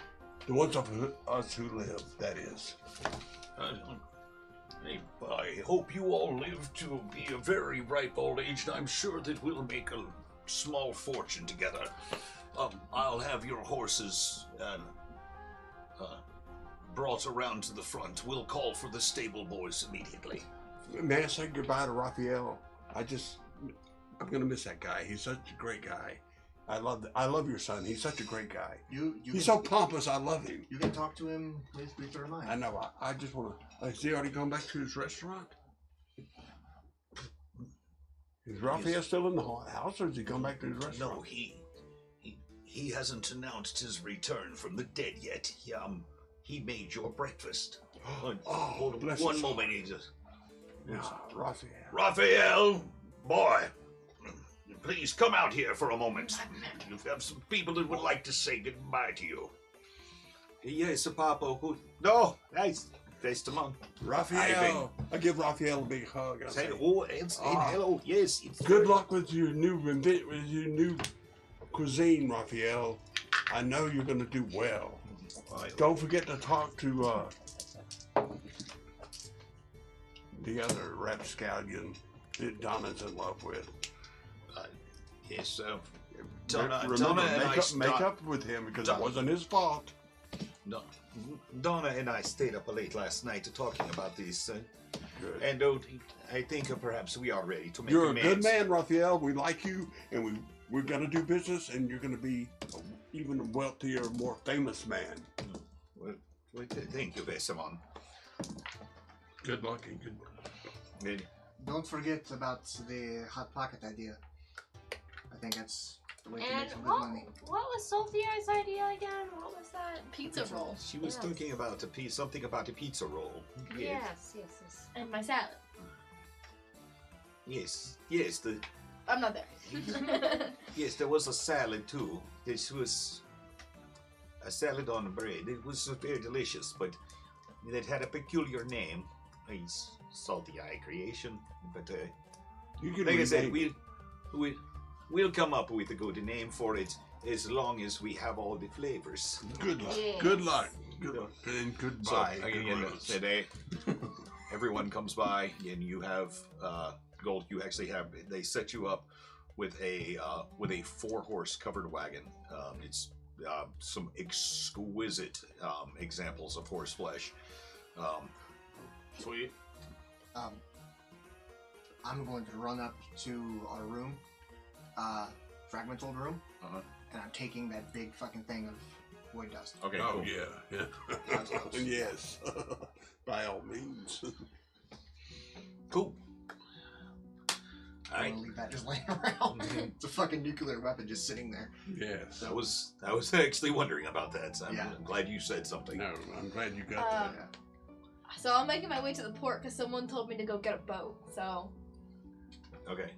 The ones of us who live, that is. I hope you all live to be a very ripe old age, and I'm sure that we'll make a small fortune together. I'll have your horses brought around to the front. We'll call for the stable boys immediately. May I say goodbye to Raphael? I'm gonna miss that guy. He's such a great guy. I love your son. He's such a great guy. He's so pompous. I love him. You can talk to him with your mind. I know. I just want to. Is he already gone back to his restaurant? Is Raphael still in the house, or has he gone back to his restaurant? No, he hasn't announced his return from the dead yet. He made your breakfast. Bless One his moment, heart. he just. Yes, Raphael. Raphael, boy, please come out here for a moment. You have some people that would like to say goodbye to you. Yes, Papa. No, nice. Face them on. Raphael. I give Raphael a big hug. I say, Hello. Yes. good luck with your new cuisine, Raphael. I know you're going to do well. Don't forget to talk to the other rapscallion that Donna's in love with. Yes, Remember, Donna make up with him because it wasn't his fault. Donna and I stayed up late last night talking about this. Good. And I think perhaps we are ready to make You're a amends. good man, Raphael. We like you, and we're going to do business, and you're going to be even a wealthier, more famous man. Well, thank you, Vesamon. Good luck and good. Don't forget about the hot pocket idea. I think that's the way to make And some good money. what was Sophia's idea again? What was that? Pizza roll. She was Yes. thinking about something about a pizza roll. Yes. And my salad. Yes. I'm not there. Yes, there was a salad too. This was a salad on bread. It was very delicious, but it had a peculiar name. It's Salty Eye Creation, but You can like I said, rename we'll come up with a good name for it as long as we have all the flavors. Good luck. Yes. Good luck. Good luck. And goodbye. So, Good again, riddance. today, everyone comes by and you have gold. You actually have. They set you up with a 4-horse covered wagon. It's some exquisite examples of horse flesh. Sweet. I'm going to run up to our room, Fragment's old room, Uh-huh. and I'm taking that big fucking thing of void dust. Okay. Oh, cool. yeah. That's close. Yes. By all means. Cool. All I'm right. gonna leave that just laying around. It's a fucking nuclear weapon just sitting there. Yes. I was actually wondering about that. So I'm Yeah. glad you said something. No, I'm glad you got that. Yeah. So I'm making my way to the port because someone told me to go get a boat. So Okay.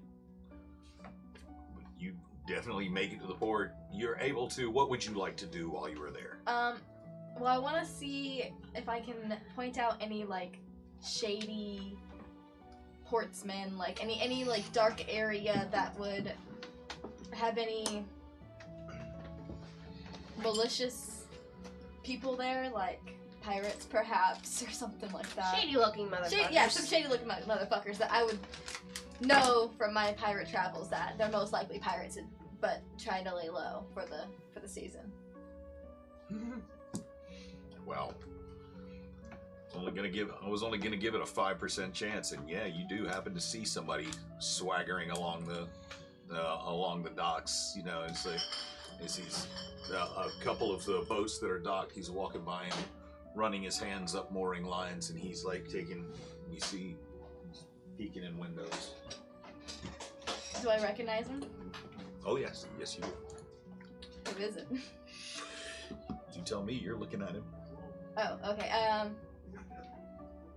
You definitely make it to the port. You're able to. What would you like to do while you were there? well, I want to see if I can point out any like shady portsmen, like any like dark area that would have any malicious people there, like pirates perhaps or something like that. Shady looking motherfuckers. Yeah, some shady looking motherfuckers that I would know from my pirate travels that they're most likely pirates, but trying to lay low for the season. Well, I was only gonna give it a 5% chance, and yeah, you do happen to see somebody swaggering along the docks. You know, it's like he's a couple of the boats that are docked. He's walking by him, running his hands up mooring lines, and he's like taking. You see, he's peeking in windows. Do I recognize him? Oh yes, yes you do. Who is it? You tell me. You're looking at him. Oh, okay.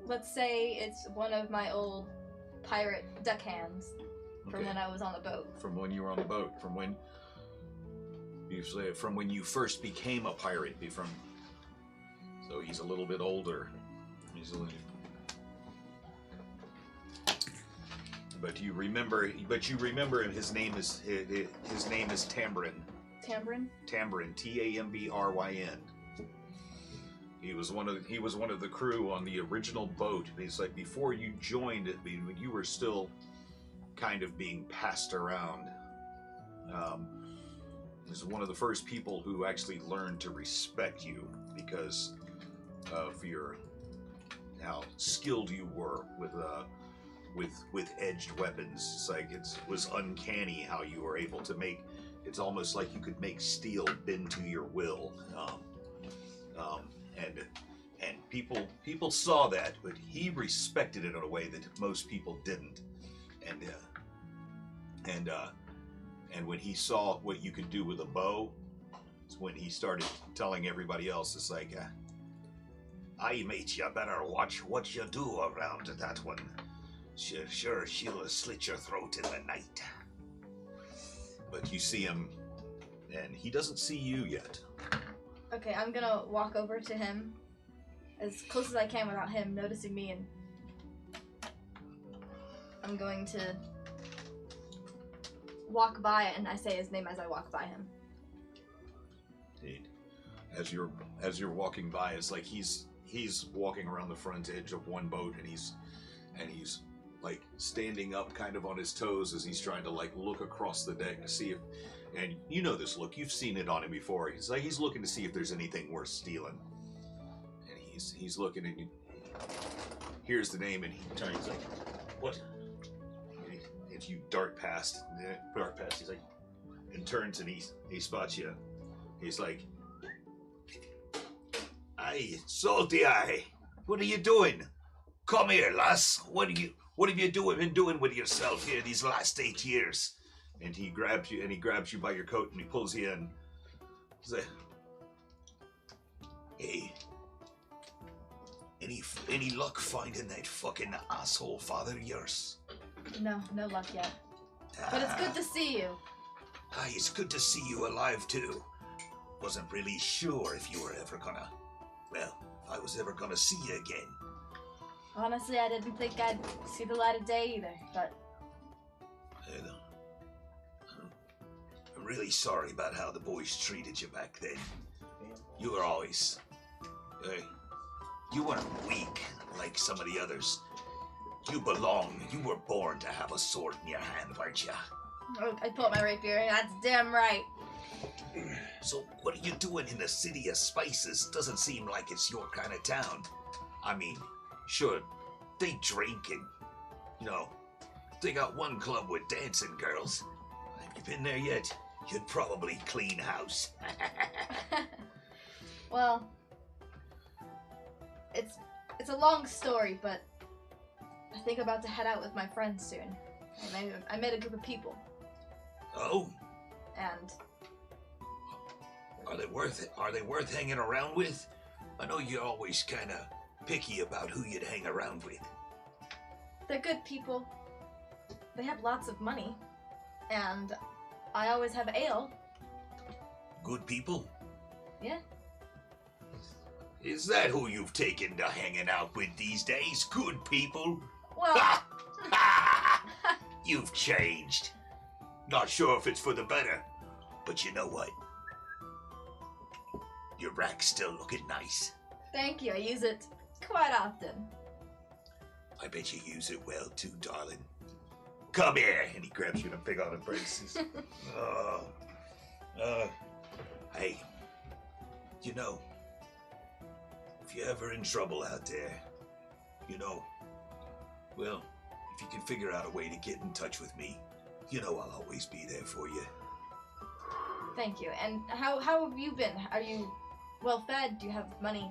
Let's say it's one of my old pirate deckhands from Okay. when I was on the boat. From when you were on the boat, from when you first became a pirate, so he's a little bit older. But you remember him. His name is Tambrin. Tambourine? Tambryn, Tambryn. He was one of the crew on the original boat. He's like, before you joined it, you were still kind of being passed around. He's one of the first people who actually learned to respect you because of how skilled you were with edged weapons. It's like it was uncanny how you were able to make. It's almost like you could make steel bend to your will. And people saw that, but he respected it in a way that most people didn't. And when he saw what you could do with a bow, it's when he started telling everybody else. It's like, aye, mate, you better watch what you do around that one. Sure, she'll slit your throat in the night. But you see him, and he doesn't see you yet. Okay, I'm gonna walk over to him as close as I can without him noticing me, and I'm going to walk by, and I say his name as I walk by him. Indeed. As you're walking by, it's like he's walking around the front edge of one boat, and he's like standing up kind of on his toes as he's trying to like look across the deck to see if, and you know this look, you've seen it on him before. He's like he's looking to see if there's anything worth stealing. And he's looking, and he hears the name, and he turns like, what? And if you dart past, he's like, and turns, and he spots you. He's like, "Aye, Salty Eye, what are you doing? Come here, lass. What have you been doing with yourself here these last 8 years?" And he grabs you by your coat, and he pulls you in. He's like, "Hey, any luck finding that fucking asshole father of yours?" No luck yet. But it's good to see you. Aye, it's good to see you alive too. Wasn't really sure if you were ever gonna, if I was ever gonna see you again. Honestly, I didn't think I'd see the light of day either, but... I'm really sorry about how the boys treated you back then. You were always... you weren't weak like some of the others. You belong. You were born to have a sword in your hand, weren't you? Oh, I pull out my rapier. That's damn right. So what are you doing in the City of Spices? Doesn't seem like it's your kind of town. I mean, sure, they drink and, they got one club with dancing girls. Have you been there yet? You'd probably clean house. Well, it's a long story, but I think I'm about to head out with my friends soon. I met a group of people. Oh? And... Are they worth hanging around with? I know you're always kind of picky about who you'd hang around with. They're good people. They have lots of money. And I always have ale. Good people? Yeah. Is that who you've taken to hanging out with these days? Good people? Well... You've changed. Not sure if it's for the better, but you know what? Your rack's still looking nice. Thank you. I use it quite often. I bet you use it well too, darling. Come here, and he grabs you in a big arm embraces. Hey, if you're ever in trouble out there, if you can figure out a way to get in touch with me, I'll always be there for you. Thank you. And how have you been? Are you well fed? Do you have money?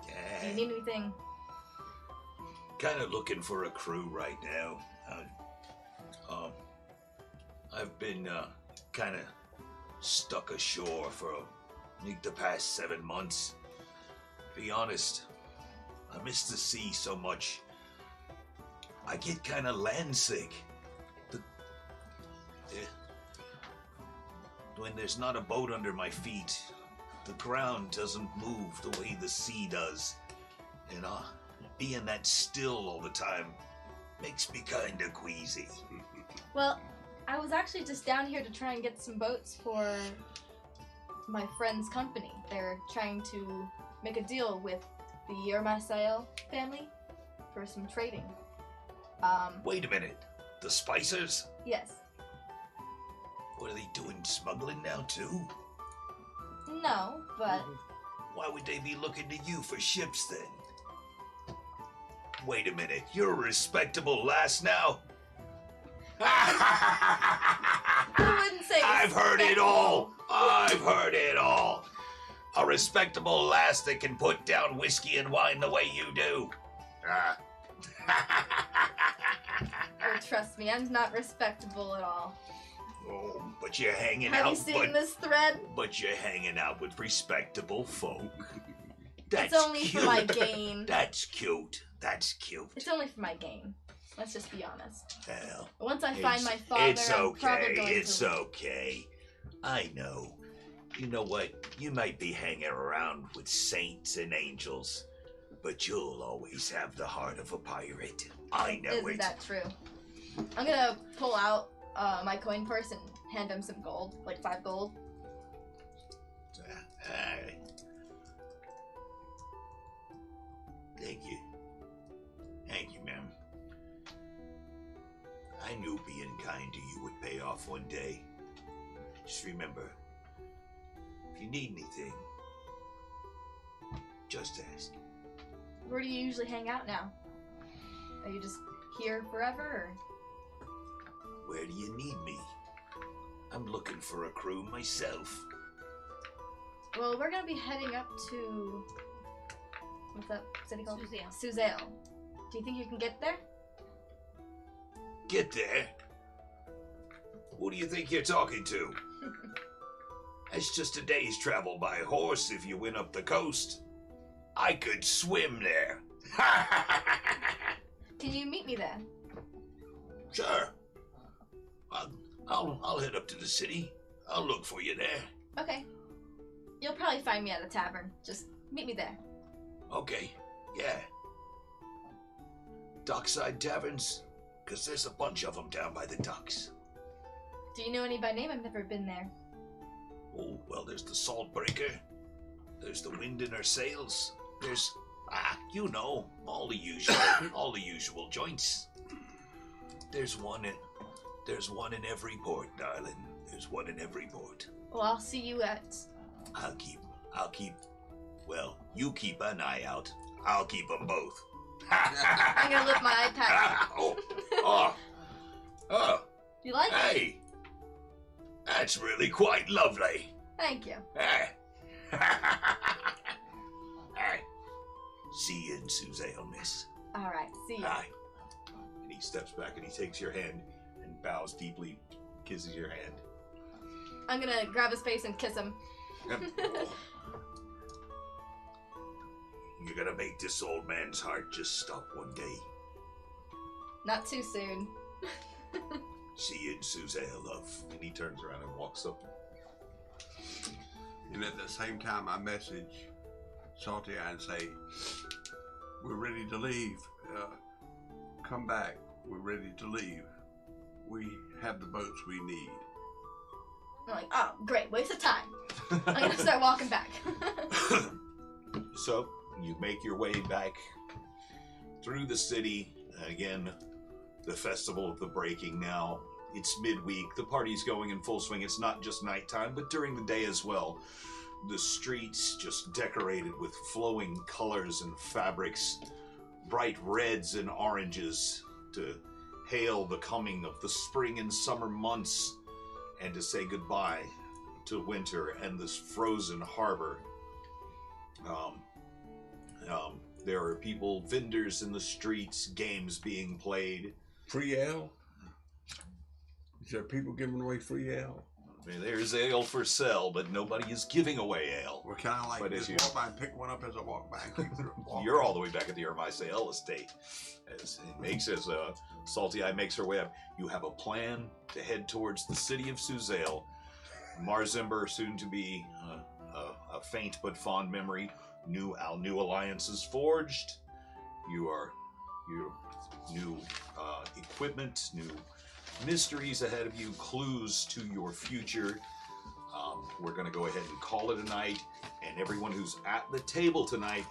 Yeah. Do you need anything? Kind of looking for a crew right now. I've been kind of stuck ashore for the past 7 months. Be honest, I miss the sea so much. I get kind of land sick. When there's not a boat under my feet, the ground doesn't move the way the sea does. And being that still all the time makes me kind of queasy. Well, I was actually just down here to try and get some boats for my friend's company. They're trying to make a deal with the Yermasael family for some trading. Wait a minute. The Spicers? Yes. What are they doing? Smuggling now too? No, but Why would they be looking to you for ships then? Wait a minute. You're a respectable lass now? I wouldn't say I've heard it respectable. all. I've heard it all. A respectable lass that can put down whiskey and wine the way you do. Oh, trust me, I'm not respectable at all. Oh, but you're hanging Have out. you seen this thread? But you're hanging out with respectable folk. It's only for my gain. That's cute. That's cute. It's only for my gain. Let's just be honest. Well, Once I find my father, it's I'm probably okay. going It's to... okay. I know. You know what? You might be hanging around with saints and angels, but you'll always have the heart of a pirate. I know Isn't it. that true? I'm gonna pull out my coin purse and hand him some gold, like 5 gold. Thank you. Thank you, ma'am. I knew being kind to you would pay off one day. Just remember, if you need anything, just ask. Where do you usually hang out now? Are you just here forever, or? Where do you need me? I'm looking for a crew myself. Well, we're gonna be heading up to... What's that city called? Suzail. Do you think you can get there? Get there? Who do you think you're talking to? That's just a day's travel by horse if you went up the coast. I could swim there. Can you meet me there? Sure. I'll head up to the city. I'll look for you there. Okay. You'll probably find me at a tavern. Just meet me there. Okay, yeah. Dockside taverns? Because there's a bunch of them down by the docks. Do you know any by name? I've never been there. Oh, well, there's the Saltbreaker. There's the Wind in Her Sails. There's, you know, all the usual joints. There's one in every port, darling. There's one in every port. Well, I'll see you at... Well, you keep an eye out. I'll keep them both. I'm gonna lift my iPad. Oh, You like it? hey. That's really quite lovely. Thank you. Hey. Hey. See you in Suzail, miss. Alright, see you. Hi. And he steps back and he takes your hand and bows deeply, kisses your hand. I'm gonna grab his face and kiss him. You're gonna make this old man's heart just stop one day. Not too soon. See you in Suzail, love. And he turns around and walks up. And at the same time, I message Salty Eye and say, "We're ready to leave. Come back. We're ready to leave. We have the boats we need." I'm like, oh, great, waste of time. I'm gonna start walking back. So, you make your way back through the city. Again, the Festival of the Breaking now. It's midweek. The party's going in full swing. It's not just nighttime, but during the day as well. The streets just decorated with flowing colors and fabrics, bright reds and oranges to hail the coming of the spring and summer months and to say goodbye to winter and this frozen harbor. There are people, vendors in the streets, games being played. Free ale? Is there people giving away free ale? I mean, there's ale for sale, but nobody is giving away ale. Well, can I But just as you- walk by and pick one up as I walk by? And keep walking? You're all the way back at the Yermasael estate. As Salty Eye makes her way up, you have a plan to head towards the city of Suzail. Marzimber, soon to be a faint but fond memory. New alliances forged. Your new equipment, new mysteries ahead of you, clues to your future. we're going to go ahead and call it a night, and everyone who's at the table tonight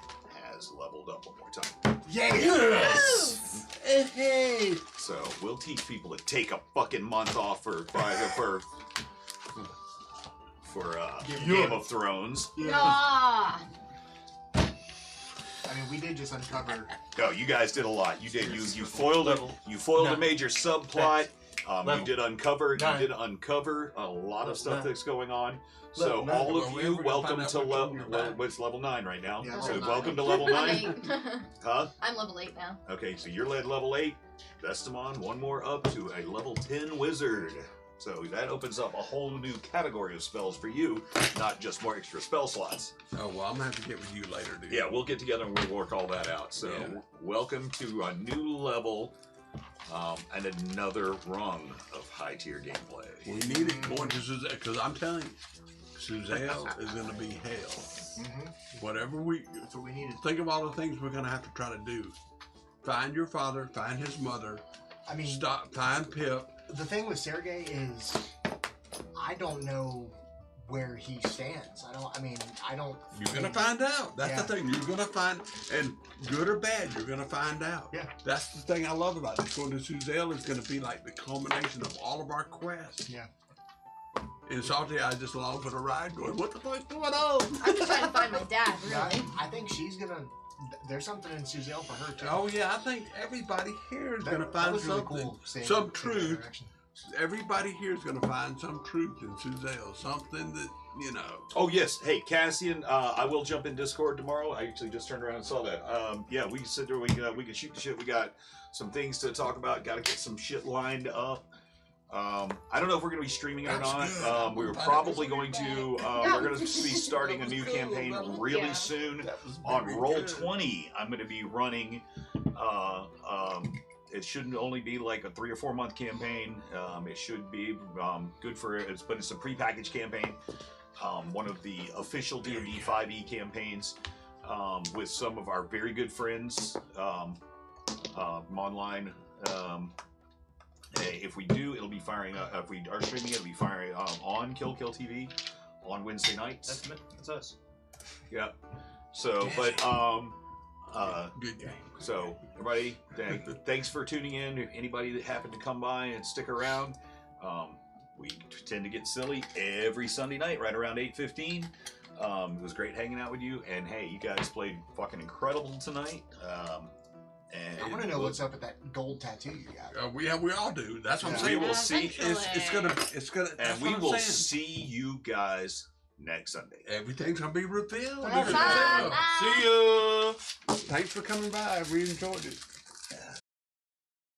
has leveled up one more time. Yes! Hey! So we'll teach people to take a fucking month off for Game of Thrones. Ah! I mean, we did just uncover. No, you guys did a lot. You did. You foiled a major subplot. You did uncover a lot of stuff that's going on. So all of you, welcome to what's level 9 right now. Yeah, so level 9. welcome to level 9. Huh? I'm level 8 now. Okay, so you're at level 8. Vestamon, one more up to a level 10 wizard. So that opens up a whole new category of spells for you, not just more extra spell slots. Oh, well, I'm going to have to get with you later, dude. Yeah, we'll get together and we'll work all that out. So welcome to a new level and another rung of high-tier gameplay. We need it going to Suzelle, because I'm telling you, Suzelle is going to be hell. Mm-hmm. Whatever That's what we needed. think of all the things we're going to have to try to do. Find your father, find his mother, I mean, find Pip. the thing with Sergei is, I don't know where he stands. I don't. You're going to find out. That's the thing. You're going to find, and good or bad, you're going to find out. Yeah. That's the thing I love about it. Going to Suzelle is going to be like the culmination of all of our quests. Yeah. And Salty, I just along for the ride going, what the fuck's going on? I'm just trying to find my dad, Yeah, really. I think she's gonna. There's something in Suzelle for her too. Oh yeah, I think everybody here is going to find really something, cool seeing some that truth. direction. Everybody here is going to find some truth in Suzelle, something that, you know. Oh yes, hey Cassian, I will jump in Discord tomorrow. I actually just turned around and saw that. Yeah, we can sit there. We can shoot the shit. We got some things to talk about. Got to get some shit lined up. I don't know if we're going to be streaming it or not. We were probably going to. We're going to be starting a new campaign really soon on Roll20. I'm going to be running. It shouldn't only be like a 3 or 4 month campaign. It should be good for it, but it's a prepackaged campaign. One of the official D&D 5e campaigns with some of our very good friends online. If we do, it'll be firing up. If we are streaming it, it'll be firing on Kill TV on Wednesday nights. That's us. Yeah. So, but Good game. so everybody, thanks for tuning in. Anybody that happened to come by and stick around, we tend to get silly every Sunday night, right around 8:15. It was great hanging out with you, and hey, you guys played fucking incredible tonight. And I want to know what's up with that gold tattoo you got. We all do. That's what I'm We saying. will see. It's gonna. And That's we what I'm will saying. see you guys next Sunday. Everything's gonna be revealed. Bye. See ya. Thanks for coming by. We enjoyed it.